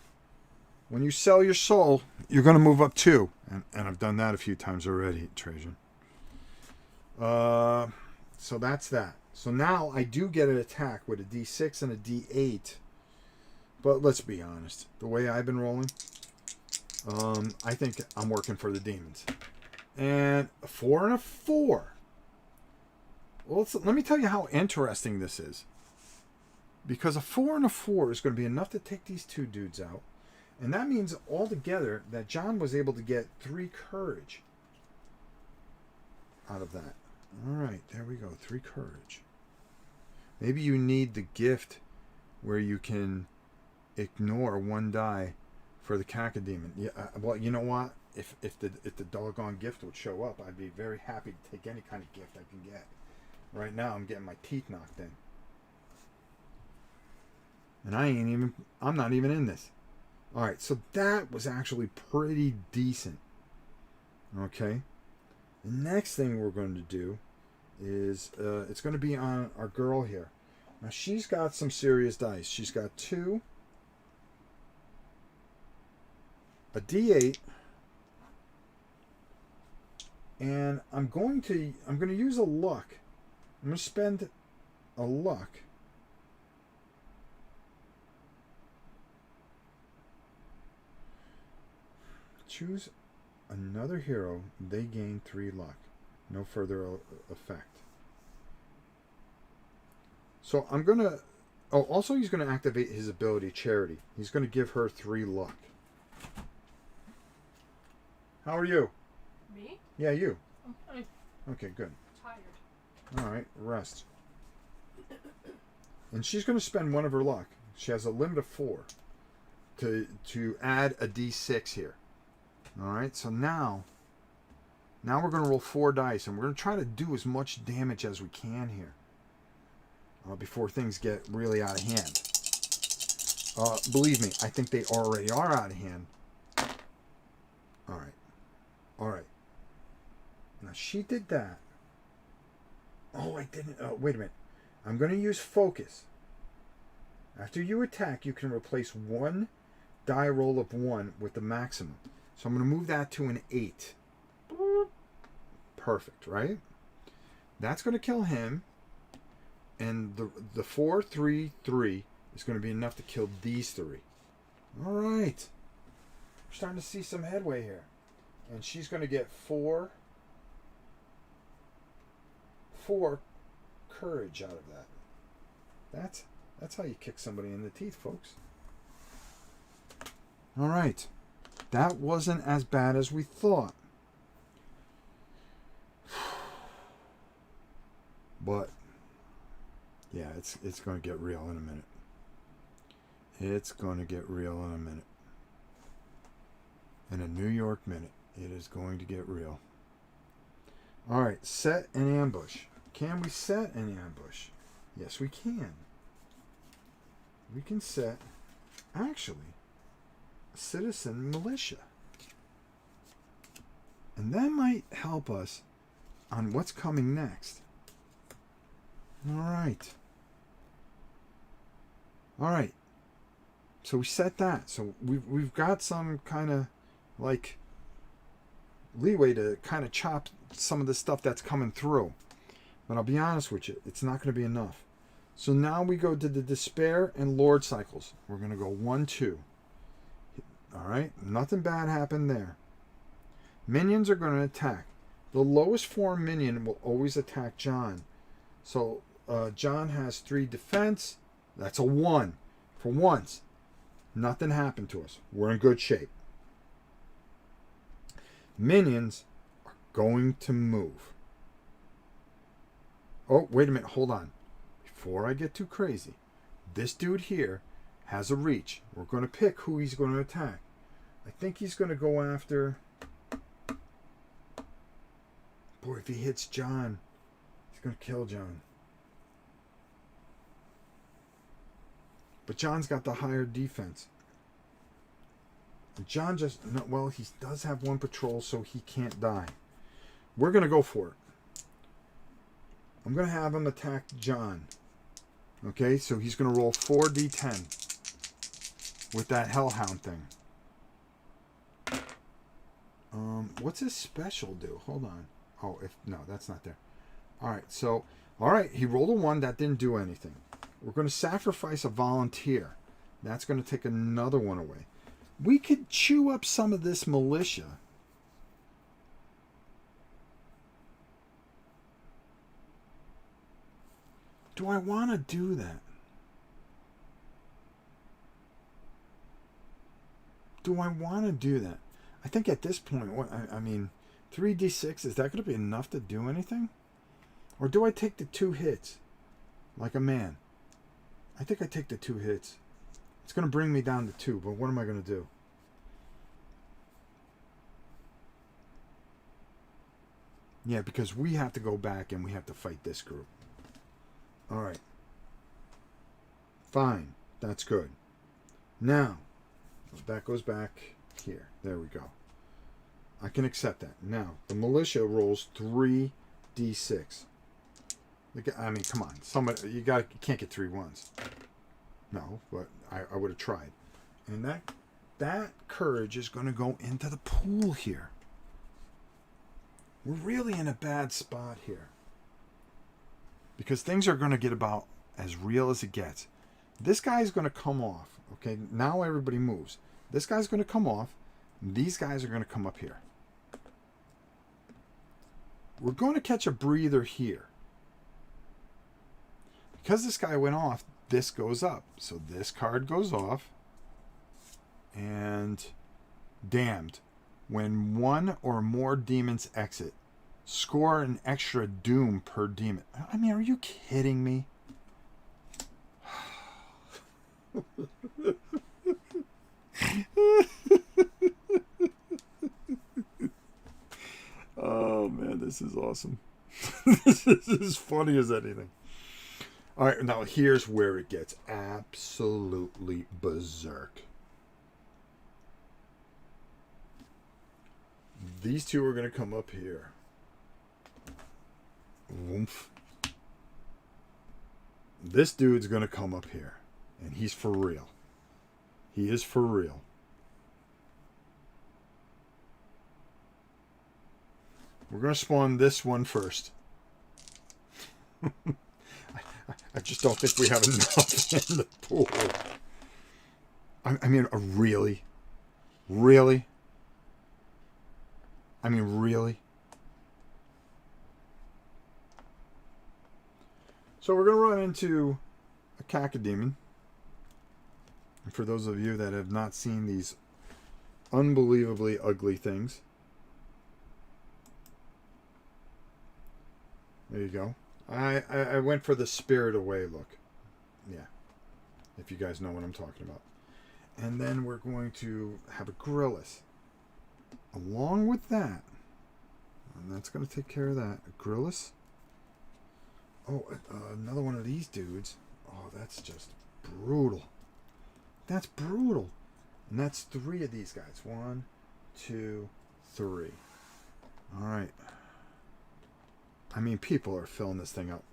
When you sell your soul, you're going to move up 2. And I've done that a few times already, Trajan. So that's that. So now I do get an attack with a D6 and a D8. But let's be honest. The way I've been rolling, I think I'm working for the demons. And a 4 and a 4. Well, let me tell you how interesting this is. Because a 4 and a 4 is going to be enough to take these 2 dudes out. And that means altogether that John was able to get 3 courage out of that. All right, there we go. 3 courage. Maybe you need the gift where you can ignore 1 die for the cacodemon. Yeah, well, you know what? If the doggone gift would show up, I'd be very happy to take any kind of gift I can get. Right now, I'm getting my teeth knocked in. And I'm not even in this. All right, so that was actually pretty decent. Okay. The next thing we're going to do is it's going to be on our girl here. Now, she's got some serious dice. She's got 2, a D8, and I'm going to use a luck. I'm going to spend a luck. Choose another hero. They gain 3 luck. No further effect. So I'm going to... Oh, also he's going to activate his ability, Charity. He's going to give her 3 luck. How are you? Me? Yeah, you. Okay. Okay, good. Tired. All right, rest. And she's going to spend 1 of her luck. She has a limit of 4 to add a D6 here. All right, so now we're going to roll 4 dice, and we're going to try to do as much damage as we can here before things get really out of hand. Believe me, I think they already are out of hand. All right. Now, she did that. Oh, I didn't. Oh, wait a minute. I'm going to use focus. After you attack, you can replace 1 die roll of 1 with the maximum. So I'm going to move that to an 8. Perfect, right? That's going to kill him. And the 4, 3, 3 is going to be enough to kill these 3. All right. We're starting to see some headway here. And she's going to get 4 courage out of that. That's how you kick somebody in the teeth, folks. All right. That wasn't as bad as we thought. But yeah, it's going to get real in a minute. It's going to get real in a minute. In a New York minute, it is going to get real. All right, set an ambush. Can we set an ambush? Yes, we can. We can set, actually, a citizen militia. And that might help us on what's coming next. All right. All right. So we set that. So we've got some kind of like leeway to kind of chop some of the stuff that's coming through. But I'll be honest with you, it's not going to be enough. So now we go to the Despair and Lord cycles. We're going to go 1, 2. All right. Nothing bad happened there. Minions are going to attack. The lowest form minion will always attack John. So John has 3 defense. That's a 1. For once, nothing happened to us. We're in good shape. Minions are going to move. Oh, wait a minute. Hold on. Before I get too crazy, this dude here has a reach. We're going to pick who he's going to attack. I think he's going to go after... Boy, if he hits John, he's going to kill John. But John's got the higher defense. John just... No, well, he does have one patrol, so he can't die. We're going to go for it. I'm going to have him attack John. Okay, so he's going to roll 4d10 with that Hellhound thing. What's his special do? Hold on. Oh, no, that's not there. All right, so... All right, he rolled a 1. That didn't do anything. We're going to sacrifice a volunteer. That's going to take another one away. We could chew up some of this militia. Do I want to do that? Do I want to do that? I think at this point, I mean, 3d6, is that going to be enough to do anything? Or do I take the 2 hits? Like a man. I think I take the 2 hits. It's going to bring me down to 2, but what am I going to do? Yeah, because we have to go back and we have to fight this group. All right. Fine. That's good. Now, that goes back here. There we go. I can accept that. Now, the militia rolls 3d6. I mean, come on. Somebody, you can't get 3 1s. No, but I would have tried. And that courage is going to go into the pool here. We're really in a bad spot here. Because things are going to get about as real as it gets. This guy's going to come off. Okay, now everybody moves. This guy's going to come off. These guys are going to come up here. We're going to catch a breather here. Because this guy went off, this goes up. So this card goes off. And damned. When 1 or more demons exit, score an extra doom per demon. I mean, are you kidding me? Oh man, this is awesome. This is as funny as anything. All right, now here's where it gets absolutely berserk. These two are going to come up here. Woof. This dude's going to come up here. And he's for real. He is for real. We're going to spawn this one first. I just don't think we have enough in the pool. I mean, really? Really? I mean, really? So we're going to run into a cacodemon. And for those of you that have not seen these unbelievably ugly things, there you go. I went for the Spirit Away look. Yeah. If you guys know what I'm talking about. And then we're going to have a Grillis. Along with that, and that's going to take care of that. A Grillis. Oh, another one of these dudes. Oh, that's just brutal. That's brutal. And that's 3 of these guys. 1, 2, 3. All right. I mean, people are filling this thing up.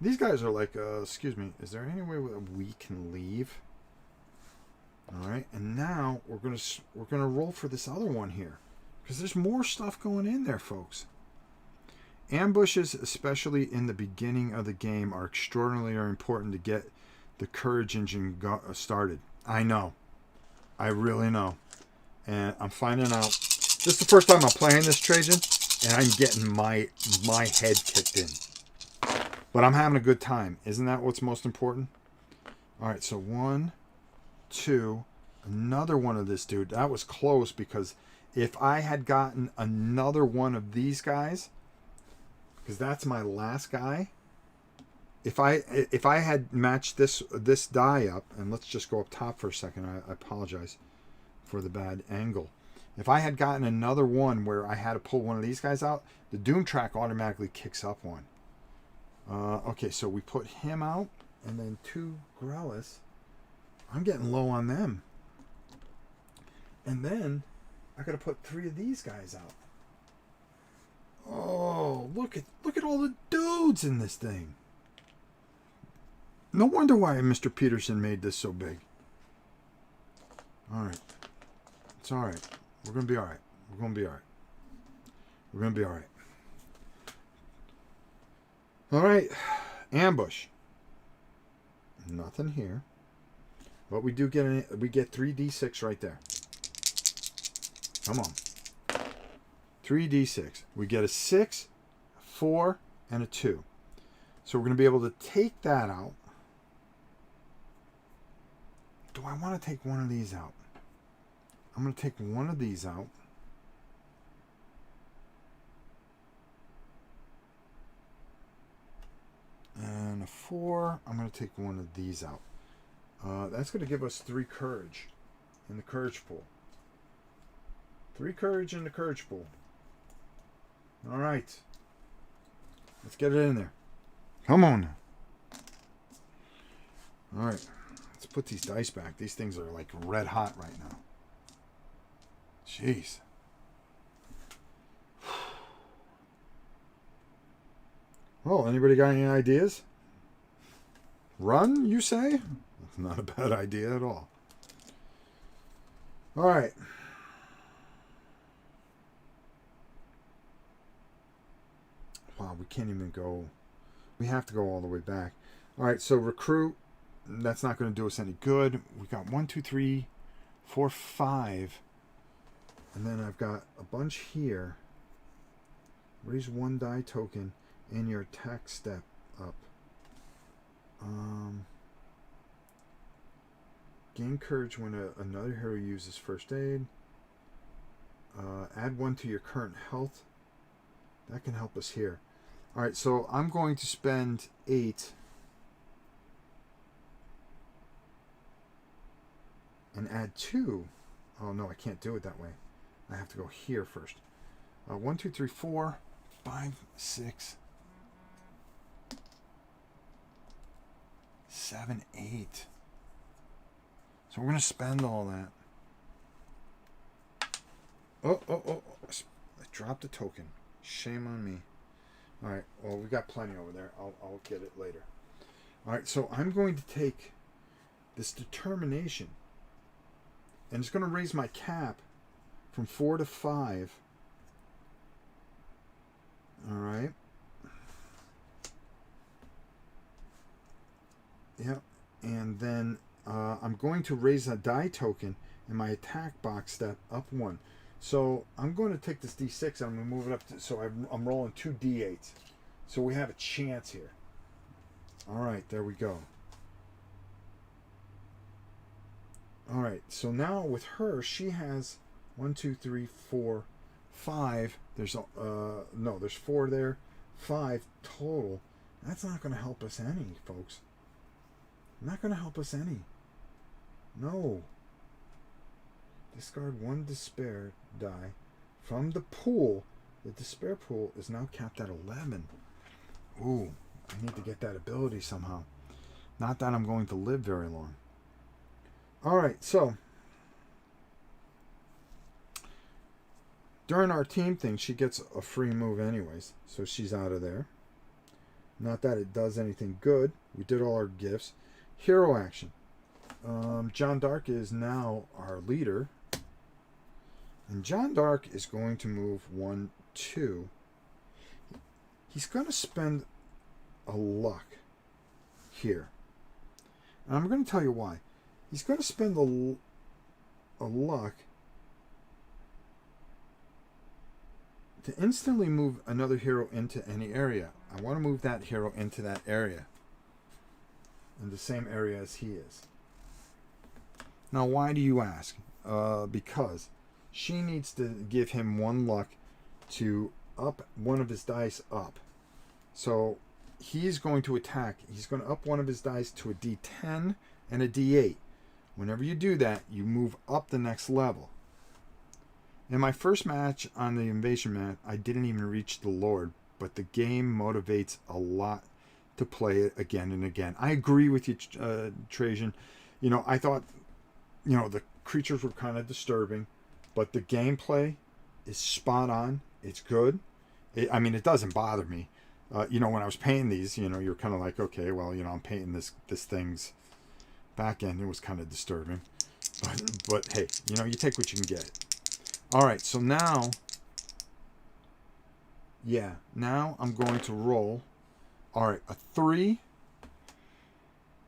These guys are like, excuse me, is there any way we can leave? All right, and now we're gonna roll for this other one here, because there's more stuff going in there, folks. Ambushes, especially in the beginning of the game, are extraordinarily important to get the courage engine started. I know, I really know, and I'm finding out. This is the first time I'm playing this, Trajan, and I'm getting my head kicked in. But I'm having a good time. Isn't that what's most important? All right, so 1, 2, another one of this dude. That was close, because if I had gotten another one of these guys, because that's my last guy, if I had matched this die up, and let's just go up top for a second. I apologize for the bad angle. If I had gotten another one where I had to pull one of these guys out, the Doom track automatically kicks up one. Okay, so we put him out, and then 2 Grellis. I'm getting low on them. And then I got to put 3 of these guys out. Oh, look at all the dudes in this thing. No wonder why Mr. Petersen made this so big. All right. It's all right. We're going to be all right. We're going to be all right. We're going to be all right. All right. Ambush. Nothing here. But we do get we get 3d6 right there. Come on. 3d6. We get a 6, 4, and a 2. So we're going to be able to take that out. Do I want to take one of these out? I'm going to take one of these out. And a 4. I'm going to take one of these out. That's going to give us 3 courage in the courage pool. 3 courage in the courage pool. All right. Let's get it in there. Come on now. All right. Let's put these dice back. These things are like red hot right now. Jeez. Well, anybody got any ideas? Run, you say? That's not a bad idea at all. All right. Wow, we can't even go. We have to go all the way back. All right, so recruit. That's not going to do us any good. We got 1, 2, 3, 4, 5. And then I've got a bunch here. Raise 1 die token in your attack step up. Gain courage when another hero uses first aid. Add 1 to your current health. That can help us here. Alright, so I'm going to spend 8 and add 2. Oh no, I can't do it that way. I have to go here first. 1, 2, 3, 4, 5, 6, 7, 8. So we're going to spend all that. Oh. I dropped a token. Shame on me. Alright, well, we got plenty over there. I'll get it later. Alright, so I'm going to take this determination, and it's going to raise my cap from 4 to 5. Alright. Yep. And then I'm going to raise a die token in my attack box step up 1. So I'm going to take this d6 and I'm going to move it up to, so I'm rolling 2 d8s. So we have a chance here. Alright, there we go. Alright, so now with her, she has 1, 2, 3, 4, 5. There's no, there's 4 there, 5 total. That's not going to help us any, folks. Not going to help us any. No. Discard 1 despair die from the pool. The despair pool is now capped at 11. Ooh, I need to get that ability somehow. Not that I'm going to live very long. Alright, so during our team thing, she gets a free move anyways. So she's out of there. Not that it does anything good. We did all our gifts. Hero action. John Dark is now our leader. And John Dark is going to move 1, 2. He's going to spend a luck here. And I'm going to tell you why. He's going to spend a luck to instantly move another hero into any area. I want to move that hero into that area. In the same area as he is. Now, why do you ask? Because she needs to give him 1 luck to up one of his dice up. So he's going to attack. He's going to up one of his dice to a D10 and a D8. Whenever you do that, you move up the next level. In my first match on the invasion map, I didn't even reach the Lord, but the game motivates a lot to play it again and again. I agree with you, Trajan. You know, I thought, you know, the creatures were kind of disturbing, but the gameplay is spot on. It's good. I mean, it doesn't bother me. You know, when I was painting these, you know, you're kind of like, okay, well, you know, I'm painting this thing's back end. It was kind of disturbing. But hey, you know, you take what you can get. All right, so now, yeah, now I'm going to roll. All right, a 3.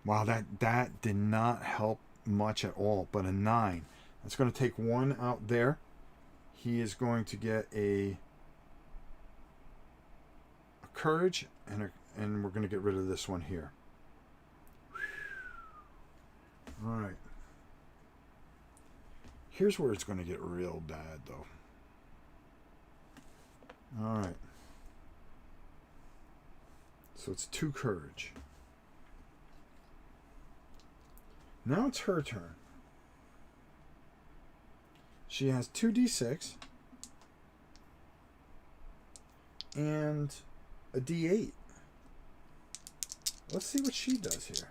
Wow, that did not help much at all, but a 9. That's going to take 1 out there. He is going to get a courage, and we're going to get rid of this one here. All right. Here's where it's going to get real bad, though. All right. So it's 2 courage. Now it's her turn. She has 2d6 and a d8. Let's see what she does here.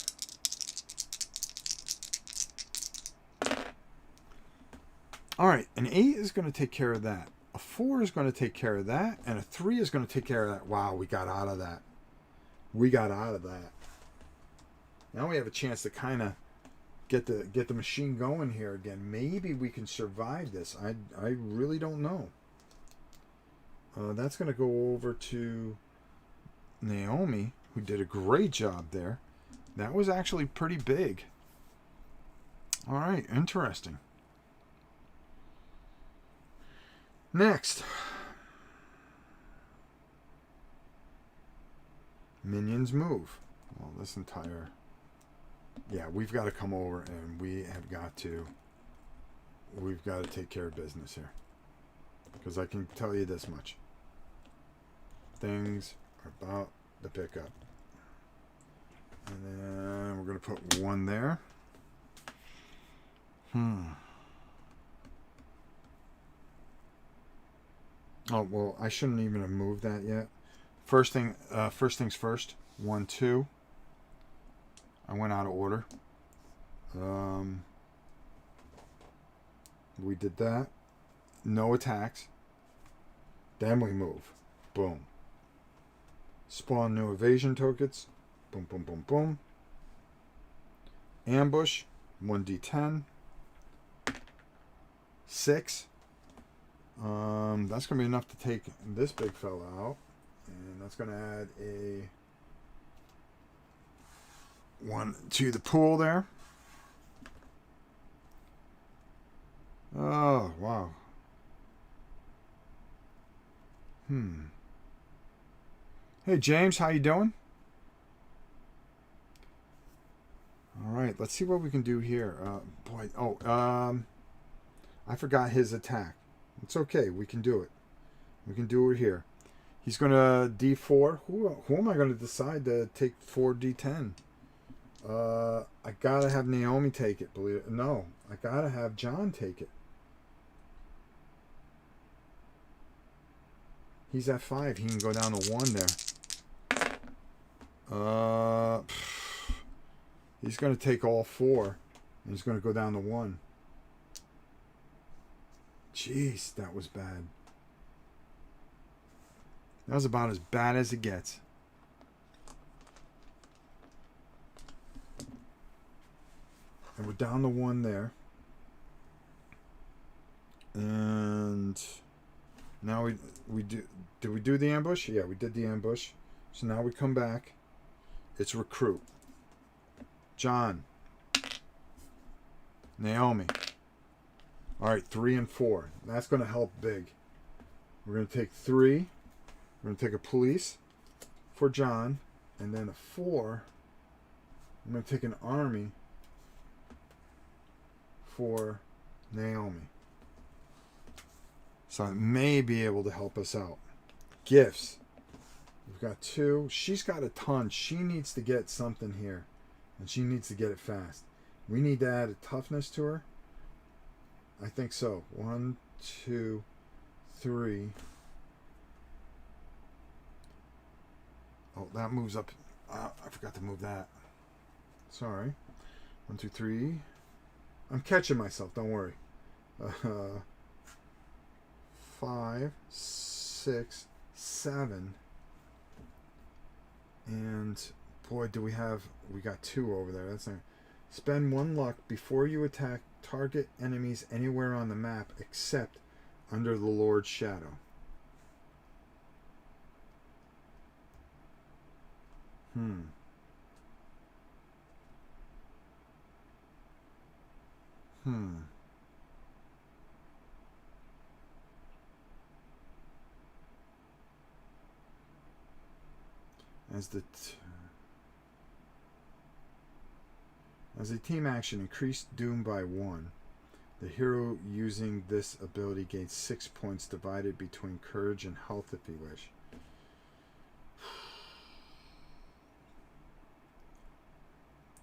All right, an 8 is going to take care of that. A 4 is going to take care of that, and a 3 is going to take care of that. Wow, we got out of that. We got out of that. Now we have a chance to kind of get the machine going here again. Maybe we can survive this. I really don't know. That's going to go over to Naomi, who did a great job there. That was actually pretty big. All right, interesting. Next. Minions move. Well, this entire... Yeah, we've got to come over and we've got to take care of business here. Because I can tell you this much. Things are about to pick up. And then we're going to put 1 there. Oh, well, I shouldn't even have moved that yet. First things first. 1, 2. I went out of order. We did that. No attacks. Then we move. Boom. Spawn new evasion tokens. Boom, boom, boom, boom. Ambush. 1d10. 6. That's going to be enough to take this big fella out. And that's going to add a 1 to the pool there. Oh, wow. Hey, James, how you doing? All right, let's see what we can do here. I forgot his attack. It's okay. We can do it. We can do it here. He's going to D4. Who am I going to decide to take 4D10? I got to have Naomi take it. Believe it. No, I got to have John take it. He's at 5. He can go down to 1 there. He's going to take all 4. And he's going to go down to 1. Jeez, that was bad. That was about as bad as it gets. And we're down to 1 there. And now we do. Did we do the ambush? Yeah, we did the ambush. So now we come back. It's recruit. John. Naomi. All right, 3 and 4. That's going to help big. We're going to take 3. We're going to take a police for John. And then a 4. I'm going to take an army for Naomi. So it may be able to help us out. Gifts. We've got 2. She's got a ton. She needs to get something here. And she needs to get it fast. We need to add a toughness to her. I think so. 1, 2, 3. Oh, that moves up. I forgot to move that. Sorry. 1, 2, 3. I'm catching myself. Don't worry. 5, 6, 7. And boy, do we got 2 over there. That's not. Spend 1 luck before you attack target enemies anywhere on the map except under the Lord's shadow. As a team action, increase doom by 1. The hero using this ability gains 6 points divided between courage and health if you wish.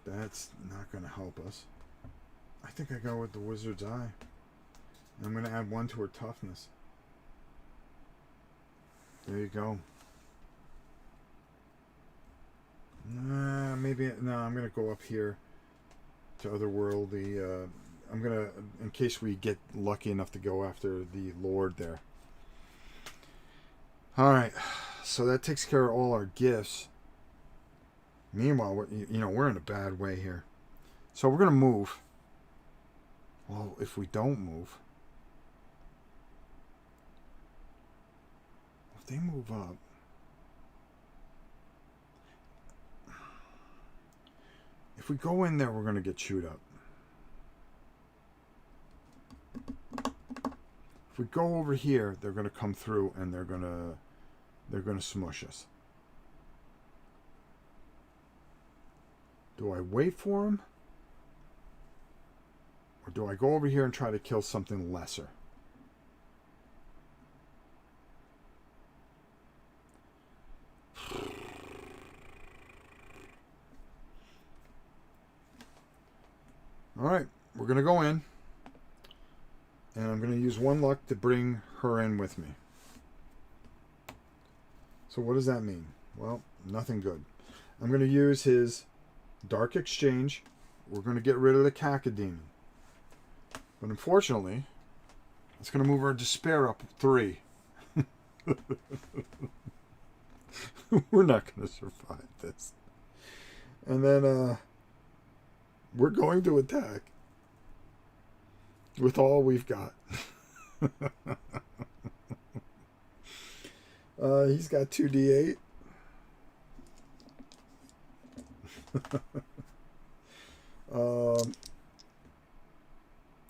That's not going to help us. I think I go with the Wizard's Eye. I'm going to add 1 to her toughness. There you go. Maybe, no, I'm going to go up here to Otherworldly. I'm going to, in case we get lucky enough to go after the Lord there. Alright, so that takes care of all our gifts. Meanwhile, we're in a bad way here. So we're going to move. Well, if we don't move, if they move up, if we go in there, we're going to get chewed up. If we go over here, they're going to come through and they're going to smush us. Do I wait for them? Or do I go over here and try to kill something lesser? Alright, we're going to go in. And I'm going to use 1 luck to bring her in with me. So what does that mean? Well, nothing good. I'm going to use his Dark Exchange. We're going to get rid of the caco demon. But unfortunately, it's going to move our despair up 3. We're not going to survive this. And then we're going to attack with all we've got. He's got 2d8.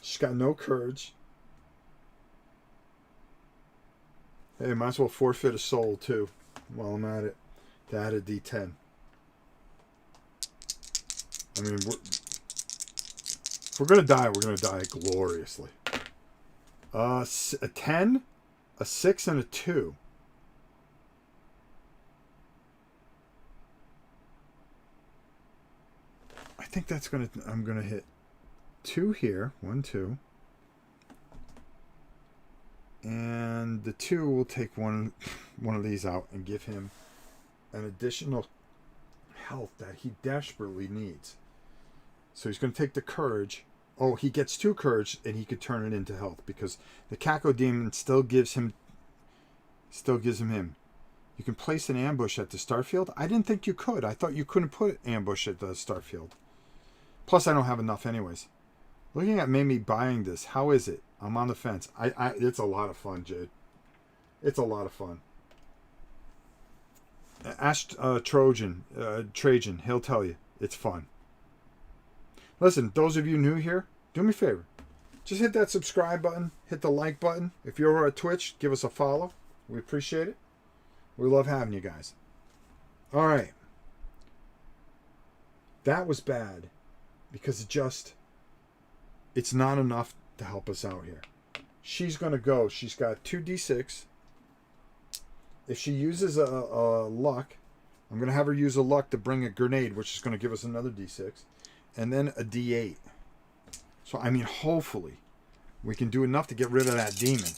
She's got no courage. Hey, might as well forfeit a soul too while I'm at it to add a d10. I mean, if we're gonna die, we're gonna die gloriously. A 10, a 6, and a 2. I think that's gonna. I'm gonna hit 2 here. 1, 2. And the 2 will take one of these out and give him an additional health that he desperately needs. So he's going to take the courage. Oh, he gets 2 courage and he could turn it into health because the caco demon still gives him him. You can place an ambush at the start field. I didn't think you could. I thought you couldn't put ambush at the start field. Plus, I don't have enough anyways. Looking at Mimi buying this, how is it? I'm on the fence. It's a lot of fun, Jade. It's a lot of fun. Ask Trajan. He'll tell you. It's fun. Listen, those of you new here, do me a favor. Just hit that subscribe button. Hit the like button. If you're over at Twitch, give us a follow. We appreciate it. We love having you guys. All right. That was bad because it's not enough to help us out here. She's going to go. She's got 2d6 if she uses a luck, I'm going to have her use a luck to bring a grenade, which is going to give us another D6. And then a D8. So, I mean, hopefully, we can do enough to get rid of that demon.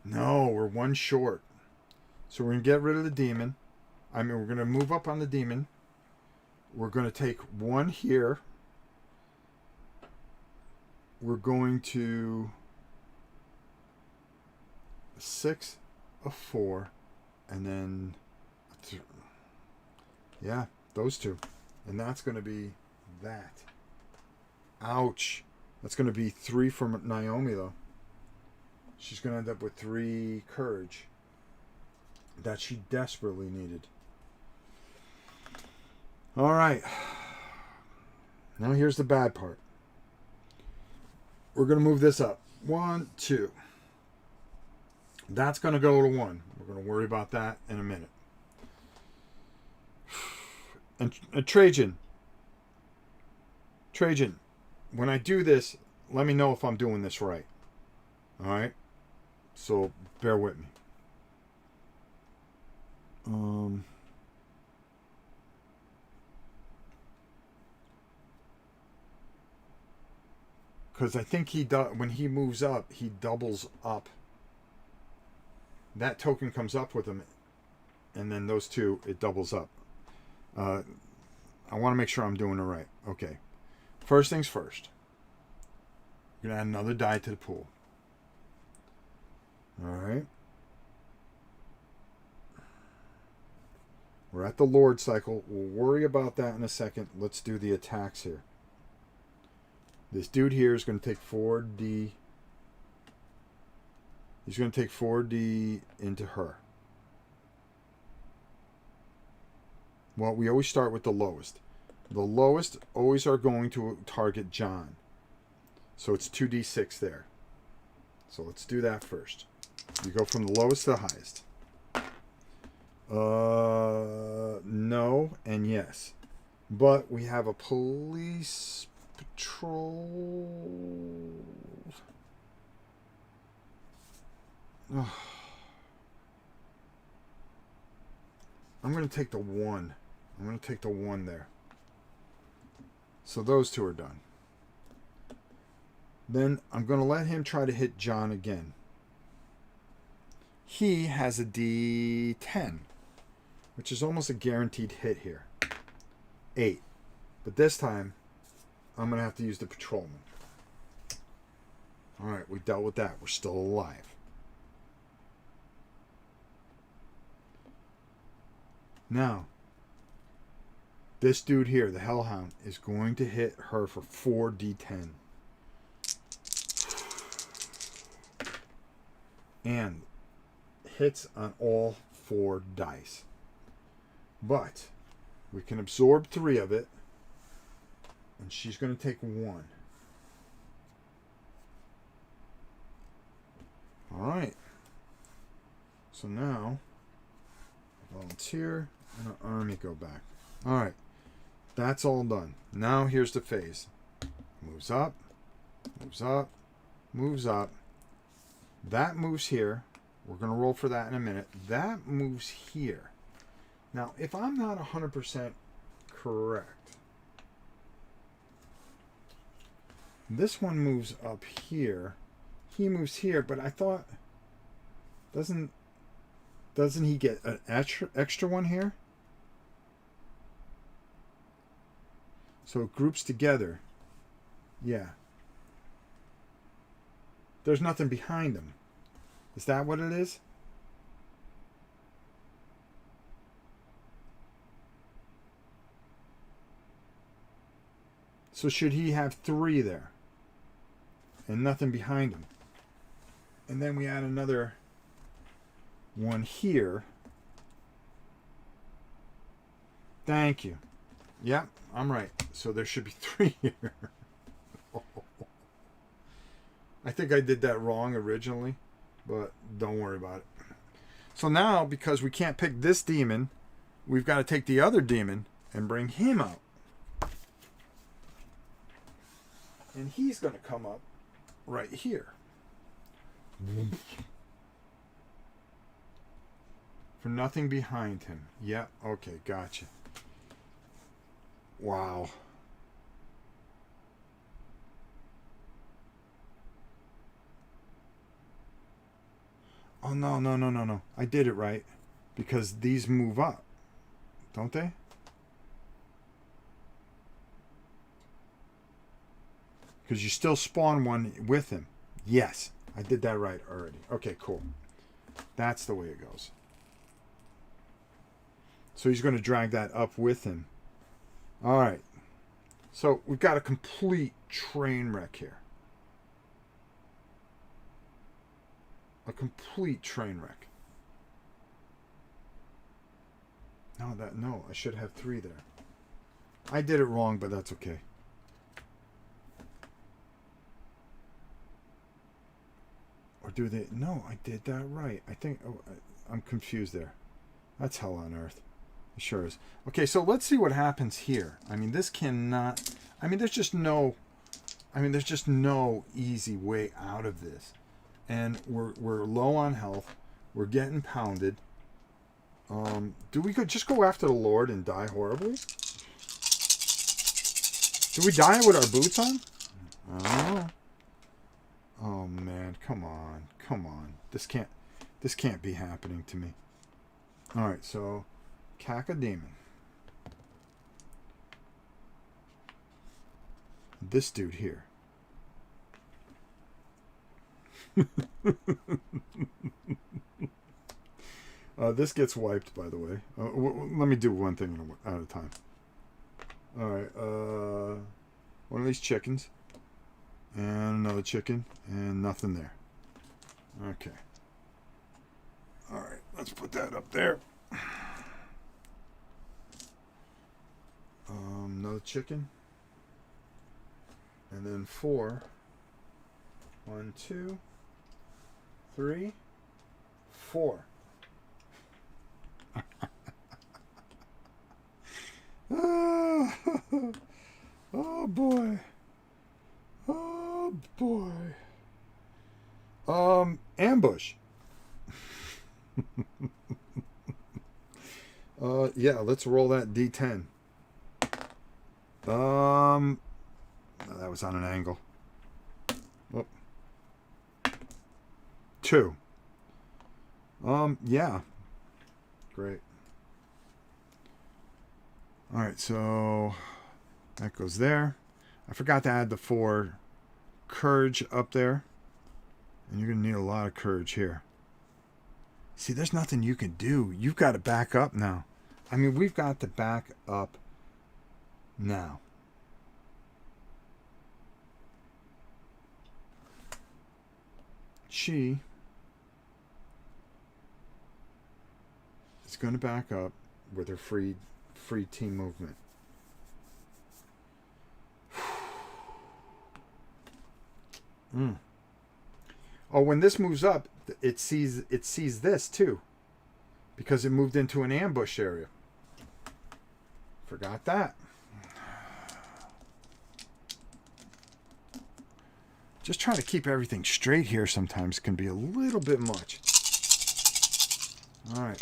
No, we're one short. So we're going to get rid of the demon. I mean, we're going to move up on the demon. We're going to take one here. We're going to 6, a 4, and then yeah, those two. And that's going to be that. Ouch. That's going to be 3 from Naomi, though. She's going to end up with 3 courage that she desperately needed. All right. Now here's the bad part. We're going to move this up. 1, 2. That's going to go to 1. We're going to worry about that in a minute. And Trajan, when I do this, let me know if I'm doing this right. All right? So bear with me. Because I think when he moves up, he doubles up. That token comes up with him, and then those two, it doubles up. I want to make sure I'm doing it right. Okay. First things first. We're going to add another die to the pool. All right. We're at the Lord cycle. We'll worry about that in a second. Let's do the attacks here. This dude here is going to take 4D. He's going to take 4D into her. Well, we always start with the lowest. The lowest always are going to target John. So it's 2D6 there. So let's do that first. You go from the lowest to the highest. No and yes. But we have a police patrol. Oh. I'm going to take the 1. I'm going to take the 1 there. So those two are done. Then I'm going to let him try to hit John again. He has a D10, which is almost a guaranteed hit here. 8. But this time, I'm going to have to use the patrolman. Alright, we dealt with that. We're still alive. Now, this dude here, the Hellhound, is going to hit her for 4D10. And hits on all 4 dice. But we can absorb 3 of it. And she's going to take 1. Alright. So now, volunteer and our army go back. Alright. That's all done. Now here's the phase. Moves up. Moves up. Moves up. That moves here. We're going to roll for that in a minute. That moves here. Now, if I'm not 100% correct, this one moves up here. He moves here, but I thought, doesn't he get an extra one here? So it groups together. Yeah. There's nothing behind him. Is that what it is? So should he have 3 there? And nothing behind him. And then we add another one here. Thank you. Yep, I'm right. So there should be 3 here. I think I did that wrong originally, but don't worry about it. So now, because we can't pick this demon, we've got to take the other demon and bring him out. And he's going to come up right here. For nothing behind him. Yeah, okay, gotcha. Wow. Oh, no. I did it right. Because these move up. Don't they? Because you still spawn one with him. Yes, I did that right already. Okay, cool. That's the way it goes. So he's going to drag that up with him. All right. So we've got a complete train wreck here. A complete train wreck. No, I should have 3 there. I did it wrong, but that's okay. Or do they? No, I did that right. I think I'm confused there. That's hell on earth. It sure is. Okay, so let's see what happens here. I mean, this cannot. I mean, there's just no easy way out of this. And we're low on health. We're getting pounded. Do we just go after the Lord and die horribly? Do we die with our boots on? I don't know. Oh man, come on. This can't be happening to me. All right, so caco demon. This dude here. This gets wiped, by the way. Let me do one thing at a time. All right, one of these chickens, and another chicken, and nothing there. Okay. All right, let's put that up there. Another chicken, and then 4. 1, 2, 3, 4. Oh boy. Oh boy. Ambush. Yeah, let's roll that D10. No, that was on an angle. Oh. 2. Yeah. Great. All right, so that goes there. I forgot to add the 4 courage up there. And you're going to need a lot of courage here. See, there's nothing you can do. You've got to back up now. I mean, we've got to back up now. She is going to back up with her free team movement. Oh, when this moves up, it sees this too, because it moved into an ambush area. Forgot that. Just trying to keep everything straight here sometimes can be a little bit much. All right.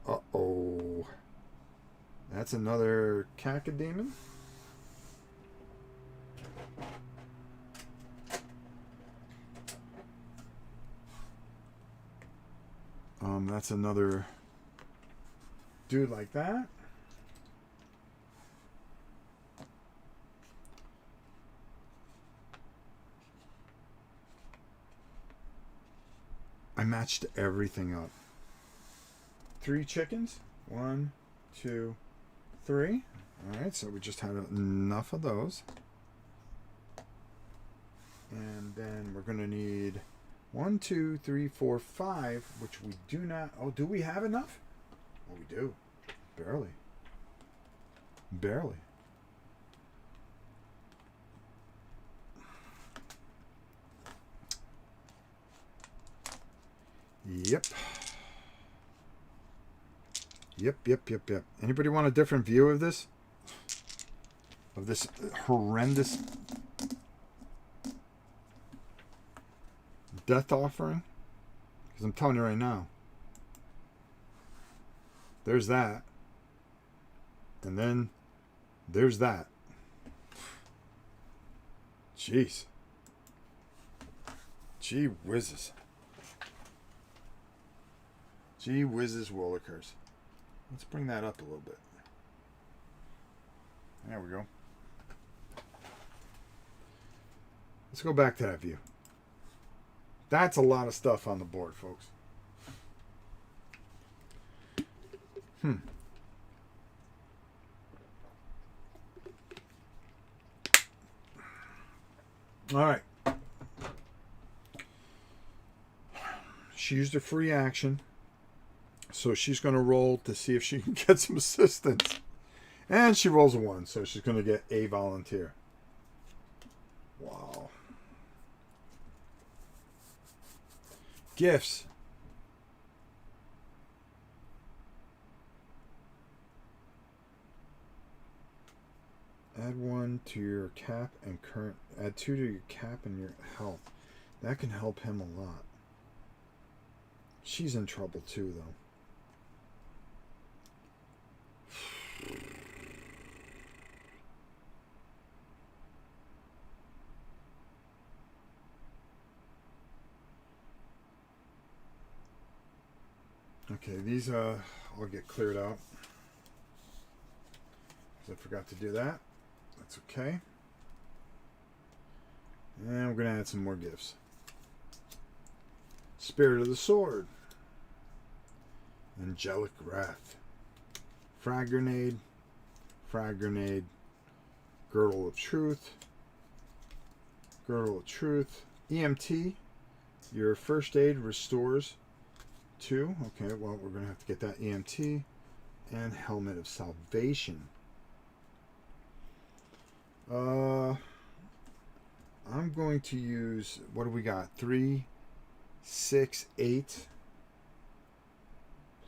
Uh-oh. That's another caco demon. That's another dude like that. I matched everything up. 3 chickens. 1, 2, 3. All right, so we just had enough of those. And then we're going to need 1, 2, 3, 4, 5, which we do not. Oh, do we have enough? Oh, we do. Barely. Barely. Yep. Yep. Anybody want a different view of this? of this horrendous death offering? Because I'm telling you right now, there's that. And then there's that. Jeez. Gee whizzes. Gee whizzes willikers. Let's bring that up a little bit. There we go. Let's go back to that view. That's a lot of stuff on the board, folks. All right. She used a free action, so she's going to roll to see if she can get some assistance. And she rolls a 1, so she's going to get a volunteer. Wow. Gifts. Add 1 to your cap and current. Add 2 to your cap and your health. That can help him a lot. She's in trouble too, though. Okay, these I'll get cleared out. Because I forgot to do that. That's okay. And we're going to add some more gifts. Spirit of the Sword. Angelic Wrath. Frag Grenade. Frag Grenade. Girdle of Truth. Girdle of Truth. EMT. Your first aid restores 2. Okay, well, we're going to have to get that EMT. And Helmet of Salvation. I'm going to use, what do we got? 3, 6, 8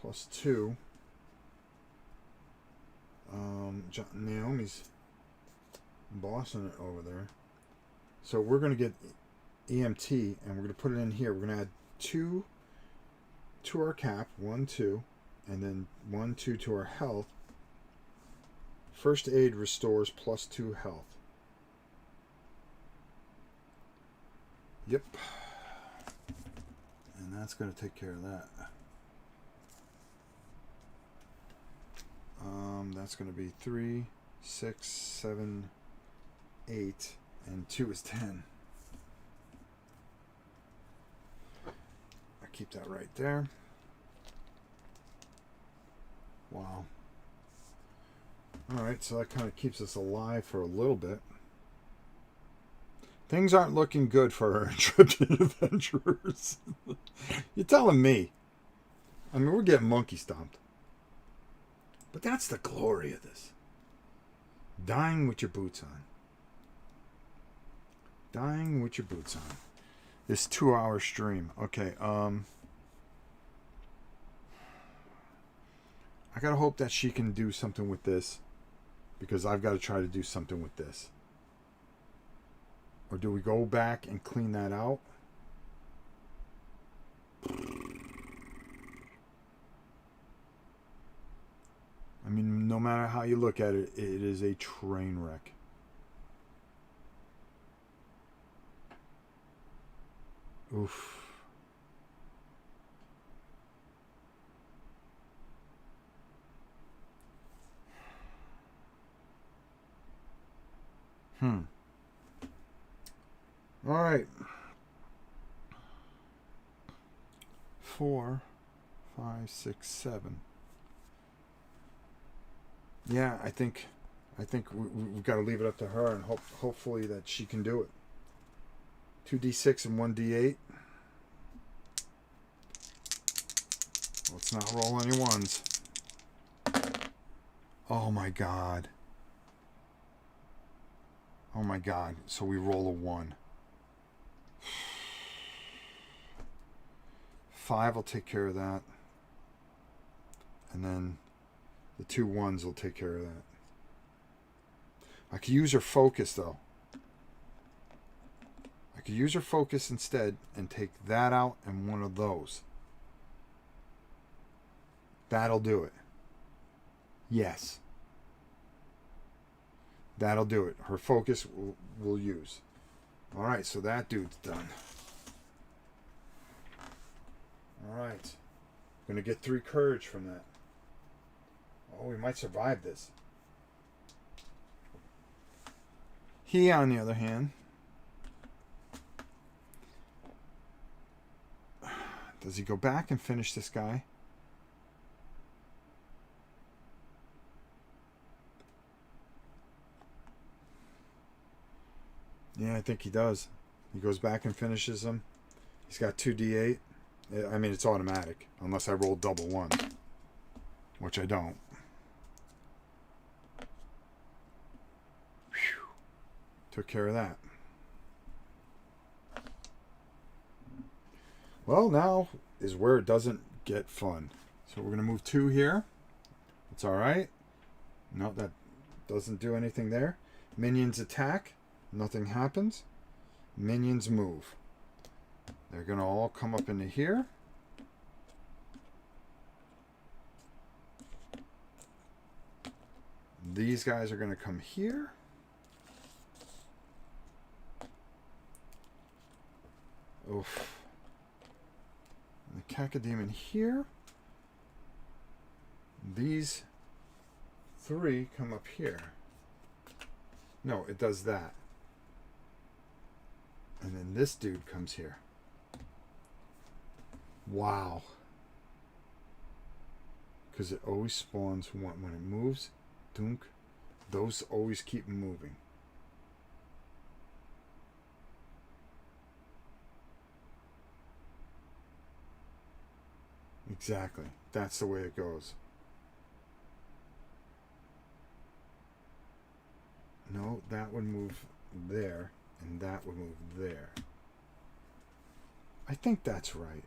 plus 2. Naomi's bossing it over there. So we're going to get EMT and we're going to put it in here. We're going to add 2 to our cap, 1, 2, and then 1, 2 to our health. First aid restores plus 2 health. Yep. And that's going to take care of that. That's going to be 3, 6, 7, 8, and 2 is 10. I keep that right there. Wow. Alright, so that kind of keeps us alive for a little bit. Things aren't looking good for our intrepid adventurers. You're telling me. I mean, we're getting monkey stomped. But that's the glory of this. Dying with your boots on. Dying with your boots on. This 2-hour stream. Okay, I gotta hope that she can do something with this. Because I've got to try to do something with this. Or do we go back and clean that out? I mean, no matter how you look at it, it is a train wreck. Oof. All right. 4, 5, 6, 7. Yeah, I think we've got to leave it up to her and hopefully that she can do it. 2d6 and 1d8. Let's not roll any ones. Oh my god. Oh my god. So we roll a 1. 5 will take care of that. And then the 2 1s will take care of that. I could use her focus, though. I could use her focus instead and take that out and one of those. That'll do it. Yes. That'll do it. Her focus we'll use. Alright, so that dude's done. Alright. Gonna get 3 courage from that. Oh, we might survive this. He, on the other hand, does he go back and finish this guy? Yeah, I think he does. He goes back and finishes him. He's got 2d8. I mean, it's automatic, unless I roll double 1, which I don't. Whew. Took care of that. Well, now is where it doesn't get fun. So we're going to move 2 here. It's alright. No, that doesn't do anything there. Minions attack. Nothing happens. Minions move. They're going to all come up into here. These guys are going to come here. Oof. And the cacodemon here. These 3 come up here. No, it does that. And then this dude comes here. Wow. Because it always spawns one. When it moves, dunk, those always keep moving. Exactly. That's the way it goes. No, that would move there, and that would move there. I think that's right.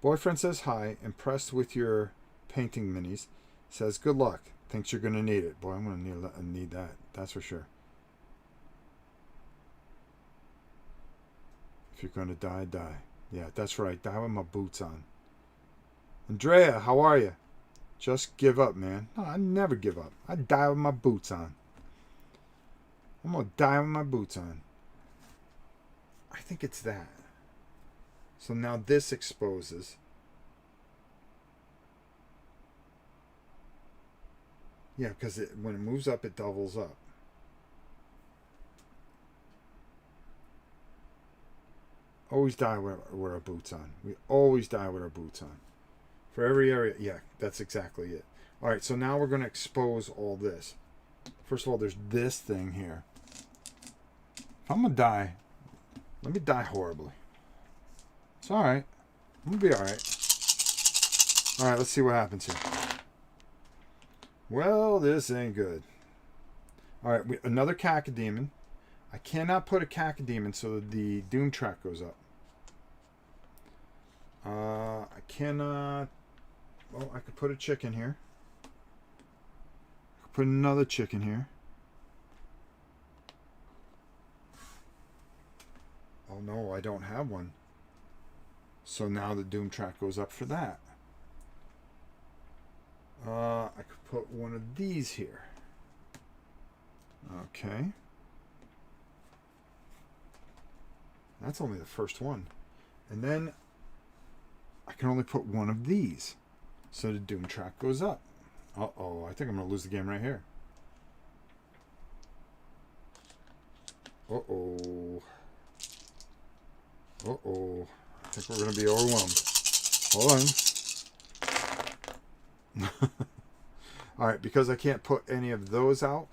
Boyfriend says hi, impressed with your painting minis. Says good luck. Thinks you're going to need it. Boy, I'm going to need that. That's for sure. If you're going to die, die. Yeah, that's right. Die with my boots on. Andrea, how are you? Just give up, man. No, I never give up. I die with my boots on. I'm going to die with my boots on. I think it's that. So now this exposes. Yeah, because when it moves up, it doubles up. Always die with our boots on. We always die with our boots on. For every area. Yeah, that's exactly it. Alright, so now we're going to expose all this. First of all, there's this thing here. If I'm going to die, let me die horribly. It's alright. I'm going to be alright. Alright, let's see what happens here. Well, this ain't good. Alright, another cacodemon. I cannot put a cacodemon so the doom track goes up. I cannot... Well, I could put a chicken here. I could put another chicken here. Oh no, I don't have one. So now the doom track goes up for that. I could put one of these here. Okay. That's only the first one. And then I can only put one of these. So the doom track goes up. Uh-oh, I think I'm going to lose the game right here. Uh-oh. Uh-oh. I think we're going to be overwhelmed. Hold on. Alright, because I can't put any of those out,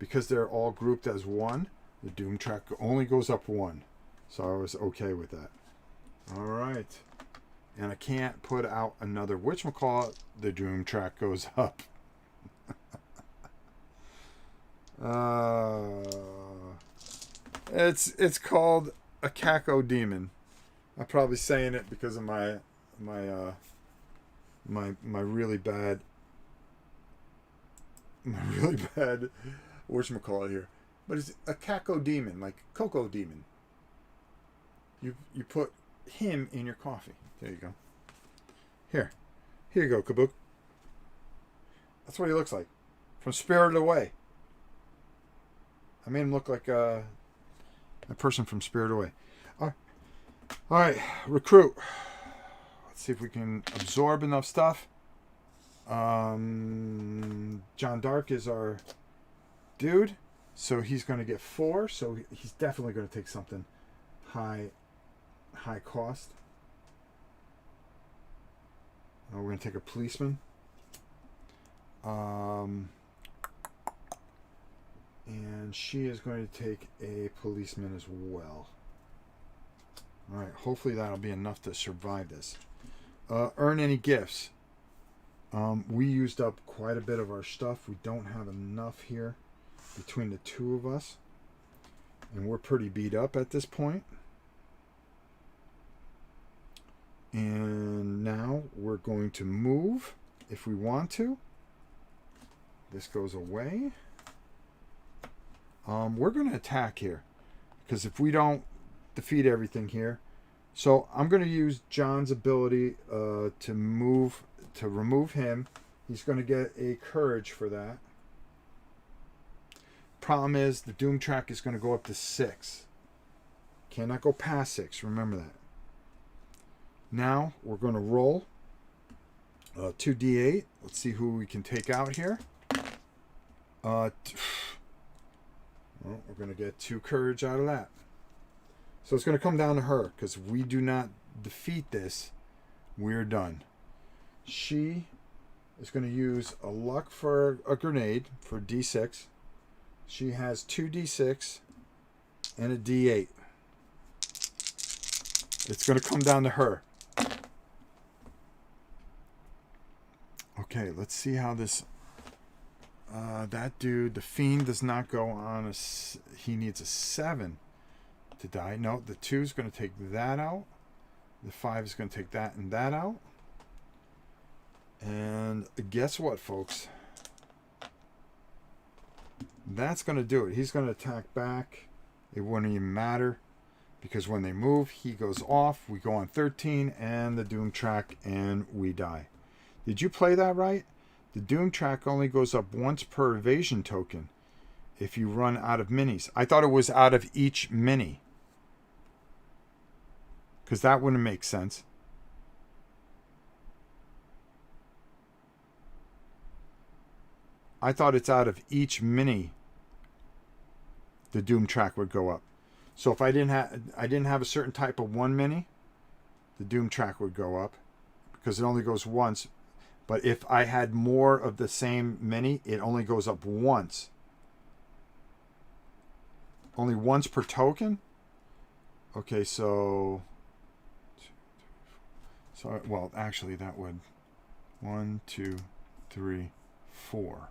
because they're all grouped as one, the doom track only goes up 1. So I was okay with that. Alright. And I can't put out another whatchamacallit, the doom track goes up. It's called a caco demon. I'm probably saying it because of my really bad really bad whatchamacallit here. But it's a caco demon, like cocoa demon. You put him in your coffee. There you go. Here you go, Kabook. That's what he looks like. From Spirited Away. I made him look like a person from Spirited Away. All right, recruit. Let's see if we can absorb enough stuff. John Dark is our dude. So he's going to get 4. So he's definitely going to take something high cost. We're going to take a policeman. And she is going to take a policeman as well. All right. Hopefully that'll be enough to survive this. Earn any gifts. We used up quite a bit of our stuff. We don't have enough here between the two of us. And we're pretty beat up at this point. And now we're going to move if we want to. This goes away. We're going to attack here. Because if we don't defeat everything here. So I'm going to use John's ability to remove him. He's going to get a courage for that. Problem is the doom track is going to go up to 6. Cannot go past 6. Remember that. Now we're going to roll 2d8. Let's see who we can take out here. Well, we're going to get 2 courage out of that. So it's going to come down to her, because if we do not defeat this, we're done. She is going to use a luck for a grenade for d6. She has 2d6 and a d8. It's going to come down to her. Okay, let's see how this... that dude, the fiend, does not go on he needs a 7 to die. No, the 2 is going to take that out. The 5 is going to take that and that out. And guess what, folks? That's going to do it. He's going to attack back. It wouldn't even matter, because when they move, he goes off. We go on 13 and the doom track, and we die. Did you play that right? The doom track only goes up once per evasion token if you run out of minis. I thought it was out of each mini, because that wouldn't make sense. I thought it's out of each mini the doom track would go up. So if I didn't have a certain type of 1 mini, the doom track would go up, because it only goes once. But if I had more of the same mini, it only goes up once. Only once per token? Okay, so well, actually that would 1, 2, 3, 4.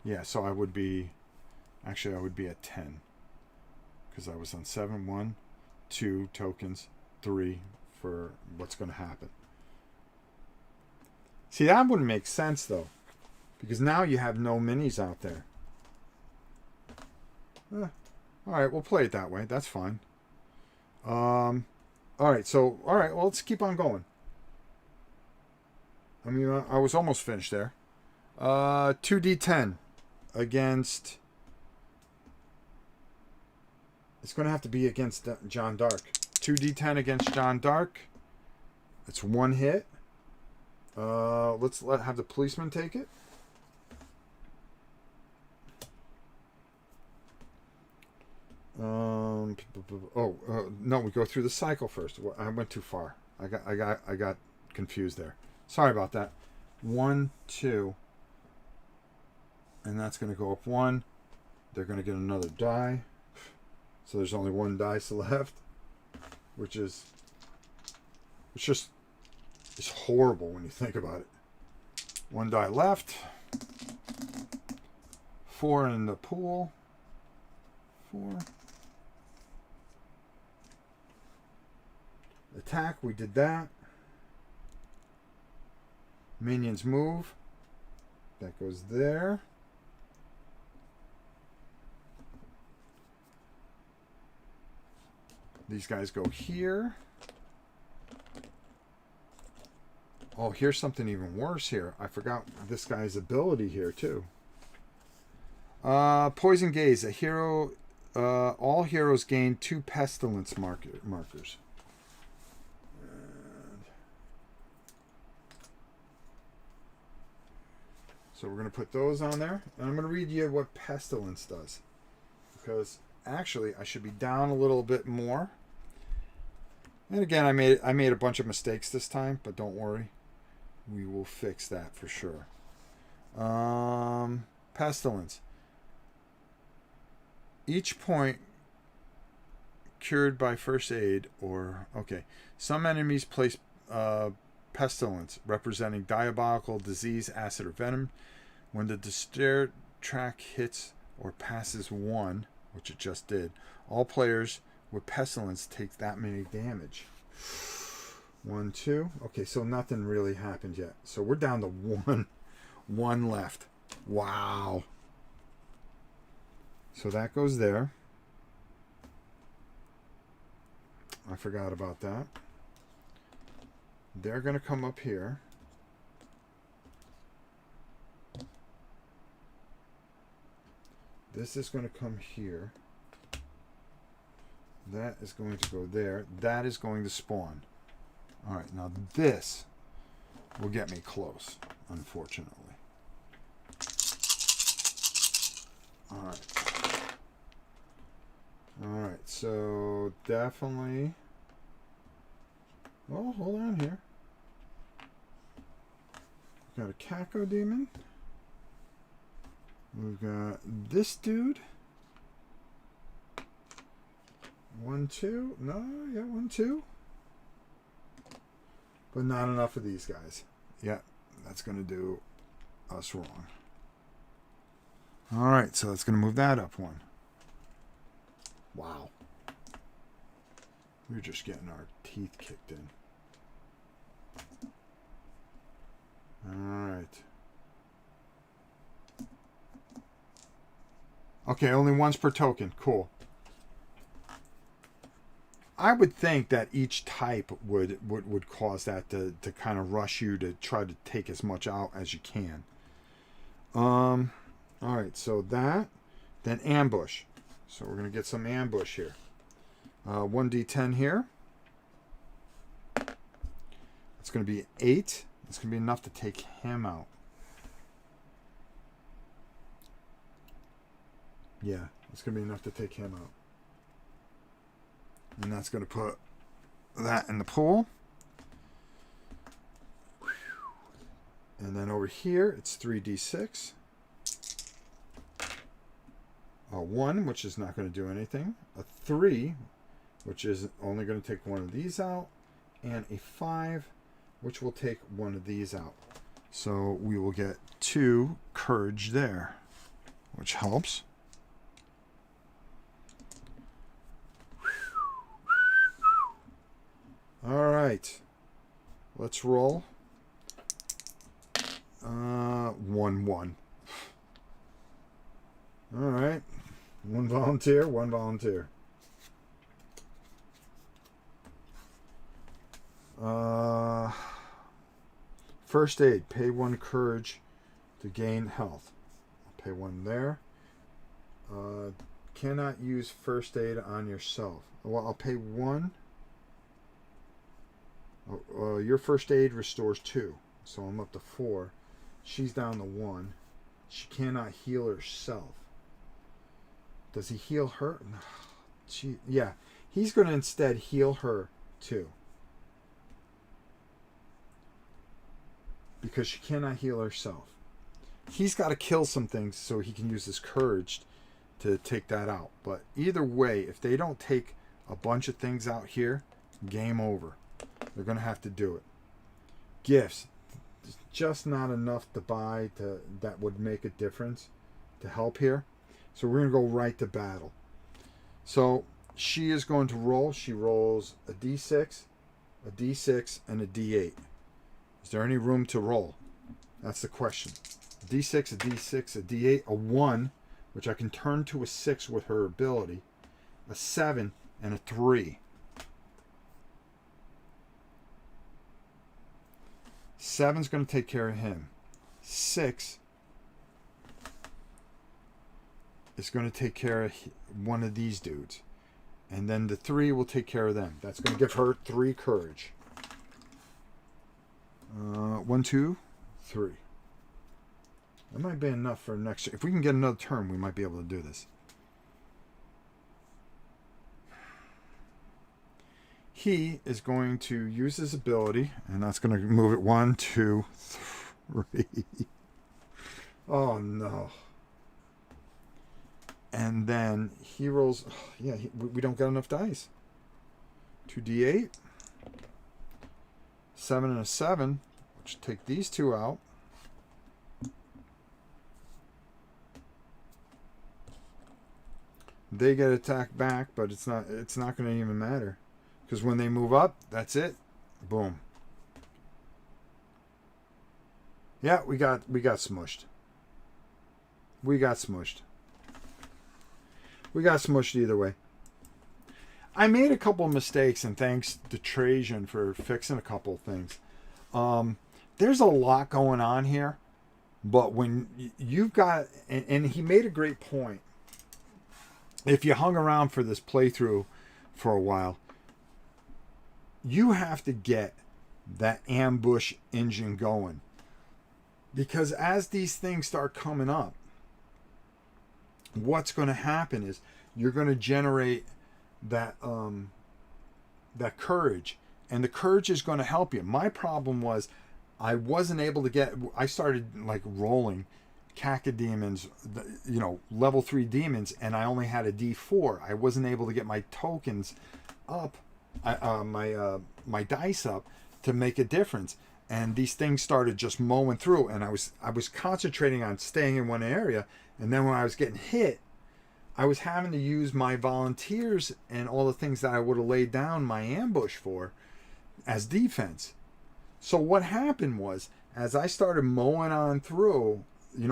Yeah, so I would be at 10, because I was on 7, 1, 2 tokens, 3 for what's going to happen. See, that wouldn't make sense though, because now you have no minis out there. All right, we'll play it that way. That's fine. All right, well, let's keep on going. I mean, I was almost finished there. 2d10 against... It's going to have to be against John Dark. 2d10 against John Dark. It's 1 hit. Let's have the policeman take it. No, we go through the cycle first. I went too far. I got confused there. Sorry about that. 1, 2, and that's going to go up 1. They're going to get another die. So there's only 1 dice left, which is it's horrible when you think about it. 1 die left. 4 in the pool. 4. Attack, we did that. Minions move. That goes there. These guys go here. Oh, here's something even worse here. I forgot this guy's ability here too. Poison Gaze. A hero. All heroes gain 2 pestilence markers. And so we're going to put those on there. And I'm going to read you what pestilence does. Because actually I should be down a little bit more. And again, I made a bunch of mistakes this time, but don't worry. We will fix that for sure. Pestilence. Each point cured by first aid or... Okay. Some enemies place pestilence, representing diabolical disease, acid, or venom. When the despair track hits or passes 1, which it just did, all players with pestilence take that many damage. 1, 2. Okay, so nothing really happened yet. So we're down to one left. Wow. So that goes there. I forgot about that. They're going to come up here. This is going to come here. That is going to go there. That is going to spawn. All right, now this will get me close, unfortunately. All right. All right, so definitely... Oh, hold on here. We've got a caco demon. We've got this dude. 1, 2. No, yeah, 1, 2. But not enough of these guys. Yeah, that's going to do us wrong. All right, so that's going to move that up 1. Wow. We're just getting our teeth kicked in. All right. Okay, only once per token. Cool. I would think that each type would cause that to kind of rush you to try to take as much out as you can. All right, so that, then ambush. So we're going to get some ambush here. 1d10 here. It's going to be 8. It's going to be enough to take him out. Yeah, it's going to be enough to take him out. And that's going to put that in the pool. And then over here, it's 3d6. A 1, which is not going to do anything. A 3, which is only going to take one of these out. And a 5, which will take one of these out. So we will get 2 courage there, which helps. All right, let's roll. 1, 1. All right, 1 volunteer, 1 volunteer. First aid, pay 1 courage to gain health. I'll pay 1 there. Cannot use first aid on yourself. Well, I'll pay 1. Your first aid restores 2, so I'm up to 4. She's down to 1. She cannot heal herself. Does he heal her? Yeah, he's going to instead heal her too, because she cannot heal herself. He's got to kill some things so he can use his courage to take that out. But either way, if they don't take a bunch of things out here, game over. They're going to have to do it. Gifts. Just not enough to buy that would make a difference to help here. So we're going to go right to battle. So she is going to roll. She rolls a d6, a d6, and a d8. Is there any room to roll? That's the question. A d6, a d6, a d8, a 1, which I can turn to a 6 with her ability, a 7, and a 3. 7's going to take care of him. 6 is going to take care of one of these dudes. And then the 3 will take care of them. That's going to give her 3 courage. 1, 2, 3. That might be enough for next. If we can get another turn, we might be able to do this. He is going to use his ability, and that's going to move it 1, 2, 3. Oh no. And then he rolls. Yeah, we don't got enough dice. 2d8. 7 and a 7. Let's take these 2 out. They get attacked back, but it's not going to even matter, because when they move up, that's it. Boom. Yeah, we got smushed. We got smushed. We got smushed either way. I made a couple of mistakes, and thanks to Trajan for fixing a couple of things. There's a lot going on here, but when you've got, and he made a great point. If you hung around for this playthrough for a while, you have to get that ambush engine going. Because as these things start coming up, what's going to happen is you're going to generate that that courage, and the courage is going to help you. My problem was I wasn't able to get. I started like rolling cacodemons, level 3 demons, and I only had a D4. I wasn't able to get my tokens up, my dice up to make a difference. And these things started just mowing through, and I was concentrating on staying in one area, and then when I was getting hit, I was having to use my volunteers and all the things that I would have laid down my ambush for as defense. So what happened was, as I started mowing on through,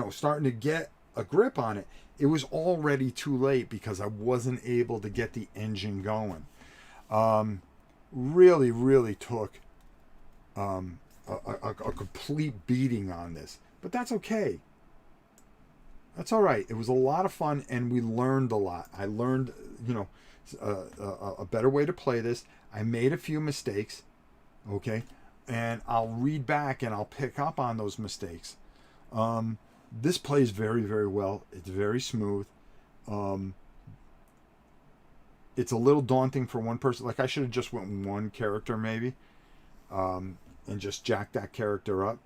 starting to get a grip on it, it was already too late because I wasn't able to get the engine going. Really, really took a complete beating on this, but that's okay. That's all right. It was a lot of fun, and we learned a lot. I learned, a better way to play this. I made a few mistakes, okay, and I'll read back and I'll pick up on those mistakes. This plays very, very well. It's very smooth. It's a little daunting for one person. Like, I should have just went one character maybe, and just jacked that character up.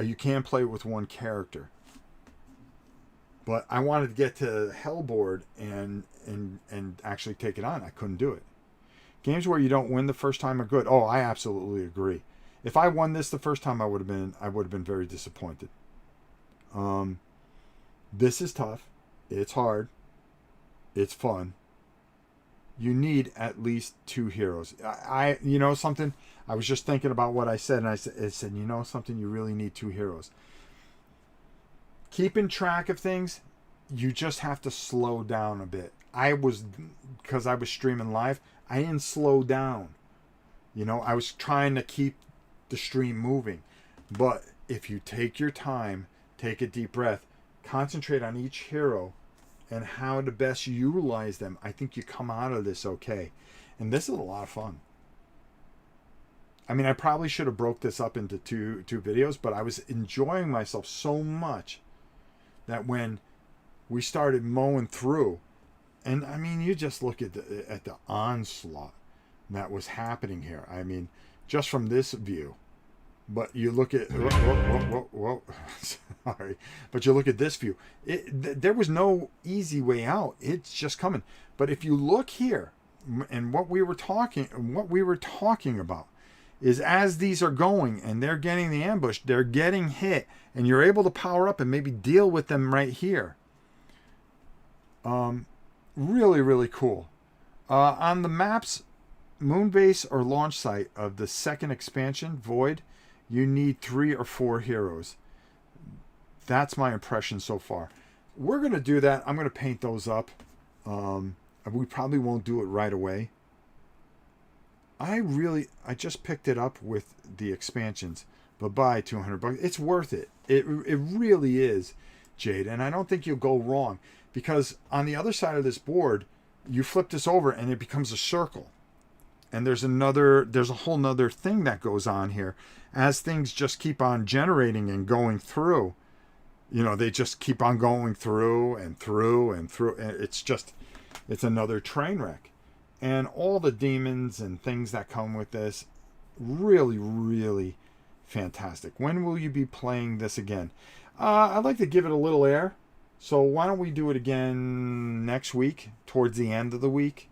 You can play with one character, but I wanted to get to Hellboard and actually take it on. I couldn't do it. Games where you don't win the first time are good. Oh, I absolutely agree. If I won this the first time, I would have been very disappointed. This is tough. It's hard. It's fun. You need at least 2 heroes. Something. I was just thinking about what I said, and I said, something. You really need 2 heroes. Keeping track of things, you just have to slow down a bit. Because I was streaming live, I didn't slow down. I was trying to keep the stream moving. But if you take your time, take a deep breath, concentrate on each hero and how to best utilize them, I think you come out of this okay. And this is a lot of fun. I mean, I probably should have broke this up into two videos, but I was enjoying myself so much that when we started mowing through, and I mean, you just look at the onslaught that was happening here. I mean, just from this view. But you look at whoa. Sorry, but you look at this view. There was no easy way out. It's just coming. But if you look here, and what we were talking about is, as these are going and they're getting the ambush, they're getting hit, and you're able to power up and maybe deal with them right here. Really, really cool. On the maps, Moonbase or launch site of the second expansion, Void, you need 3 or 4 heroes. That's my impression so far. We're going to do that. I'm going to paint those up. We probably won't do it right away. I just picked it up with the expansions. Bye-bye, $200. It's worth it. It really is, Jade. And I don't think you'll go wrong, because on the other side of this board, you flip this over and it becomes a circle. And there's a whole nother thing that goes on here. As things just keep on generating and going through, they just keep on going through and through and through. And it's another train wreck. And all the demons and things that come with this, really, really fantastic. When will you be playing this again? I'd like to give it a little air. So why don't we do it again next week, towards the end of the week?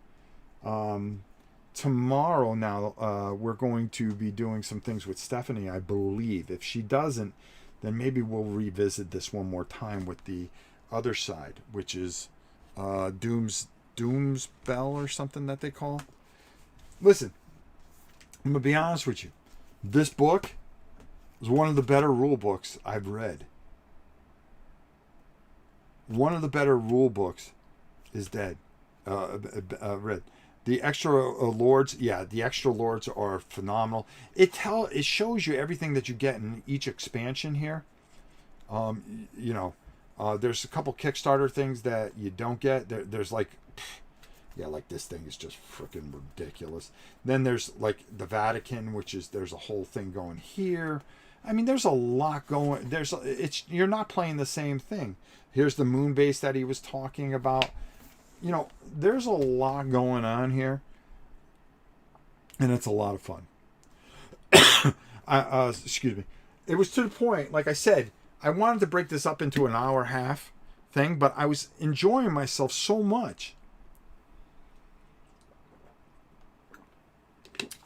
Tomorrow now, we're going to be doing some things with Stephanie, I believe. If she doesn't, then maybe we'll revisit this one more time with the other side, which is Doom's Bell or something that they call. Listen, I'm going to be honest with you. This book is one of the better rule books I've read. One of the better rule books is read. The extra lords, the extra lords are phenomenal. It shows you everything that you get in each expansion here. There's a couple Kickstarter things that you don't get. There's like this thing is just freaking ridiculous. Then there's like the Vatican, there's a whole thing going here. I mean, there's a lot going. You're not playing the same thing. Here's the moon base that he was talking about. There's a lot going on here, and it's a lot of fun. Excuse me. It was to the point, like I said, I wanted to break this up into an hour and a half thing, but I was enjoying myself so much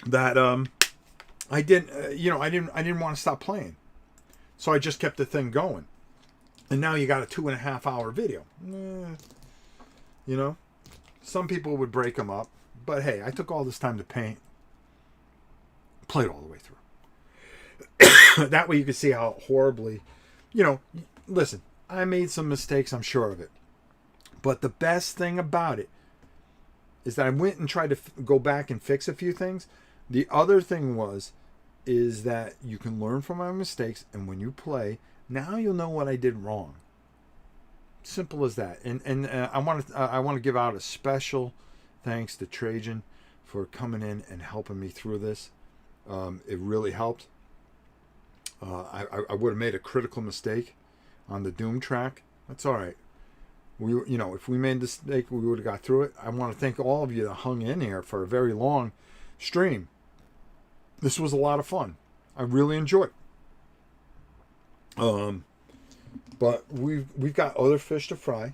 that I didn't want to stop playing, so I just kept the thing going, and now you got a 2.5 hour video. Some people would break them up, but hey, I took all this time to paint, played all the way through. That way you can see how horribly, listen, I made some mistakes, I'm sure of it. But the best thing about it is that I went and tried to go back and fix a few things. The other thing is that you can learn from my mistakes, and when you play, now you'll know what I did wrong. Simple as that. And I want to give out a special thanks to Trajan for coming in and helping me through this. It really helped. I would have made a critical mistake on the Doom track. That's all right. If we made a mistake, we would have got through it. I want to thank all of you that hung in here for a very long stream. This was a lot of fun. I really enjoyed it. But we've got other fish to fry,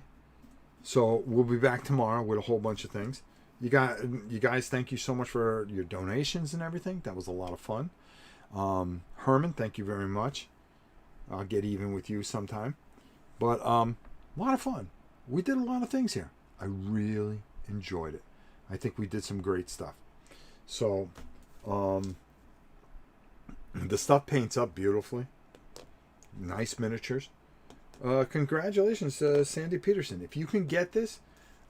so we'll be back tomorrow with a whole bunch of things. You guys, thank you so much for your donations and everything. That was a lot of fun. Herman, thank you very much. I'll get even with you sometime. But a lot of fun. We did a lot of things here. I really enjoyed it. I think we did some great stuff. So the stuff paints up beautifully. Nice miniatures. Congratulations to Sandy Petersen. If you can get this,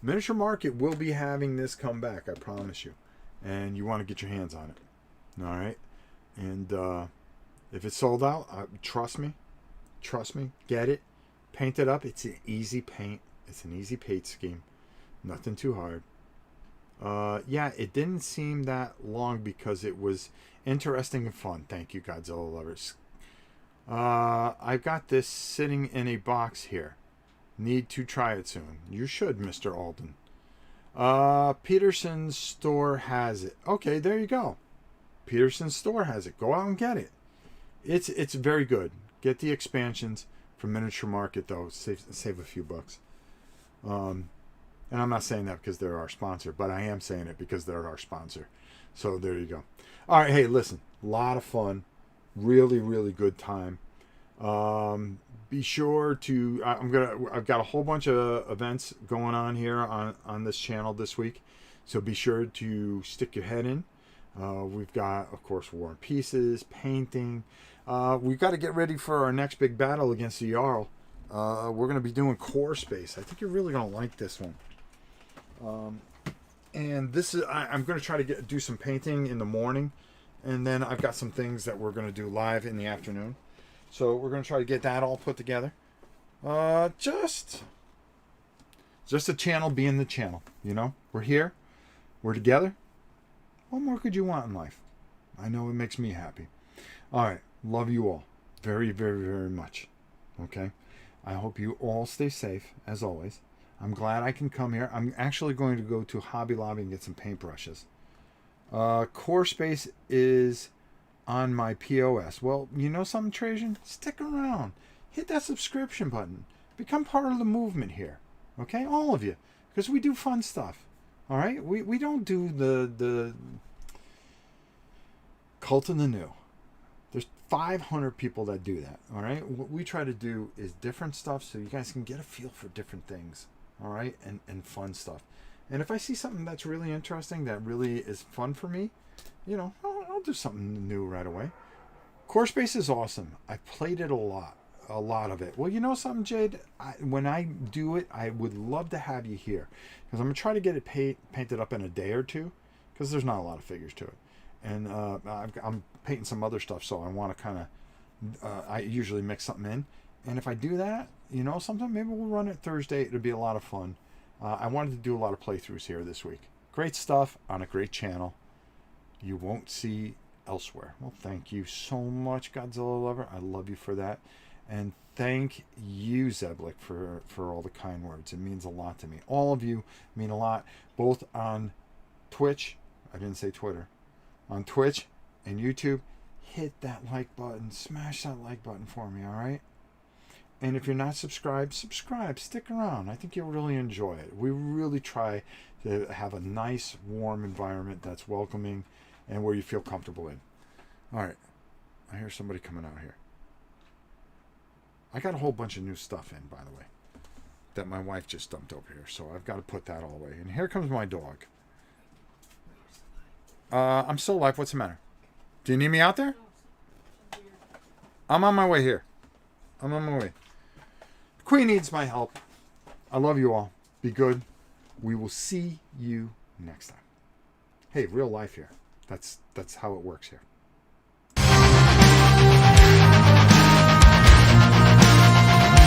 Miniature Market will be having this come back, I promise you. And you want to get your hands on it. All right? And if it's sold out, trust me, get it. Paint it up. It's an easy paint. It's an easy paint scheme. Nothing too hard. It didn't seem that long because it was interesting and fun. Thank you, Godzilla lovers. I've got this sitting in a box here. Need to try it soon. You should, Mr. Alden. Petersen's store has it. Okay, there you go. Petersen's store has it. Go out and get it. It's very good. Get the expansions from Miniature Market, though. Save a few bucks. And I'm not saying that because they're our sponsor, but I am saying it because they're our sponsor. So there you go. All right, hey, listen. A lot of fun. Really, really good time. Be sure to I've got a whole bunch of events going on here on this channel this week, so be sure to stick your head in. We've got, of course, War and Pieces, painting. We've got to get ready for our next big battle against the Jarl. We're going to be doing Core Space. I think you're really going to like this one. And this is I'm going to try to do some painting in the morning, and then I've got some things that we're going to do live in the afternoon. So we're going to try to get that all put together. Just a channel being the channel, you know. We're here, we're together. What more could you want in life? I know it makes me happy. All right, love you all very, very, very much. Okay, I hope you all stay safe as always. I'm glad I can come here. I'm actually going to go to Hobby Lobby and get some paintbrushes. Core Space is on my POS. Well, you know something, Trajan? Stick around. Hit that subscription button. Become part of the movement here. Okay? All of you. Because we do fun stuff. All right? We don't do the cult in the new. There's 500 people that do that. All right? What we try to do is different stuff so you guys can get a feel for different things. All right? And fun stuff. And if I see something that's really interesting, that really is fun for me, you know, I'll do something new right away. Core Space is awesome. I've played it a lot of it. Well, you know something, Jade? When I do it, I would love to have you here. Because I'm going to try to get it painted up in a day or two. Because there's not a lot of figures to it. And I'm painting some other stuff, so I want to kind of... I usually mix something in. And if I do that, you know something, maybe we'll run it Thursday. It'll be a lot of fun. I wanted to do a lot of playthroughs here this week. Great stuff on a great channel you won't see elsewhere. Well, thank you so much, Godzilla Lover. I love you for that. And thank you, Zeblik, for all the kind words. It means a lot to me. All of you mean a lot, both on Twitch. I didn't say Twitter. On Twitch and YouTube. Hit that like button. Smash that like button for me, all right? And if you're not subscribed, subscribe. Stick around. I think you'll really enjoy it. We really try to have a nice, warm environment that's welcoming and where you feel comfortable in. All right. I hear somebody coming out here. I got a whole bunch of new stuff in, by the way, that my wife just dumped over here. So I've got to put that all away. And here comes my dog. I'm still alive. What's the matter? Do you need me out there? I'm on my way here. I'm on my way. Queen needs my help. I love you all. Be good. We will see you next time. Hey, real life here. That's how it works here.